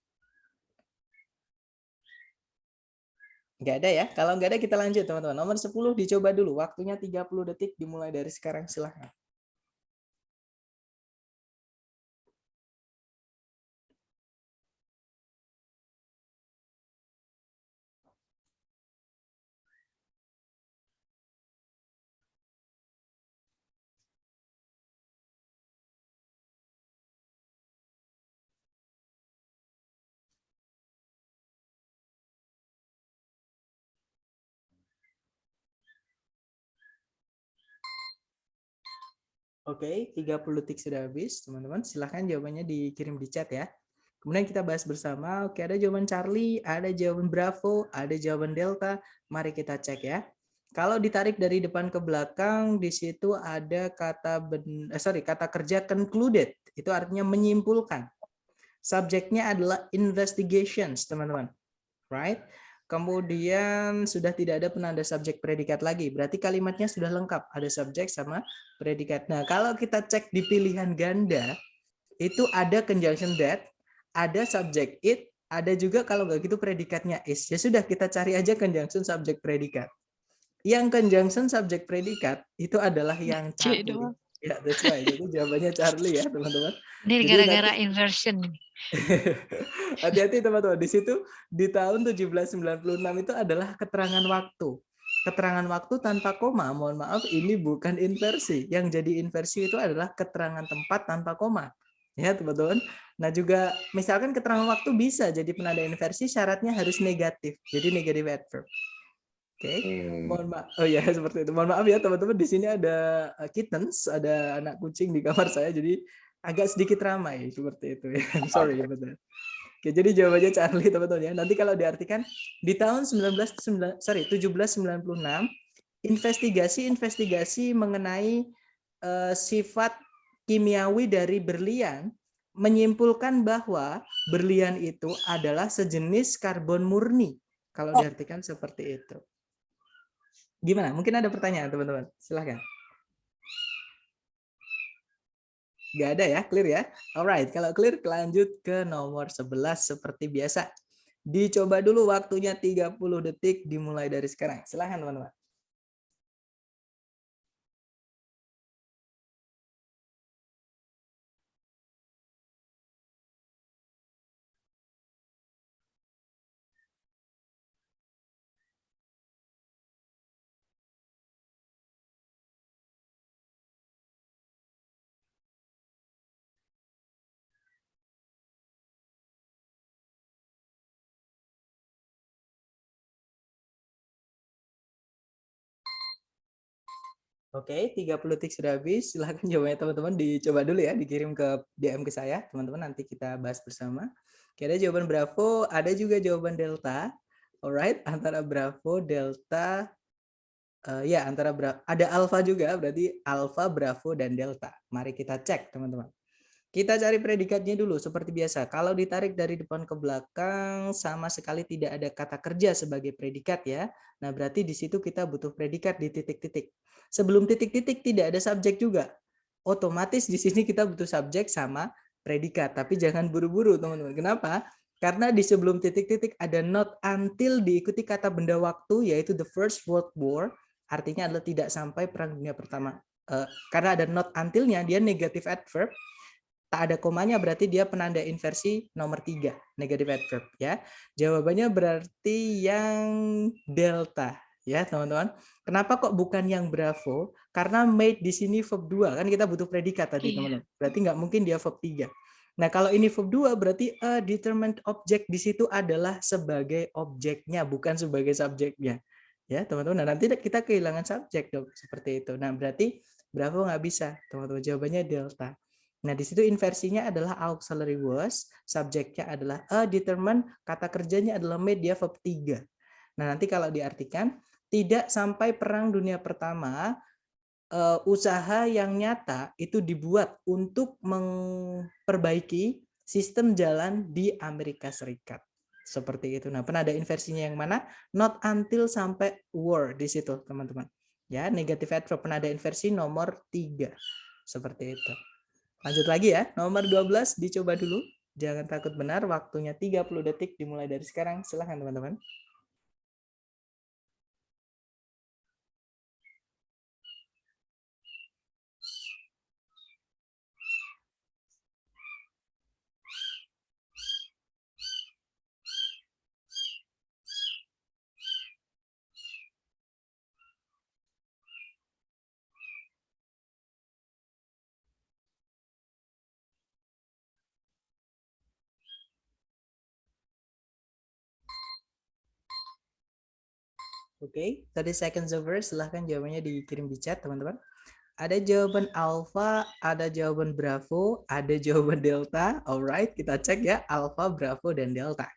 Nggak ada ya? Kalau nggak ada kita lanjut, teman-teman. Nomor 10 dicoba dulu. Waktunya 30 detik dimulai dari sekarang. Silahkan. Oke, 30 detik sudah habis, teman-teman. Silahkan jawabannya dikirim di chat ya. Kemudian kita bahas bersama. Oke, ada jawaban Charlie, ada jawaban Bravo, ada jawaban Delta. Mari kita cek ya. Kalau ditarik dari depan ke belakang, di situ ada kata kata kerja concluded. Itu artinya menyimpulkan. Subjeknya adalah investigations, teman-teman. Right? Kemudian sudah tidak ada penanda subjek predikat lagi. Berarti kalimatnya sudah lengkap. Ada subjek sama predikat. Nah, kalau kita cek di pilihan ganda, itu ada conjunction that, ada subjek it, ada juga kalau nggak gitu predikatnya is. Ya sudah, kita cari aja conjunction subjek predikat. Yang conjunction subjek predikat itu adalah yang Charlie. Ya, that's right. Itu jawabannya Charlie ya, teman-teman. Ini gara-gara inversion. Hati-hati teman-teman, di situ di tahun 1796 itu adalah keterangan waktu. Keterangan waktu tanpa koma, mohon maaf ini bukan inversi. Yang jadi inversi itu adalah keterangan tempat tanpa koma. Ya teman-teman. Nah juga misalkan keterangan waktu bisa jadi penanda inversi, syaratnya harus negatif. Jadi negative adverb. Oke, mohon maaf. Oh ya seperti itu. Mohon maaf ya teman-teman, di sini ada kittens, ada anak kucing di kamar saya, jadi agak sedikit ramai seperti itu ya. Sorry ya betul. Oke, jadi jawabannya Charlie teman-teman ya. Nanti kalau diartikan di tahun 1796 investigasi mengenai sifat kimiawi dari berlian menyimpulkan bahwa berlian itu adalah sejenis karbon murni. Kalau diartikan seperti itu. Gimana? Mungkin ada pertanyaan teman-teman. Silahkan. Nggak ada ya? Clear ya? Alright, kalau clear lanjut ke nomor 11 seperti biasa. Dicoba dulu waktunya 30 detik dimulai dari sekarang. Silahkan teman-teman. Oke, 30 detik sudah habis. Silahkan jawabannya teman-teman dicoba dulu ya, dikirim ke DM ke saya. Teman-teman nanti kita bahas bersama. Oke, ada jawaban Bravo, ada juga jawaban Delta. Alright, antara Bravo, Delta, ya antara ada Alpha juga, berarti Alpha, Bravo, dan Delta. Mari kita cek teman-teman. Kita cari predikatnya dulu seperti biasa. Kalau ditarik dari depan ke belakang sama sekali tidak ada kata kerja sebagai predikat ya. Nah, berarti di situ kita butuh predikat di titik-titik. Sebelum titik-titik tidak ada subjek juga. Otomatis di sini kita butuh subjek sama predikat, tapi jangan buru-buru teman-teman. Kenapa? Karena di sebelum titik-titik ada not until diikuti kata benda waktu yaitu the First World War, artinya adalah tidak sampai Perang Dunia Pertama. Karena ada not until-nya dia negative adverb. tak ada komanya berarti dia penanda inversi nomor 3, negative adverb ya. Jawabannya berarti yang delta ya, teman-teman. Kenapa kok bukan yang bravo? Karena made di sini verb 2, kan kita butuh predikat tadi, Iya. teman-teman. Berarti nggak mungkin dia verb 3. Nah, kalau ini verb 2 berarti a determined object di situ adalah sebagai objeknya, bukan sebagai subjeknya. Ya, teman-teman. Nah, nanti kita kehilangan subjek dong, seperti itu. Nah, berarti bravo nggak bisa, teman-teman. Jawabannya delta. Nah, di situ inversinya adalah auxiliary was, subjeknya adalah a determined, kata kerjanya adalah made, dia verb 3. Nah, nanti kalau diartikan, tidak sampai Perang Dunia Pertama, usaha yang nyata itu dibuat untuk memperbaiki sistem jalan di Amerika Serikat. Seperti itu. Nah, penanda inversinya yang mana? Not until sampai war di situ, teman-teman. Ya, negative adverb penanda inversi nomor 3. Seperti itu. Lanjut lagi ya, nomor 12 dicoba dulu. Jangan takut benar, waktunya 30 detik dimulai dari sekarang. Silahkan teman-teman. Oke, 30 seconds over. Silahkan jawabannya dikirim di chat, teman-teman. Ada jawaban alpha, ada jawaban bravo, ada jawaban delta. Alright, kita cek ya, alpha, bravo, dan delta.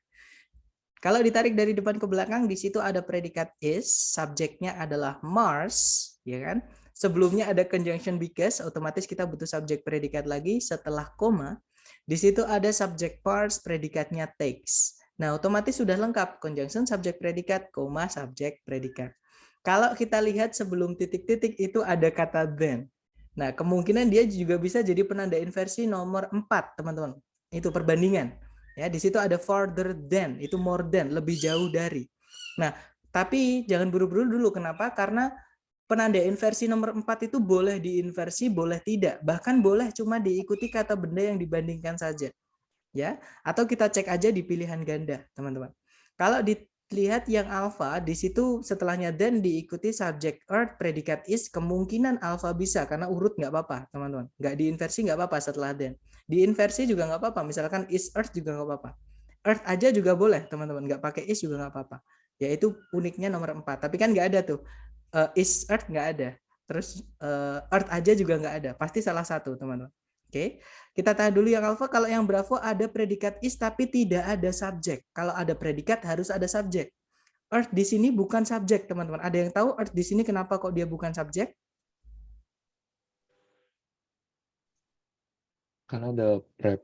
Kalau ditarik dari depan ke belakang, di situ ada predikat is, subjeknya adalah Mars, ya kan? Sebelumnya ada conjunction because, otomatis kita butuh subjek predikat lagi. Setelah koma, di situ ada subject parts, predikatnya takes. Nah, otomatis sudah lengkap conjunction, subjek predikat, koma, subjek predikat. Kalau kita lihat sebelum titik-titik itu ada kata then. Nah, kemungkinan dia juga bisa jadi penanda inversi nomor 4, teman-teman. Itu perbandingan. Ya, di situ ada further than, itu more than, lebih jauh dari. Nah, tapi jangan buru-buru dulu. Kenapa? Karena penanda inversi nomor 4 itu boleh diinversi, boleh tidak. Bahkan boleh cuma diikuti kata benda yang dibandingkan saja. Ya, atau kita cek aja di pilihan ganda, teman-teman. Kalau dilihat yang alpha, di situ setelahnya then diikuti subject earth, predikat is, kemungkinan alpha bisa karena urut nggak apa-apa, teman-teman. Nggak diinversi nggak apa-apa setelah then. Diinversi juga nggak apa-apa, misalkan is earth juga nggak apa-apa. Earth aja juga boleh, teman-teman. Nggak pakai is juga nggak apa-apa. Yaitu uniknya nomor 4. Tapi kan nggak ada tuh. Is earth nggak ada. Terus earth aja juga nggak ada. Pasti salah satu, teman-teman. Oke, kita tahan dulu yang alpha. Kalau yang bravo ada predikat is tapi tidak ada subjek. Kalau ada predikat harus ada subjek. Earth di sini bukan subjek, teman-teman. Ada yang tahu earth di sini kenapa kok dia bukan subjek? Karena ada prep.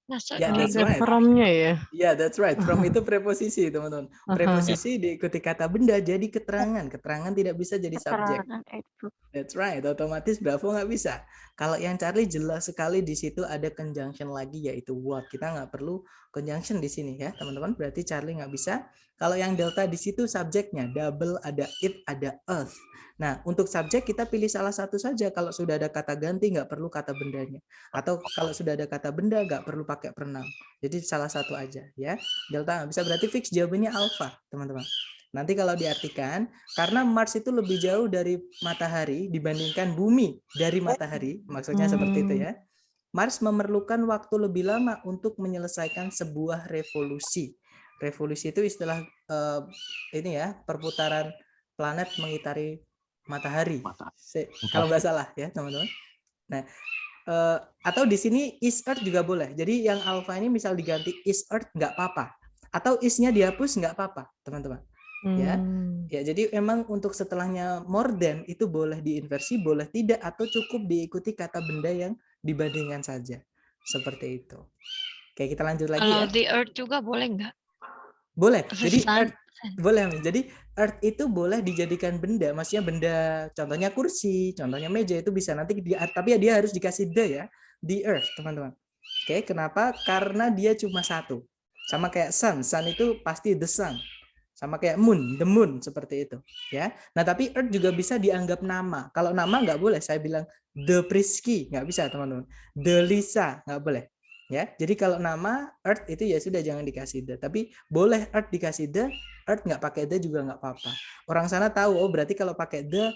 Ya, that's Ada right. from-nya ya. Ya, that's right. From itu preposisi, teman-teman. Preposisi diikuti kata benda jadi keterangan. Keterangan tidak bisa jadi subjek. Keterangan adverb. That's right. Otomatis bravo nggak bisa. Kalau yang Charlie jelas sekali di situ ada conjunction lagi yaitu what. Kita nggak perlu conjunction di sini ya, teman-teman. Berarti Charlie nggak bisa. Kalau yang delta di situ subjeknya double, ada it, ada earth. Nah, untuk subjek kita pilih salah satu saja. Kalau sudah ada kata ganti nggak perlu kata bendanya. Atau kalau sudah ada kata benda nggak perlu pakai pronoun. Jadi salah satu aja ya. Delta nggak bisa, berarti fix jawabannya alpha, teman-teman. Nanti kalau diartikan, karena Mars itu lebih jauh dari matahari dibandingkan bumi dari matahari, maksudnya seperti itu ya. Mars memerlukan waktu lebih lama untuk menyelesaikan sebuah revolusi. Revolusi itu istilah ini ya, perputaran planet mengitari matahari. Kalau nggak salah ya, teman-teman. Nah, atau di sini is earth juga boleh. Jadi yang alpha ini misal diganti is earth nggak apa-apa. Atau is-nya dihapus nggak apa-apa, teman-teman. Ya, jadi memang untuk setelahnya more than itu boleh diinversi, boleh tidak, atau cukup diikuti kata benda yang dibandingkan saja. Seperti itu. Oke, kita lanjut lagi Kalau ya. the earth juga boleh nggak? Boleh. The Jadi sun. earth boleh. Jadi earth itu boleh dijadikan benda, maksudnya benda, contohnya kursi, contohnya meja itu bisa nanti tapi dia harus dikasih the ya, the earth, teman-teman. Oke, kenapa? Karena dia cuma satu. Sama kayak sun itu pasti the sun. Sama kayak moon, the moon seperti itu, ya. Nah, tapi Earth juga bisa dianggap nama. Kalau nama nggak boleh, saya bilang the Prisky, nggak bisa teman-teman. The Lisa, nggak boleh. Ya, jadi kalau nama Earth itu ya sudah jangan dikasih the. Tapi boleh Earth dikasih the, Earth nggak pakai the juga nggak apa-apa. Orang sana tahu, oh berarti kalau pakai the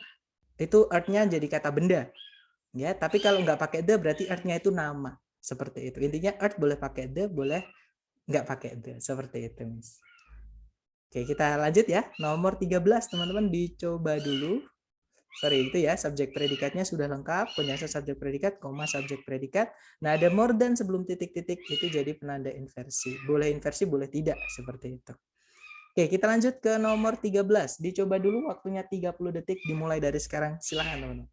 itu Earth-nya jadi kata benda. Ya, tapi kalau nggak pakai the berarti Earth-nya itu nama. Seperti itu. Intinya Earth boleh pakai the, boleh nggak pakai the. Seperti itu, Miss. Oke, kita lanjut ya. Nomor 13, teman-teman dicoba dulu. Sorry, itu ya, subjek predikatnya sudah lengkap. Penyelesaian subjek predikat, koma subjek predikat. Nah, ada more than sebelum titik-titik, itu jadi penanda inversi. Boleh inversi, boleh tidak, seperti itu. Oke, kita lanjut ke nomor 13. Dicoba dulu, waktunya 30 detik, dimulai dari sekarang. Silahkan, teman-teman.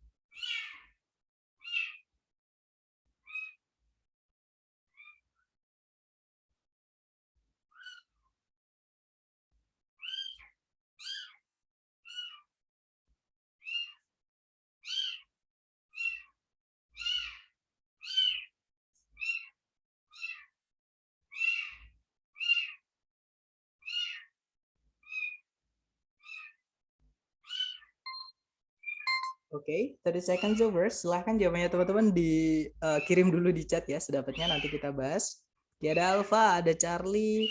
Oke, 30 seconds over. Silahkan jawabannya teman-teman dikirim dulu di chat ya. Sedapatnya nanti kita bahas. Ya, ada Alpha, ada Charlie,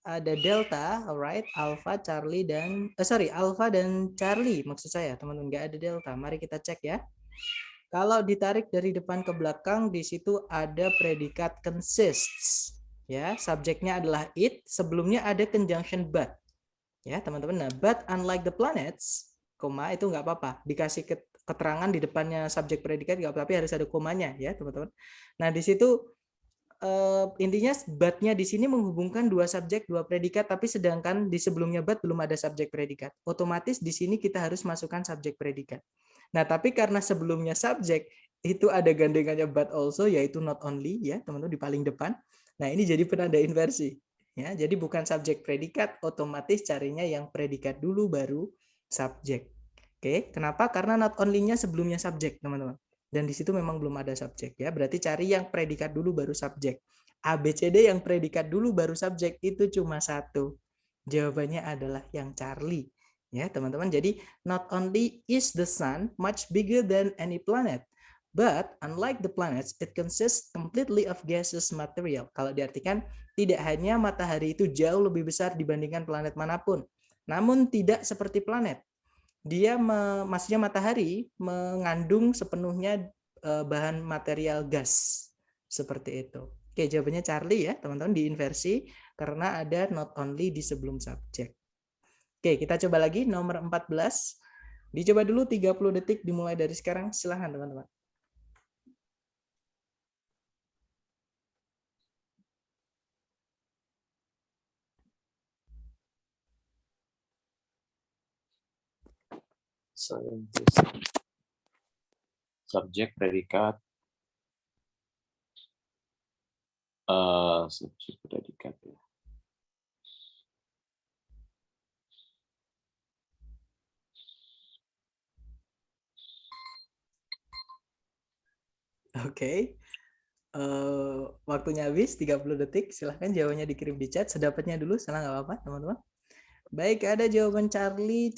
ada Delta, alright. Alpha, Charlie, dan Alpha dan Charlie maksud saya, teman-teman. Nggak ada Delta. Mari kita cek ya. Kalau ditarik dari depan ke belakang, di situ ada predikat consists. Ya, subjeknya adalah it. Sebelumnya ada conjunction but. Ya, teman-teman. Nah, but unlike the planets, koma itu nggak apa-apa, dikasih keterangan di depannya subjek predikat nggak apa-apa, tapi harus ada komanya ya teman-teman. Nah di situ intinya but-nya di sini menghubungkan dua subjek dua predikat, tapi sedangkan di sebelumnya but belum ada subjek predikat, otomatis di sini kita harus masukkan subjek predikat. Nah tapi karena sebelumnya subjek itu ada gandengannya but also, yaitu not only ya teman-teman di paling depan. Nah ini jadi penanda inversi ya, jadi bukan subjek predikat, otomatis carinya yang predikat dulu baru subjek. Oke, kenapa? Karena not only-nya sebelumnya subjek, teman-teman. Dan di situ memang belum ada subjek ya. Berarti cari yang predikat dulu baru subjek. ABCD yang predikat dulu baru subjek itu cuma satu. Jawabannya adalah yang Charlie. Ya, teman-teman. Jadi not only is the sun much bigger than any planet, but unlike the planets, it consists completely of gaseous material. Kalau diartikan, tidak hanya matahari itu jauh lebih besar dibandingkan planet manapun, namun tidak seperti planet. Dia maksudnya matahari mengandung sepenuhnya bahan material gas. Seperti itu. Oke, jawabannya Charlie ya, teman-teman, diinversi karena ada not only di sebelum subjek. Oke, kita coba lagi nomor 14. Dicoba dulu 30 detik dimulai dari sekarang. Silahkan teman-teman. Scientist. Subjek predikat. Subjek predikat ya. Oke. Waktunya habis 30 detik. Silahkan jawabannya dikirim di chat. Sedapatnya dulu, salah nggak apa-apa teman-teman. Baik, ada jawaban Charlie,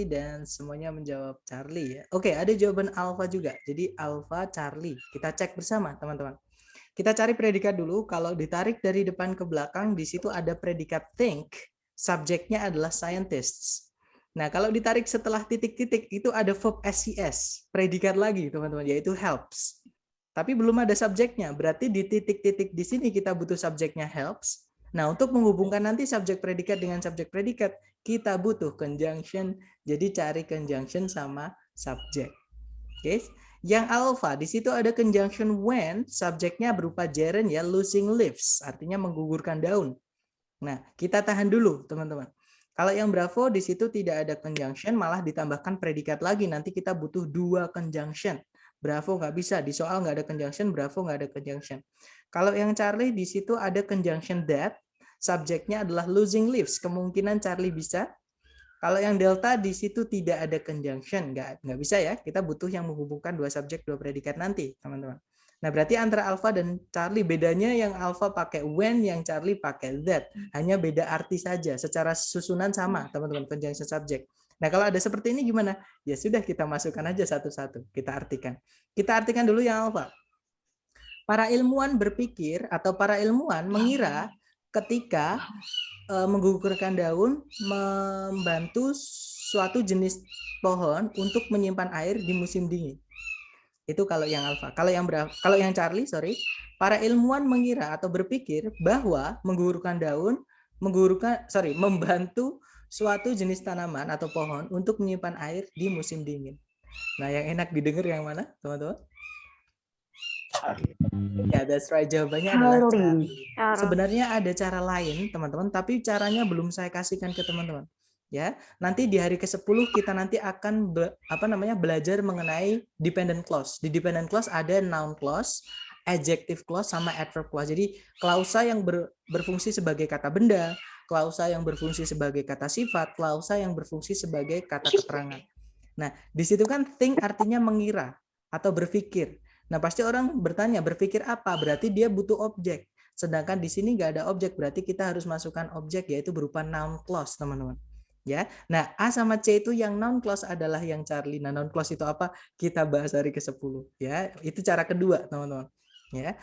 dan semuanya menjawab Charlie ya. Oke, ada jawaban Alpha juga. Jadi Alpha, Charlie. Kita cek bersama, teman-teman. Kita cari predikat dulu. Kalau ditarik dari depan ke belakang, di situ ada predikat think. Subjeknya adalah scientists. Nah, kalau ditarik setelah titik-titik, itu ada verb SCS. Predikat lagi, teman-teman, yaitu helps. Tapi belum ada subjeknya. Berarti di titik-titik di sini kita butuh subjeknya helps. Nah, untuk menghubungkan nanti subjek predikat dengan subjek predikat, kita butuh conjunction. Jadi cari conjunction sama subjek. Oke. Yang alpha di situ ada conjunction when, subjeknya berupa gerund ya, losing leaves, artinya menggugurkan daun. Nah, kita tahan dulu, teman-teman. Kalau yang bravo di situ tidak ada conjunction, malah ditambahkan predikat lagi. Nanti kita butuh dua conjunction. Bravo nggak bisa, di soal nggak ada conjunction, bravo nggak ada conjunction. Kalau yang Charlie di situ ada conjunction that, subjeknya adalah losing leaves, kemungkinan Charlie bisa. Kalau yang Delta di situ tidak ada conjunction, nggak bisa ya, kita butuh yang menghubungkan dua subjek, dua predikat nanti, teman-teman. Nah, berarti antara Alpha dan Charlie, bedanya yang Alpha pakai when, yang Charlie pakai that. Hanya beda arti saja, secara susunan sama, teman-teman, conjunction subject. Nah, kalau ada seperti ini gimana? Ya sudah, kita masukkan aja satu-satu, kita artikan. Kita artikan dulu yang Alpha. Para ilmuwan berpikir atau para ilmuwan mengira ketika menggugurkan daun membantu suatu jenis pohon untuk menyimpan air di musim dingin. Itu kalau yang Alpha. Kalau yang Charlie, para ilmuwan mengira atau berpikir bahwa membantu suatu jenis tanaman atau pohon untuk menyimpan air di musim dingin. Nah, yang enak didengar yang mana, teman-teman? Ya, that's right. Jawabannya adalah Charlie. Sebenarnya ada cara lain, teman-teman, tapi caranya belum saya kasihkan ke teman-teman. Ya, nanti di hari ke-10 kita nanti akan belajar mengenai dependent clause. Di dependent clause ada noun clause, adjective clause, sama adverb clause. Jadi klausa yang berfungsi sebagai kata benda, klausa yang berfungsi sebagai kata sifat, klausa yang berfungsi sebagai kata keterangan. Nah, di situ kan think artinya mengira atau berpikir. Nah, pasti orang bertanya, berpikir apa? Berarti dia butuh objek. Sedangkan di sini nggak ada objek, berarti kita harus masukkan objek, yaitu berupa noun clause, teman-teman. Ya, nah A sama C itu yang noun clause adalah yang Charlie. Nah, noun clause itu apa? Kita bahas hari ke-10. Ya, itu cara kedua, teman-teman. Ya,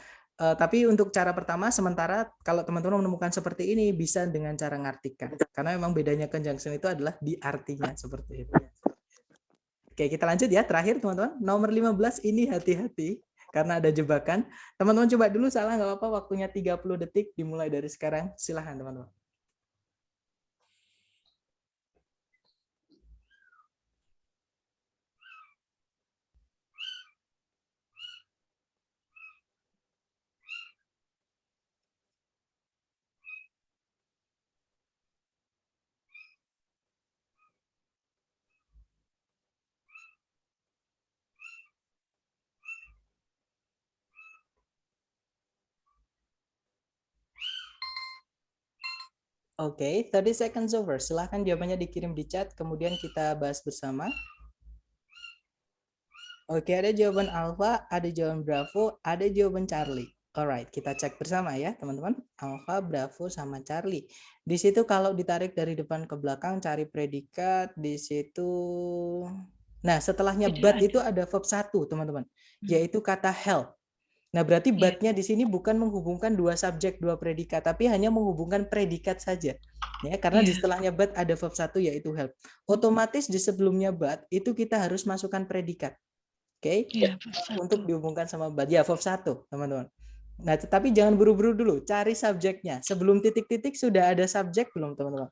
tapi untuk cara pertama, sementara kalau teman-teman menemukan seperti ini bisa dengan cara ngartikan. Karena memang bedanya conjunction itu adalah di artinya seperti itu. Oke, kita lanjut ya. Terakhir, teman-teman, nomor 15 ini hati-hati karena ada jebakan. Teman-teman coba dulu, salah nggak apa-apa. Waktunya 30 detik dimulai dari sekarang. Silahkan, teman-teman. Oke, 30 seconds over. Silahkan jawabannya dikirim di chat, kemudian kita bahas bersama. Oke, ada jawaban Alpha, ada jawaban Bravo, ada jawaban Charlie. Alright, kita cek bersama ya, teman-teman. Alpha, Bravo, sama Charlie. Di situ kalau ditarik dari depan ke belakang, cari predikat. Di situ, nah setelahnya but itu ada verb 1, teman-teman, yaitu kata help. Nah, berarti but-nya di sini bukan menghubungkan dua subjek, dua predikat, tapi hanya menghubungkan predikat saja. Ya, karena di setelahnya but ada verb 1 yaitu help. Otomatis di sebelumnya but itu kita harus masukkan predikat. Oke? Untuk dihubungkan sama but. Ya, verb 1, teman-teman. Nah, tapi jangan buru-buru dulu, cari subjeknya. Sebelum titik-titik sudah ada subjek belum, teman-teman?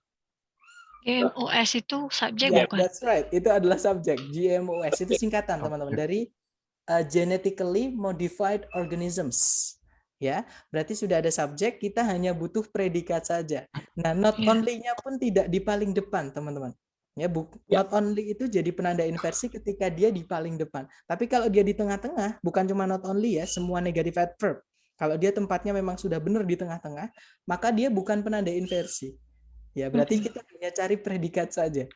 GMOS itu subjek Ya, bukan? that's right. Itu adalah subjek. GMOS itu singkatan, teman-teman, dari genetically modified organisms. Ya, berarti sudah ada subjek, kita hanya butuh predikat saja. Nah, not only-nya pun tidak di paling depan, teman-teman. Ya, not only itu jadi penanda inversi ketika dia di paling depan. Tapi kalau dia di tengah-tengah, bukan cuma not only ya, semua negative adverb. Kalau dia tempatnya memang sudah benar di tengah-tengah, maka dia bukan penanda inversi. Ya, berarti kita hanya cari predikat saja.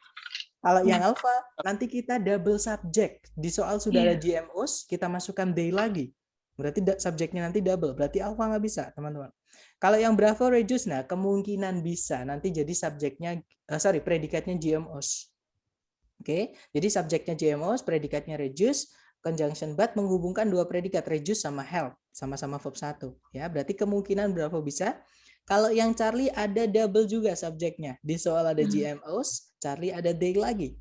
Kalau yang alpha, nanti kita double subject. Di soal sudah ada GMOs, kita masukkan they lagi. Berarti subjeknya nanti double. Berarti alpha nggak bisa, teman-teman. Kalau yang bravo reduce, nah kemungkinan bisa. Nanti jadi subjeknya, predikatnya GMOs. Oke, jadi subjeknya GMOs, predikatnya reduce, conjunction but menghubungkan dua predikat, reduce sama help. Sama-sama verb 1. Ya, berarti kemungkinan bravo bisa. Kalau yang Charlie ada double juga subjeknya. Di soal ada GMOs, Charlie ada they lagi.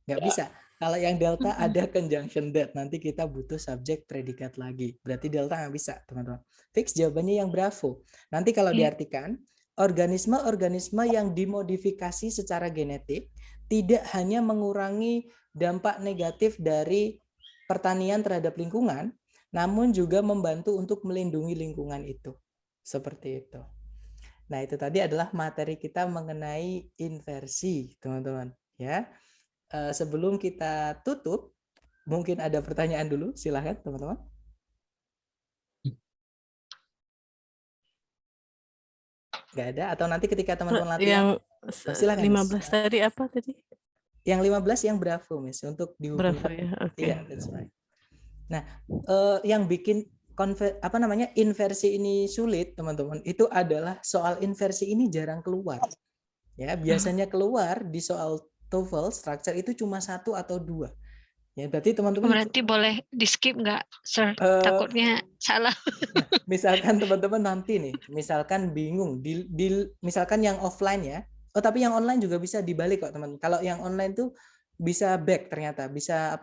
Nggak bisa. Kalau yang delta ada conjunction that. Nanti kita butuh subjek predikat lagi. Berarti delta nggak bisa, teman-teman. Fix jawabannya yang bravo. Nanti kalau diartikan, organisme-organisme yang dimodifikasi secara genetik tidak hanya mengurangi dampak negatif dari pertanian terhadap lingkungan, namun juga membantu untuk melindungi lingkungan itu. Seperti itu. Nah, itu tadi adalah materi kita mengenai inversi, teman-teman. Ya, sebelum kita tutup, mungkin ada pertanyaan dulu, silahkan, teman-teman. Nggak ada? Atau nanti ketika teman-teman latihan? Yang 15 tadi apa tadi? Yang 15 yang bravo, Miss, untuk dihubungkan. Bravo ya, oke. Iya, that's right. Nah, yang bikin inversi ini sulit, teman-teman, itu adalah soal inversi ini jarang keluar. Ya, biasanya keluar di soal TOEFL structure itu cuma 1 atau 2. Ya, berarti teman-teman Berarti boleh di-skip nggak, Sir? Takutnya salah. Nah, misalkan teman-teman nanti nih, misalkan bingung misalkan yang offline ya. Oh, tapi yang online juga bisa dibalik kok, teman. Kalau yang online tuh bisa back ternyata, bisa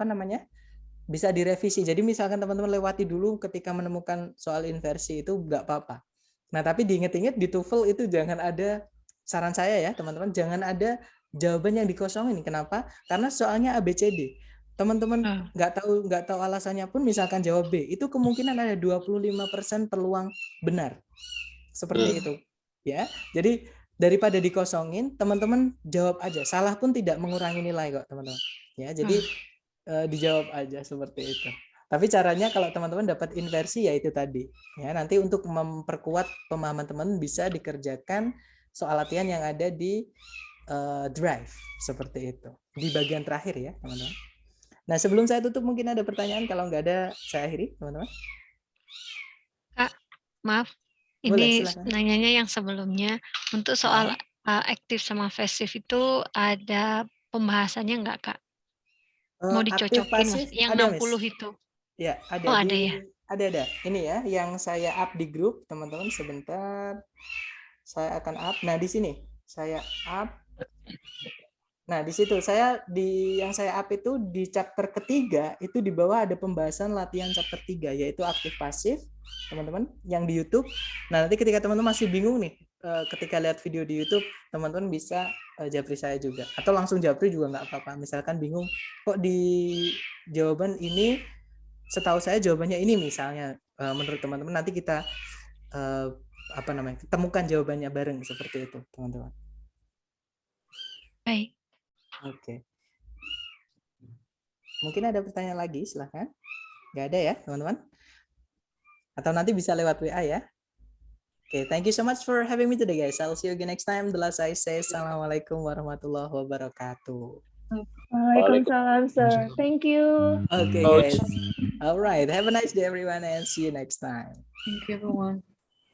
bisa direvisi. Jadi misalkan teman-teman lewati dulu ketika menemukan soal inversi itu nggak apa-apa. Nah, tapi diinget-inget di TOEFL itu jangan ada, saran saya ya teman-teman, jangan ada jawaban yang dikosongin. Kenapa? Karena soalnya ABCD. Teman-teman nggak tahu alasannya pun misalkan jawab B, itu kemungkinan ada 25% peluang benar. Seperti itu. Ya. Jadi daripada dikosongin, teman-teman jawab aja. Salah pun tidak mengurangi nilai kok, teman-teman. Ya, jadi dijawab aja seperti itu. Tapi caranya kalau teman-teman dapat inversi ya itu tadi. Ya, nanti untuk memperkuat pemahaman teman bisa dikerjakan soal latihan yang ada di Drive seperti itu. Di bagian terakhir ya, teman-teman. Nah, sebelum saya tutup mungkin ada pertanyaan, kalau nggak ada saya akhiri, teman-teman. Kak, maaf. Boleh, Ini silakan. nanyanya yang sebelumnya. Untuk soal aktif sama pasif itu ada pembahasannya nggak, Kak? Mau Aktif dicocokin, pasif Mas? Yang ada, 60 Miss. itu. Ya, ada Oh, ada ya? Ada. Ini ya, yang saya up di grup, teman-teman. Sebentar. Saya akan up. Nah, di sini saya up. Nah, di situ yang saya up itu di chapter ketiga, itu di bawah ada pembahasan latihan chapter 3, yaitu aktif pasif, teman-teman, yang di YouTube. Nah, nanti ketika teman-teman masih bingung nih, ketika lihat video di YouTube, teman-teman bisa japri saya juga. Atau langsung japri juga nggak apa-apa. Misalkan bingung, kok di jawaban ini, setahu saya jawabannya ini misalnya, menurut teman-teman, nanti kita temukan jawabannya bareng seperti itu, teman-teman. Baik. Oke. Mungkin ada pertanyaan lagi, silahkan. Nggak ada ya, teman-teman? Atau nanti bisa lewat WA ya. Oke, thank you so much for having me today, guys. I'll see you again next time. The last I say, Assalamualaikum warahmatullahi wabarakatuh. Waalaikumsalam, sir. Thank you. Okay, guys. All right. Have a nice day, everyone, and see you next time. Thank you, everyone.